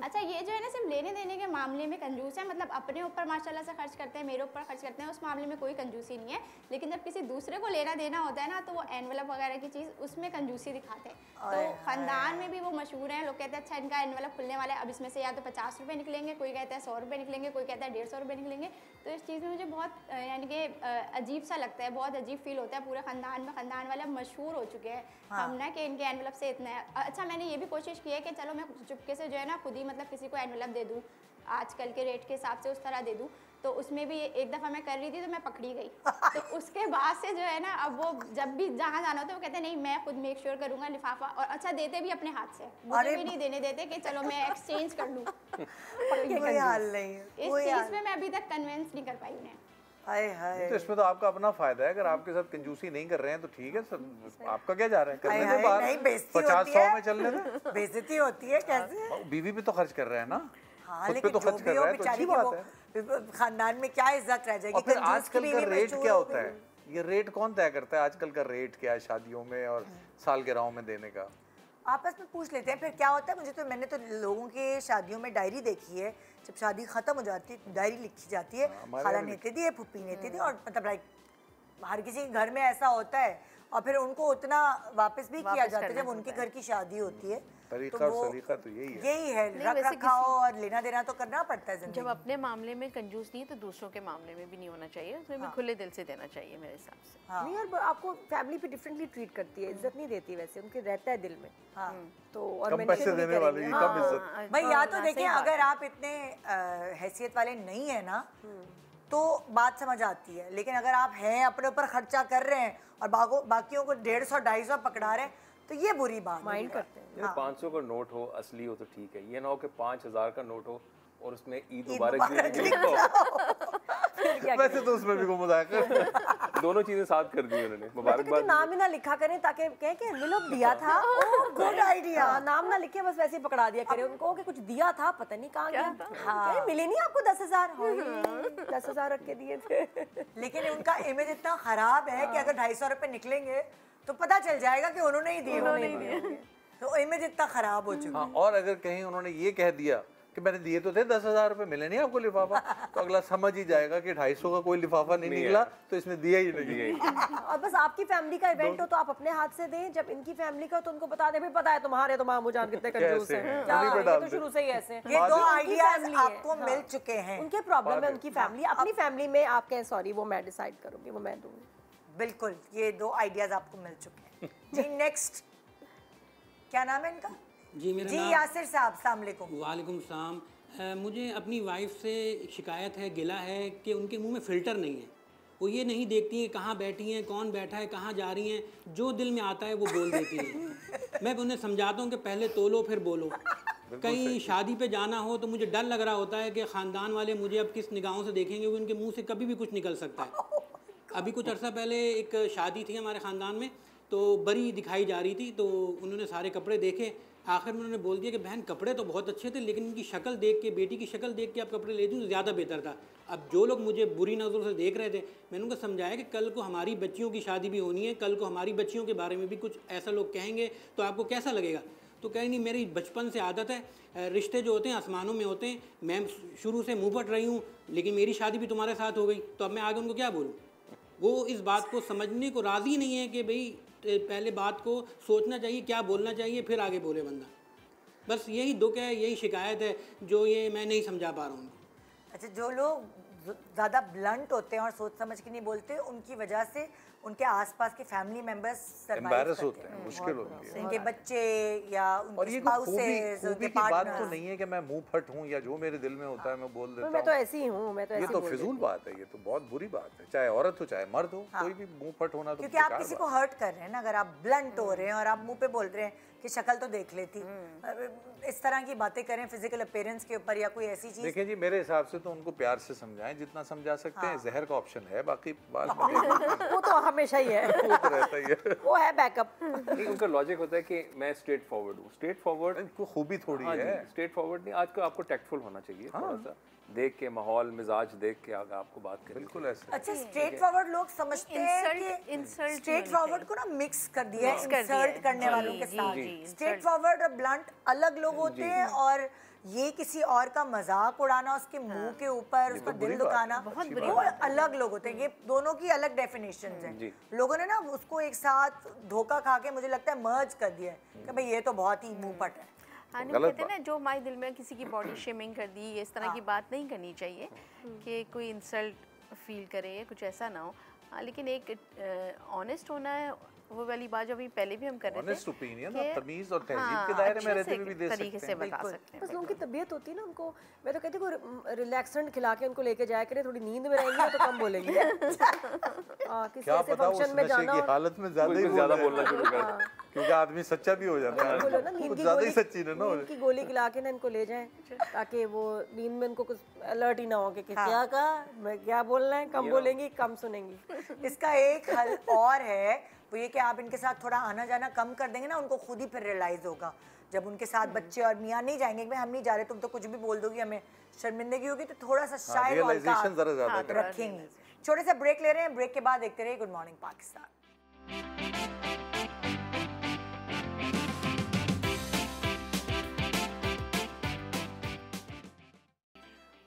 अच्छा ये जो है ना सिर्फ लेने देने के मामले में कंजूस है, मतलब अपने ऊपर माशाल्लाह से खर्च करते हैं, मेरे ऊपर खर्च करते हैं, उस मामले में कोई कंजूसी नहीं है। लेकिन जब किसी दूसरे को लेना देना होता है ना, तो वो एनवेलप वगैरह की चीज़ उसमें कंजूसी दिखाते हैं। तो खानदान में भी वो मशहूर हैं, लोग कहते हैं अच्छा इनका एनवेलप खुलने वाला है, अब इसमें से या तो 50 रुपये निकलेंगे, कोई कहता है 100 रुपये निकलेंगे, कोई कहता है 150 रुपये निकलेंगे। तो इस चीज़ में मुझे बहुत यानी कि अजीब सा लगता है, बहुत अजीब फील होता है पूरे खानदान में। खानदान वाले मशहूर हो चुके हैं हम ना कि इनके एनवेलप से इतना है। अच्छा मैंने ये भी कोशिश की है कि चलो मैं चुपके से जो है ना खुद ही मतलब किसी को एनवेलप दे दूँ, आजकल के रेट के हिसाब से उस तरह दे दूँ। तो उसमें भी एक दफ़ा मैं कर रही थी तो मैं पकड़ी गई। तो उसके बाद से जो है ना अब वो जब भी जहाँ जाना होता है वो कहते हैं नहीं मैं खुद मेक श्योर करूँगा लिफाफा, और अच्छा देते भी अपने हाथ से, मुझे भी नहीं देने देते कि चलो मैं एक्सचेंज कर लूँ। कोई हाल नहीं, इस चीज़ में मैं अभी तक कन्विंस नहीं कर पाई उन्हें। तो इसमें तो आपका अपना फायदा है, अगर आपके साथ कंजूसी नहीं कर रहे हैं तो ठीक है, आपका क्या जा रहा है, करने दे बाहर, 50-100 में चलने दे। बेइज्जती होती है कैसे? बीवी भी तो खर्च कर रहा है ना, हाँ, खुद पे तो खर्च कर रहा है, तो अच्छी बात है। खानदान में क्या इज्जत रह जाएगी? और फिर आजकल का रेट क्या होता है, ये रेट कौन तय करता है? आजकल का रेट क्या है शादियों में और सालगिरहों में देने का? आपस में पूछ लेते हैं फिर क्या होता है। मुझे तो मैंने तो लोगों के शादियों में डायरी देखी है, जब शादी खत्म हो जाती है डायरी लिखी जाती है, खाला ने दे दी है, फुप्पी ने दे दी, और मतलब लाइक हर किसी के घर में ऐसा होता है, और फिर उनको उतना वापस भी किया जाता है जब उनके घर की शादी होती है। तरीका और सलीका तो यही है, रख रखाव और लेना देना तो करना पड़ता है। जब अपने मामले में कंजूस नहीं तो दूसरों के मामले में भी नहीं होना चाहिए, उसमें भी खुले दिल से देना चाहिए मेरे हिसाब से। नहीं और आपको फैमिली पे डिफरेंटली ट्रीट करती है, इज्जत नहीं देती वैसे, उनके रहता है दिल में। तो और कम पैसे देने वाले की कम इज्जत। भाई या तो देखिए अगर आप इतने हैसियत वाले नहीं है ना तो बात समझ आती है, लेकिन अगर आप हैं अपने ऊपर खर्चा कर रहे हैं और बाकियों को 150-250 पकड़ा रहे हैं तो ये बुरी बात माइंड करते हैं। 500 का नोट हो असली हो तो ठीक है, ये ना हो कि 5000 का नोट हो और उसमें ईद मुबारक भी लिखो। वैसे तो उसमें भी को मजाक है। दोनों चीजें साथ कर दी उन्होंने, मुबारकबाद। नाम ही ना लिखा करें ताकि कहें कि एनवेलप दिया था, गुड आइडिया। नाम ना लिखे बस वैसे ही पकड़ा दिया करें उनको कि कुछ दिया था, पता नहीं कहाँ गया, मिले नहीं आपको 10,000, 10,000 रख के दिए थे। लेकिन उनका इमेज इतना खराब है कि अगर 250 रुपए निकलेंगे तो पता चल जाएगा कि उन्होंने ही दिए, तो इमेज इतना खराब हो चुका है। और अगर कहीं उन्होंने ये कह दिया कि मैंने दिए तो थे 10,000 रुपए, मिले नहीं आपको लिफाफा, तो अगला समझ ही जाएगा कि 250 का कोई लिफाफा नहीं निकला तो इसने दिया ही नहीं। और बस आपकी फैमिली का इवेंट हो तो आप अपने हाथ से दें, जब इनकी फैमिली का तो उनको बता दें, भी पता है तुम्हारे तो मामू जान कितने कंजूस हैं, ये तो शुरू से ही ऐसे। ये दो आइडियाज आपको मिल चुके हैं। उनके प्रॉब्लम है उनकी फैमिली, अपनी फैमिली में आप कहें सॉरी वो मैं डिसाइड करूंगी, वो मैं दूंगी। बिल्कुल, ये दो आइडियाज आपको मिल चुके हैं। जी नेक्स्ट, क्या नाम है इनका? जी मेरा नाम यासिर साहब, अस्सलाम वालेकुम। वालेकुम सलाम। मुझे अपनी वाइफ से शिकायत है, गिला है कि उनके मुंह में फ़िल्टर नहीं है। वो ये नहीं देखती हैं कहाँ बैठी हैं, कौन बैठा है, कहाँ जा रही हैं, जो दिल में आता है वो बोल देती हैं। मैं उन्हें समझाता हूँ कि पहले तोलो फिर बोलो, कहीं शादी पे जाना हो तो मुझे डर लग रहा होता है कि ख़ानदान वाले मुझे अब किस निगाहों से देखेंगे, वो उनके मुंह से कभी भी कुछ निकल सकता है। अभी कुछ अर्सा पहले एक शादी थी हमारे ख़ानदान में, तो बरी दिखाई जा रही थी, तो उन्होंने सारे कपड़े देखे, आखिर में उन्होंने बोल दिया कि बहन कपड़े तो बहुत अच्छे थे, लेकिन इनकी शक्ल देख के, बेटी की शक्ल देख के आप कपड़े ले दूँ तो ज़्यादा बेहतर था। अब जो लोग मुझे बुरी नज़रों से देख रहे थे, मैंने उनको समझाया कि कल को हमारी बच्चियों की शादी भी होनी है, कल को हमारी बच्चियों के बारे में भी कुछ ऐसा लोग कहेंगे तो आपको कैसा लगेगा। तो कहीं नहीं, मेरी बचपन से आदत है, रिश्ते जो होते हैं आसमानों में होते हैं, मैं शुरू से मुँह फट रही हूँ, लेकिन मेरी शादी भी तुम्हारे साथ हो गई, तो अब मैं आगे उनको क्या बोलूँ। वो इस बात को समझने को राज़ी नहीं है कि भाई पहले बात को सोचना चाहिए, क्या बोलना चाहिए, फिर आगे बोले बंदा। बस यही दुख है, यही शिकायत है जो ये मैं नहीं समझा पा रहा हूँ। अच्छा, जो लोग ज़्यादा ब्लंट होते हैं और सोच समझ के नहीं बोलते, उनकी वजह से उनके आसपास के फैमिली मेंबर्स एम्बैरस होते हैं, मुश्किल होती है, उनके बच्चे या उनके स्पाउसेस, उनके पार्टनर्स। बात तो नहीं है कि मैं मुंह फट हूँ या जो मेरे दिल में होता है मैं बोल देता हूँ, मैं तो ऐसी ही हूँ, मैं तो ये तो फिजूल बात है, ये तो बहुत बुरी बात है, चाहे औरत हो चाहे मर्द हो, कोई भी मुंह फट होना तो क्योंकि आप किसी को हर्ट कर रहे हैं ना, अगर आप ब्लंट हो रहे हैं और आप मुंह पे बोल रहे हैं कि शक्ल तो देख लेती, इस तरह की बातें करें फिजिकल अपीयरेंस के ऊपर या कोई ऐसी चीज। देखिए जी, मेरे हिसाब से तो उनको प्यार से समझाएं जितना समझा सकते हैं, जहर का ऑप्शन है, बाकी बात वो तो हमेशा ही है, वो तो रहता ही है, वो है बैकअप। नहीं, उनका लॉजिक होता है कि मैं स्ट्रेट फॉरवर्ड हूँ, स्ट्रेट फॉरवर्ड इनको खूबी थोड़ी है, स्ट्रेट फॉरवर्ड नहीं, आज को आपको टैक्टफुल होना चाहिए, थोड़ा सा देख के माहौल मिजाज देख के आगे आपको बात करें, बिल्कुल ऐसे। अच्छा, स्ट्रेट फॉरवर्ड लोग समझते हैं कि स्ट्रेट फॉरवर्ड को ना मिक्स कर दिया है इंसल्ट करने वालों के साथ। स्ट्रेट फॉरवर्ड और ब्लंट अलग लोग होते हैं, और ये किसी और का मजाक उड़ाना, उसके मुंह के ऊपर उसका दिल दुखाना, वो अलग लोग होते हैं। ये दोनों की अलग डेफिनेशंस हैं। लोगों ने ना उसको एक साथ धोखा खा के मुझे लगता है मर्ज कर दिया है कि भाई ये तो बहुत ही मुंह फट है। हाँ, नहीं कहते ना, जो हमारे दिल में किसी की बॉडी शेमिंग कर दी, इस तरह की बात नहीं करनी चाहिए कि कोई इंसल्ट फील करे या कुछ ऐसा ना हो। हाँ, लेकिन एक ऑनेस्ट होना है, वो वाली बात जो अभी पहले भी हम कर रहे थे, ऑनेस्ट ओपिनियन और तमीज और तहजीब के दायरे में रहते हुए भी दे सकते हैं, तरीके से बता सकते हैं। बस लोगों की तबीयत होती है ना, उनको मैं तो कहती हूँ कोई रिलैक्सेंट खिला के उनको लेके जाया करें, थोड़ी नींद में रहेंगे तो कम बोलेंगे। किसी ऐसे फंक्शन में जाना की हालत में ज्यादा बोलना शुरू कर, क्योंकि आदमी सच्चा भी हो जाता है, बोलो ना, नींद की ज्यादा ही सच्ची ना हो, नींद की गोली खिला के ना इनको ले जाएं, ताकि वो नींद में इनको कुछ अलर्ट ही ना हो कि क्या कहा, मैं क्या बोलना है, कम बोलेंगी कम सुनेंगी। इसका एक हल और है, वो ये कि आप इनके साथ थोड़ा आना जाना कम कर देंगे ना, उनको खुद ही फिर रियलाइज होगा जब उनके साथ बच्चे और मियाँ नहीं जाएंगे कि हम नहीं जा रहे, तुम तो कुछ भी बोल दोगी, हमें शर्मिंदगी होगी, तो थोड़ा सा शायद रखेंगे। छोटे से ब्रेक ले रहे हैं, ब्रेक के बाद देखते रहिए good morning Pakistan.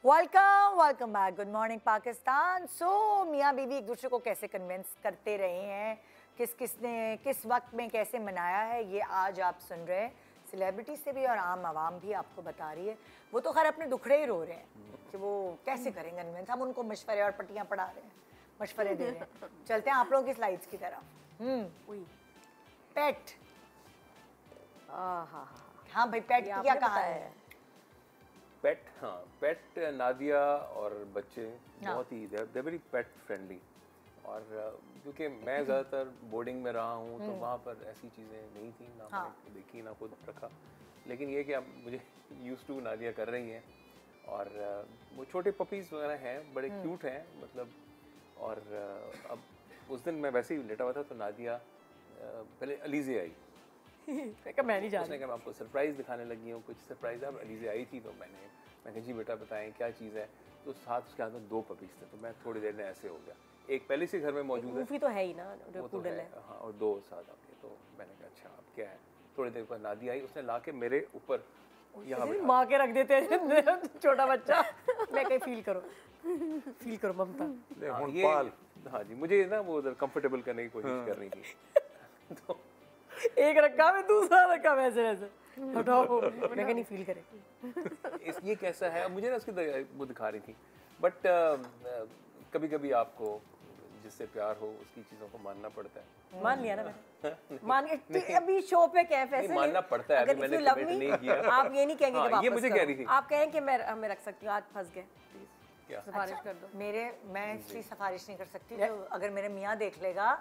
Welcome back, good morning Pakistan. So मियाँ बीवी एक दूसरे को कैसे कन्विंस करते रहे हैं, किसने किस वक्त में कैसे मनाया है, ये आज आप सुन रहे हैं। सेलिब्रिटी से भी और आम आवाम भी आपको बता रही है। वो तो खैर अपने दुखड़े ही रो रहे हैं कि वो कैसे करेंगे कन्विंस, हम उनको मशवरे और पट्टियाँ पढ़ा रहे हैं, मशवरे दे रहे हैं। चलते हैं आप लोगों की स्लाइड्स की तरफ। पेट, हाँ भाई, पेट क्या कहा है? पेट, हाँ, पेट नादिया और बच्चे बहुत ही दे वेरी पेट फ्रेंडली। और क्योंकि मैं ज़्यादातर बोर्डिंग में रहा हूँ तो वहाँ पर ऐसी चीज़ें नहीं थी, ना मैंने देखी ना खुद रखा। लेकिन ये कि अब मुझे यूज़ टू नादिया कर रही हैं, और वो छोटे पपीज़ वगैरह हैं, बड़े क्यूट हैं मतलब। और अब उस दिन मैं वैसे ही लेटा हुआ था तो नादिया पहले अलीज़े आई, मैं नहीं उसने कहा मैं आपको सरप्राइज़ दिखाने लगी हूँ, कुछ सरप्राइज़। अब अलीज़े आई थी तो मैं कहा जी बेटा बताएं क्या चीज़ है। तो साथ उसके हाथ में 2 पपीज़ थे, तो मैं थोड़ी देर में ऐसे हो गया। एक पहले से घर में मौजूद है, तो है ही ना, वो तो है, हाँ, और 2 साथ आपके। तो मैंने कहा अच्छा अब क्या है। थोड़ी देर बाद नादिया आई, उसने ला के मेरे ऊपर यहाँ माँ के रख देते हैं छोटा बच्चा। मैं कहीं फील करो ममता। हाँ जी, मुझे ना वो उधर कंफर्टेबल करने की कोशिश कर रही थी। तो एक रखा में दूसरा रखा वैसे हटाओ, मैं नहीं फील करे ये कैसा है। मुझे ना उसकी वो दिखा रही थी। बट कभी कभी आपको जिससे प्यार हो उसकी चीज़ों को मानना पड़ता है। मान लिया ना मैंने, मान के अभी शो पे कैफ ऐसे मानना पड़ता है। अभी मैंने कमिट नहीं किया। आप ये नहीं कहेंगे कि ये मुझे कह रही थी, आप कहें कि मैं रख सकती हूँ, आज फंस गए सिफारिश कर दो। मैं इसलिए सिफारिश नहीं कर सकती, तो अगर मेरे मियाँ देख लेगा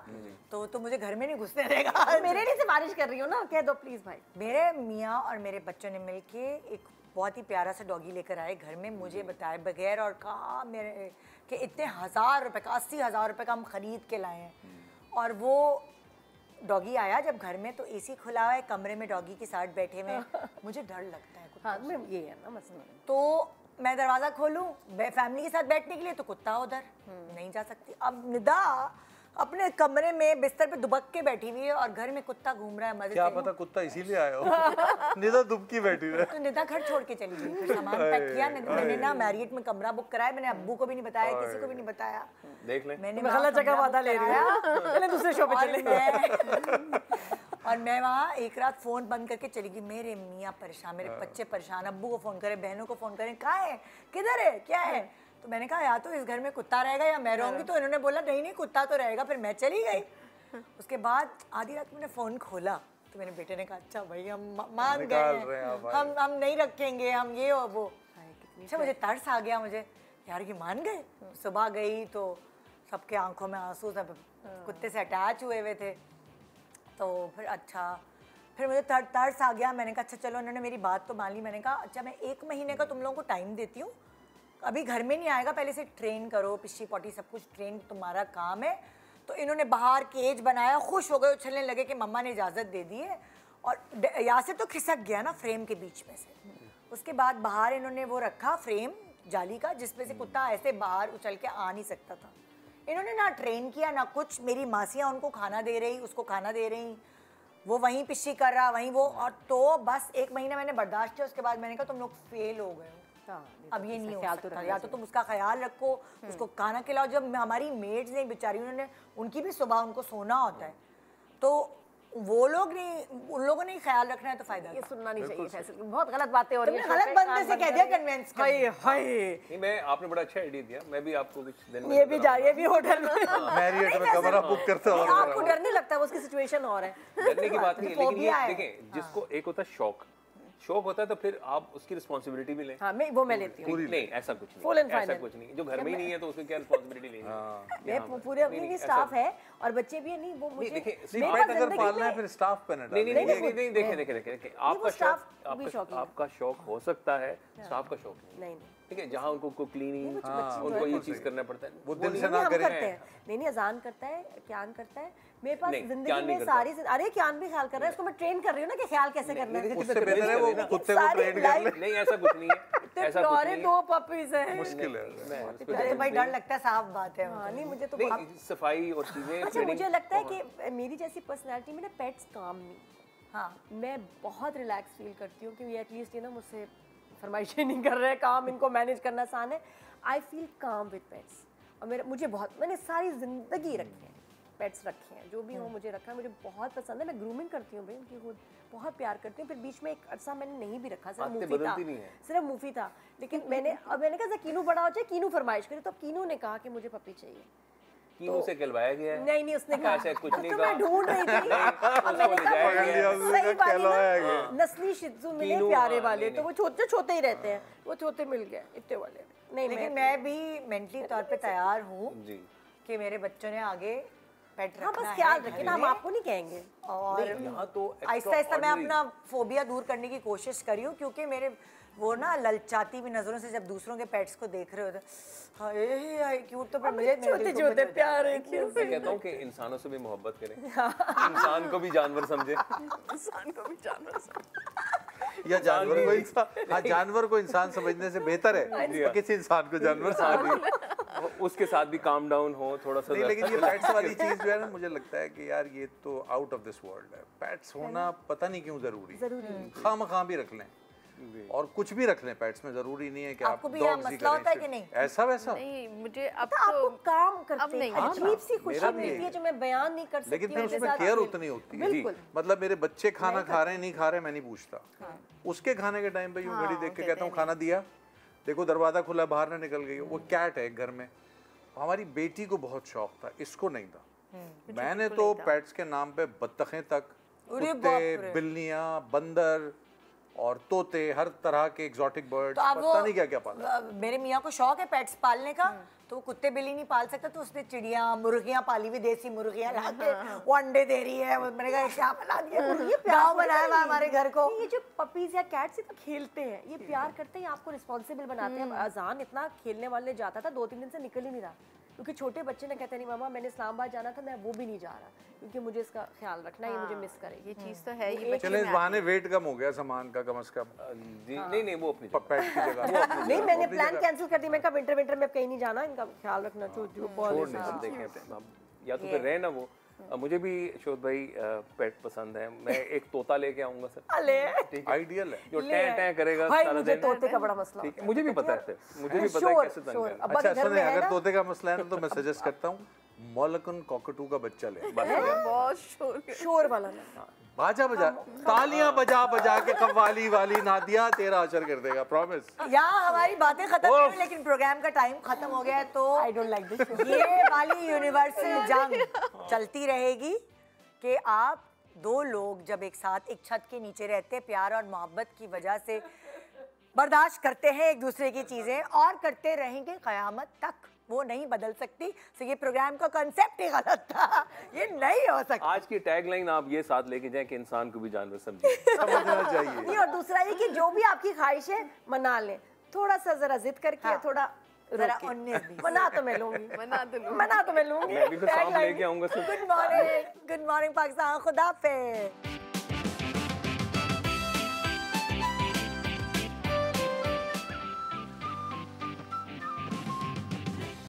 तो मुझे घर में नहीं घुसने देगा। मेरे लिए सिफारिश कर रही हो ना, कह दो प्लीज भाई। मेरे मियाँ और मेरे बच्चों ने मिलके एक बहुत ही प्यारा सा डॉगी लेकर आए घर में, मुझे बताए बगैर, और कहा मेरे कि इतने 1000 रुपए का, 80,000 रुपए का हम खरीद के लाए हैं। और वो डॉगी आया जब घर में तो एसी खुला हुआ है, कमरे में डॉगी के साथ बैठे हुए हैं। मुझे डर लगता है कुत्ता हाँ, ये है ना मसला। तो मैं दरवाज़ा खोलूं फैमिली के साथ बैठने के लिए, तो कुत्ता उधर नहीं जा सकती। अब निदा अपने कमरे में बिस्तर पे दुबक के बैठी हुई है और घर में कुत्ता घूम रहा है मजे से। क्या पता कुत्ता इसीलिए आया हो। निदा दुबकी बैठी है। तो निदा घर छोड़ के चली गई, फिर सामान पैक किया। मैंने ना मैरियट में कमरा बुक कराया, मैंने अब्बू को भी नहीं बताया, किसी को भी नहीं बताया। देख ले, मैंने गलत जगह वादा ले रही है, चले दूसरे शो पे चले। और मैं वहाँ एक रात फ़ोन बंद करके चली गई। मेरे मियाँ परेशान, मेरे बच्चे परेशान, अब्बू को फ़ोन करें, बहनों को फ़ोन करें, कहाँ है, किधर है, क्या है। तो मैंने कहा या तो इस घर में कुत्ता रहेगा या मैं रहूँगी। तो इन्होंने बोला नहीं नहीं कुत्ता तो रहेगा। फिर मैं चली गई। उसके बाद आधी रात मैंने फ़ोन खोला तो मेरे बेटे ने कहा अच्छा भाई हम मान गए, हम नहीं रखेंगे, हम ये और वो। अच्छा मुझे तरस आ गया, मुझे यार ये मान गए। सुबह गई तो सबके आंखों में आंसू, सब कुत्ते से अटैच हुए हुए थे। तो फिर मुझे तरस आ गया। मैंने कहा अच्छा चलो, उन्होंने मेरी बात तो मान ली। मैंने कहा अच्छा मैं 1 महीने का तुम लोगों को टाइम देती हूँ, अभी घर में नहीं आएगा, पहले से ट्रेन करो, पिच्ची पॉटी सब कुछ ट्रेन तुम्हारा काम है। तो इन्होंने बाहर केज बनाया, खुश हो गए, उछलने लगे कि मम्मा ने इजाज़त दे दी है। और यासिर तो खिसक गया ना फ्रेम के बीच में से। उसके बाद बाहर इन्होंने वो रखा फ्रेम जाली का, जिसमें से कुत्ता ऐसे बाहर उछल के आ नहीं सकता था। इन्होंने ना ट्रेन किया ना कुछ। मेरी मासियाँ उनको खाना दे रही, उसको खाना दे रही, वो वहीं पिच्ची कर रहा, वहीं वो। और तो बस 1 महीना मैंने बर्दाश्त किया। उसके बाद मैंने कहा तुम लोग फेल हो गए हो, अब ये नहीं हो सकता। या तो तुम उसका ख्याल रखो, उसको खाना खिलाओ। जब हमारी मेड्स ने बेचारी, उन्होंने उनकी भी सुबह उनको सोना होता है, तो वो लोग नहीं, उन लोगों ने ख्याल रखना है तो फायदा। ये सुनना नहीं चाहिए फैसल, बहुत गलत बातें हो रही हैं। गलत बंदे से कह दिया कन्विंस। हाय हाय, नहीं मैं आपने बड़ा अच्छा आइडिया दिया, मैं भी आपको कुछ दिन में ये भी जा रही है, भी होटल में मैरियट में कमरा बुक करता हूँ। आपको डर नहीं लगता? वो उसकी सिचुएशन और है, डरने की बात नहीं है, लेकिन ये देखें जिसको एक होता है शौक होता है तो फिर आप उसकी रिस्पांसिबिलिटी भी लें। हाँ, मैं लेती हूँ। नहीं ऐसा कुछ Full नहीं, and ऐसा final। कुछ नहीं, जो घर में ही नहीं है तो उसकी क्या रिस्पांसिबिलिटी लेनी है। मैं पूरे अपनी स्टाफ है और बच्चे भी है। नहीं वो मुझे पेट अगर पालना है फिर स्टाफ पे ना डालें। नहीं देखे आपका शौक हो सकता है, स्टाफ का शौक नहीं। ठीक है, जहाँ उनको क्लीनिंग, उनको ये चीज करना पड़ता है, वो दिल से ना करें। नहीं अजान करता है, क्यान करता है। मेरे पास जिंदगी में सारी, अरे क्यान भी ख्याल कर रहा है, उसको मैं ट्रेन कर रही हूँ ना कि ख्याल कैसे करना है। उससे बेहतर है वो कुत्ते को ट्रेन कर ले। नहीं ऐसा कुछ नहीं है, ऐसा कुछ नहीं है। 2 पपीज हैं, मुश्किल है। अरे भाई डर लगता है, साफ बात है। नहीं मुझे तो सफाई और चीजें। अच्छा मुझे लगता है कि मेरी जैसी पर्सनैलिटी में ना पेट्स काम नहीं। हाँ, मैं बहुत रिलैक्स फील करती हूँ कि ये एटलीस्ट ये ना मुझसे फरमाइशें नहीं कर रहे, काम इनको मैनेज करना आसान है। आई फील काम विद पेट्स। और मैंने सारी जिंदगी रखी है, पेट्स रखे हैं, जो भी हो मुझे रखा है, मुझे बहुत पसंद है। मैं ग्रूमिंग करती हूँ भाई उनकी, खुद बहुत प्यार करती हूँ। फिर बीच में एक अरसा मैंने नहीं भी रखा, सिर्फ मूफी था। लेकिन मैंने कहा कीनू बड़ा हो जाए, कीनू फरमाइश करे, तो अब कीनू ने कहा कि मुझे पपी चाहिए। कीनू से कहलवाया गया है? नहीं उसने कहा ऐसा कुछ नहीं तो कहा। मैं ढूंढ रही थी। मैंने कहा नस्ली शिज़ू मिले प्यारे वाले, तो वो छोटे ही रहते हैं, वो छोटे मिल गए इतने वाले। नहीं लेकिन मैं भी मेंटली तौर पे तैयार हूँ कि मेरे बच्चों ने आगे पेट रखना है। बस ख्याल रखिए ना, हम आपको नहीं कहेंगे। और आहिस्ता आहिस्ता मैं अपना फोबिया दूर करने की कोशिश करी हूँ, क्योंकि मेरे वो ना ललचाती हुई नजरों से जब दूसरों के पेट्स को देख रहे होते, हाय क्यूट, तो मुझे छोटे प्यारे। मैं कहता हूँ कि इंसानों से भी मोहब्बत करें, इंसान को भी जानवर समझे, इंसान को भी जानवर समझे, या जानवर को इंसान, हाँ जानवर को इंसान समझने से बेहतर है किसी इंसान को जानवर समझ। उसके साथ भी काम डाउन हो थोड़ा सा। लेकिन ये पेट्स वाली चीज जो है ना, मुझे लगता है कि यार ये तो आउट ऑफ दिस वर्ल्ड है। पेट्स होना पता नहीं क्यों जरूरी, खामखा भी रख लें और कुछ भी रख लें पेट्स में, जरूरी नहीं है कि आपको भी यहाँ मसला होता है कि नहीं? ऐसा वैसा नहीं, मुझे अब तो आपको काम करते हैं, नहीं, अजीब सी खुशी मिलती है जो मैं बयान नहीं कर सकती। लेकिन फिर उसमें केयर उतनी होती है। मतलब मेरे बच्चे खाना खा रहे हैं नहीं खा रहे मैं नहीं पूछता, उसके खाने के टाइम पे यूं घड़ी देख के कहता हूँ खाना दिया, देखो दरवाजा खुला बाहर ना निकल गई। वो कैट है घर में, हमारी बेटी को बहुत शौक था, इसको नहीं था। मैंने तो पेट्स के नाम पे बत्तखें तक, कुत्ते, बिल्लियाँ, बंदर, और तोते, हर तरह के एग्जॉटिक बर्ड्स, तो पता नहीं क्या क्या पाला। मेरे मियाँ को शौक है पेट्स पालने का, तो वो कुत्ते बिल्ली नहीं पाल सकता, तो उसने चिड़िया, मुर्गियाँ पाली हुई, देसी मुर्गियाँ ला के वो अंडे दे रही है। मैंने कहा क्या बना दिया, गाँव बनाया हुआ हमारे घर को। ये जो पपीज या कैट्स तो खेलते हैं, ये प्यार करते हैं, आपको रिस्पॉन्सिबल बनाते हैं। अजान इतना खेलने वाले जाता था, 2-3 दिन से निकल ही नहीं रहा, क्योंकि छोटे बच्चे ने कहते नहीं मामा मैंने इस्लामाबाद जाना था, मैं वो भी नहीं जा रहा, क्योंकि मुझे इसका ख्याल रखना है, ये मुझे मिस करेगी। ये चीज़ तो है ही। चले इस बहाने वेट कम हो गया सामान का, कम से कम। जी नहीं वो अपनी पेट की जगह नहीं, मैंने प्लान कैंसिल कर दी, मैं कहा विंटर में कहीं नहीं जाना, इनका ख्याल रखना। जो छोड़ नहीं सकते हैं या तो फिर रहे ना वो। मुझे भी शोध भाई पेट पसंद है, मैं एक तोता लेके आऊंगा सर। ठीक है, आइडियल है, जो टैं टैं करेगा भाई सारा मुझे दिन। तोते का बड़ा मसला ठीक है, मुझे भी पता है, मुझे भी पता है कैसे तंग करना। अच्छा सुने, अगर तोते का मसला है ना तो मैं सजेस्ट करता हूँ मॉलकन कॉकटू का बच्चा ले। बहुत शोर वाला बाजा बजा, तालियां बजा बजा के कव्वाली वाली नादिया तेरा असर कर देगा, प्रॉमिस। यहाँ हमारी बातें खत्म नहीं हुई, लेकिन प्रोग्राम का टाइम खत्म हो गया है, तो आई डोंट लाइक दिस। ये वाली यूनिवर्सल जंग चलती रहेगी कि आप दो लोग जब एक साथ एक छत के नीचे रहते, प्यार और मोहब्बत की वजह से बर्दाश्त करते हैं एक दूसरे की चीजें और करते रहेंगे क़यामत तक, वो नहीं बदल सकती। तो ये प्रोग्राम का कंसेप्ट ही गलत था, ये नहीं हो सकता। आज की टैगलाइन आप ये साथ लेके जाएं कि इंसान को भी जानवर समझिए, समझना चाहिए। नहीं, और दूसरा ये कि जो भी आपकी ख्वाहिश है मना लें, थोड़ा सा जरा जिद करके, थोड़ा जरा 19-20 मना तो मैं लूंगी, मना तो लूंगी, मना तो मैं लूंगी। मैं भी तो सांप लेके आऊंगा सर। गुड मॉर्निंग पाकिस्तान, खुदा हाफिज़।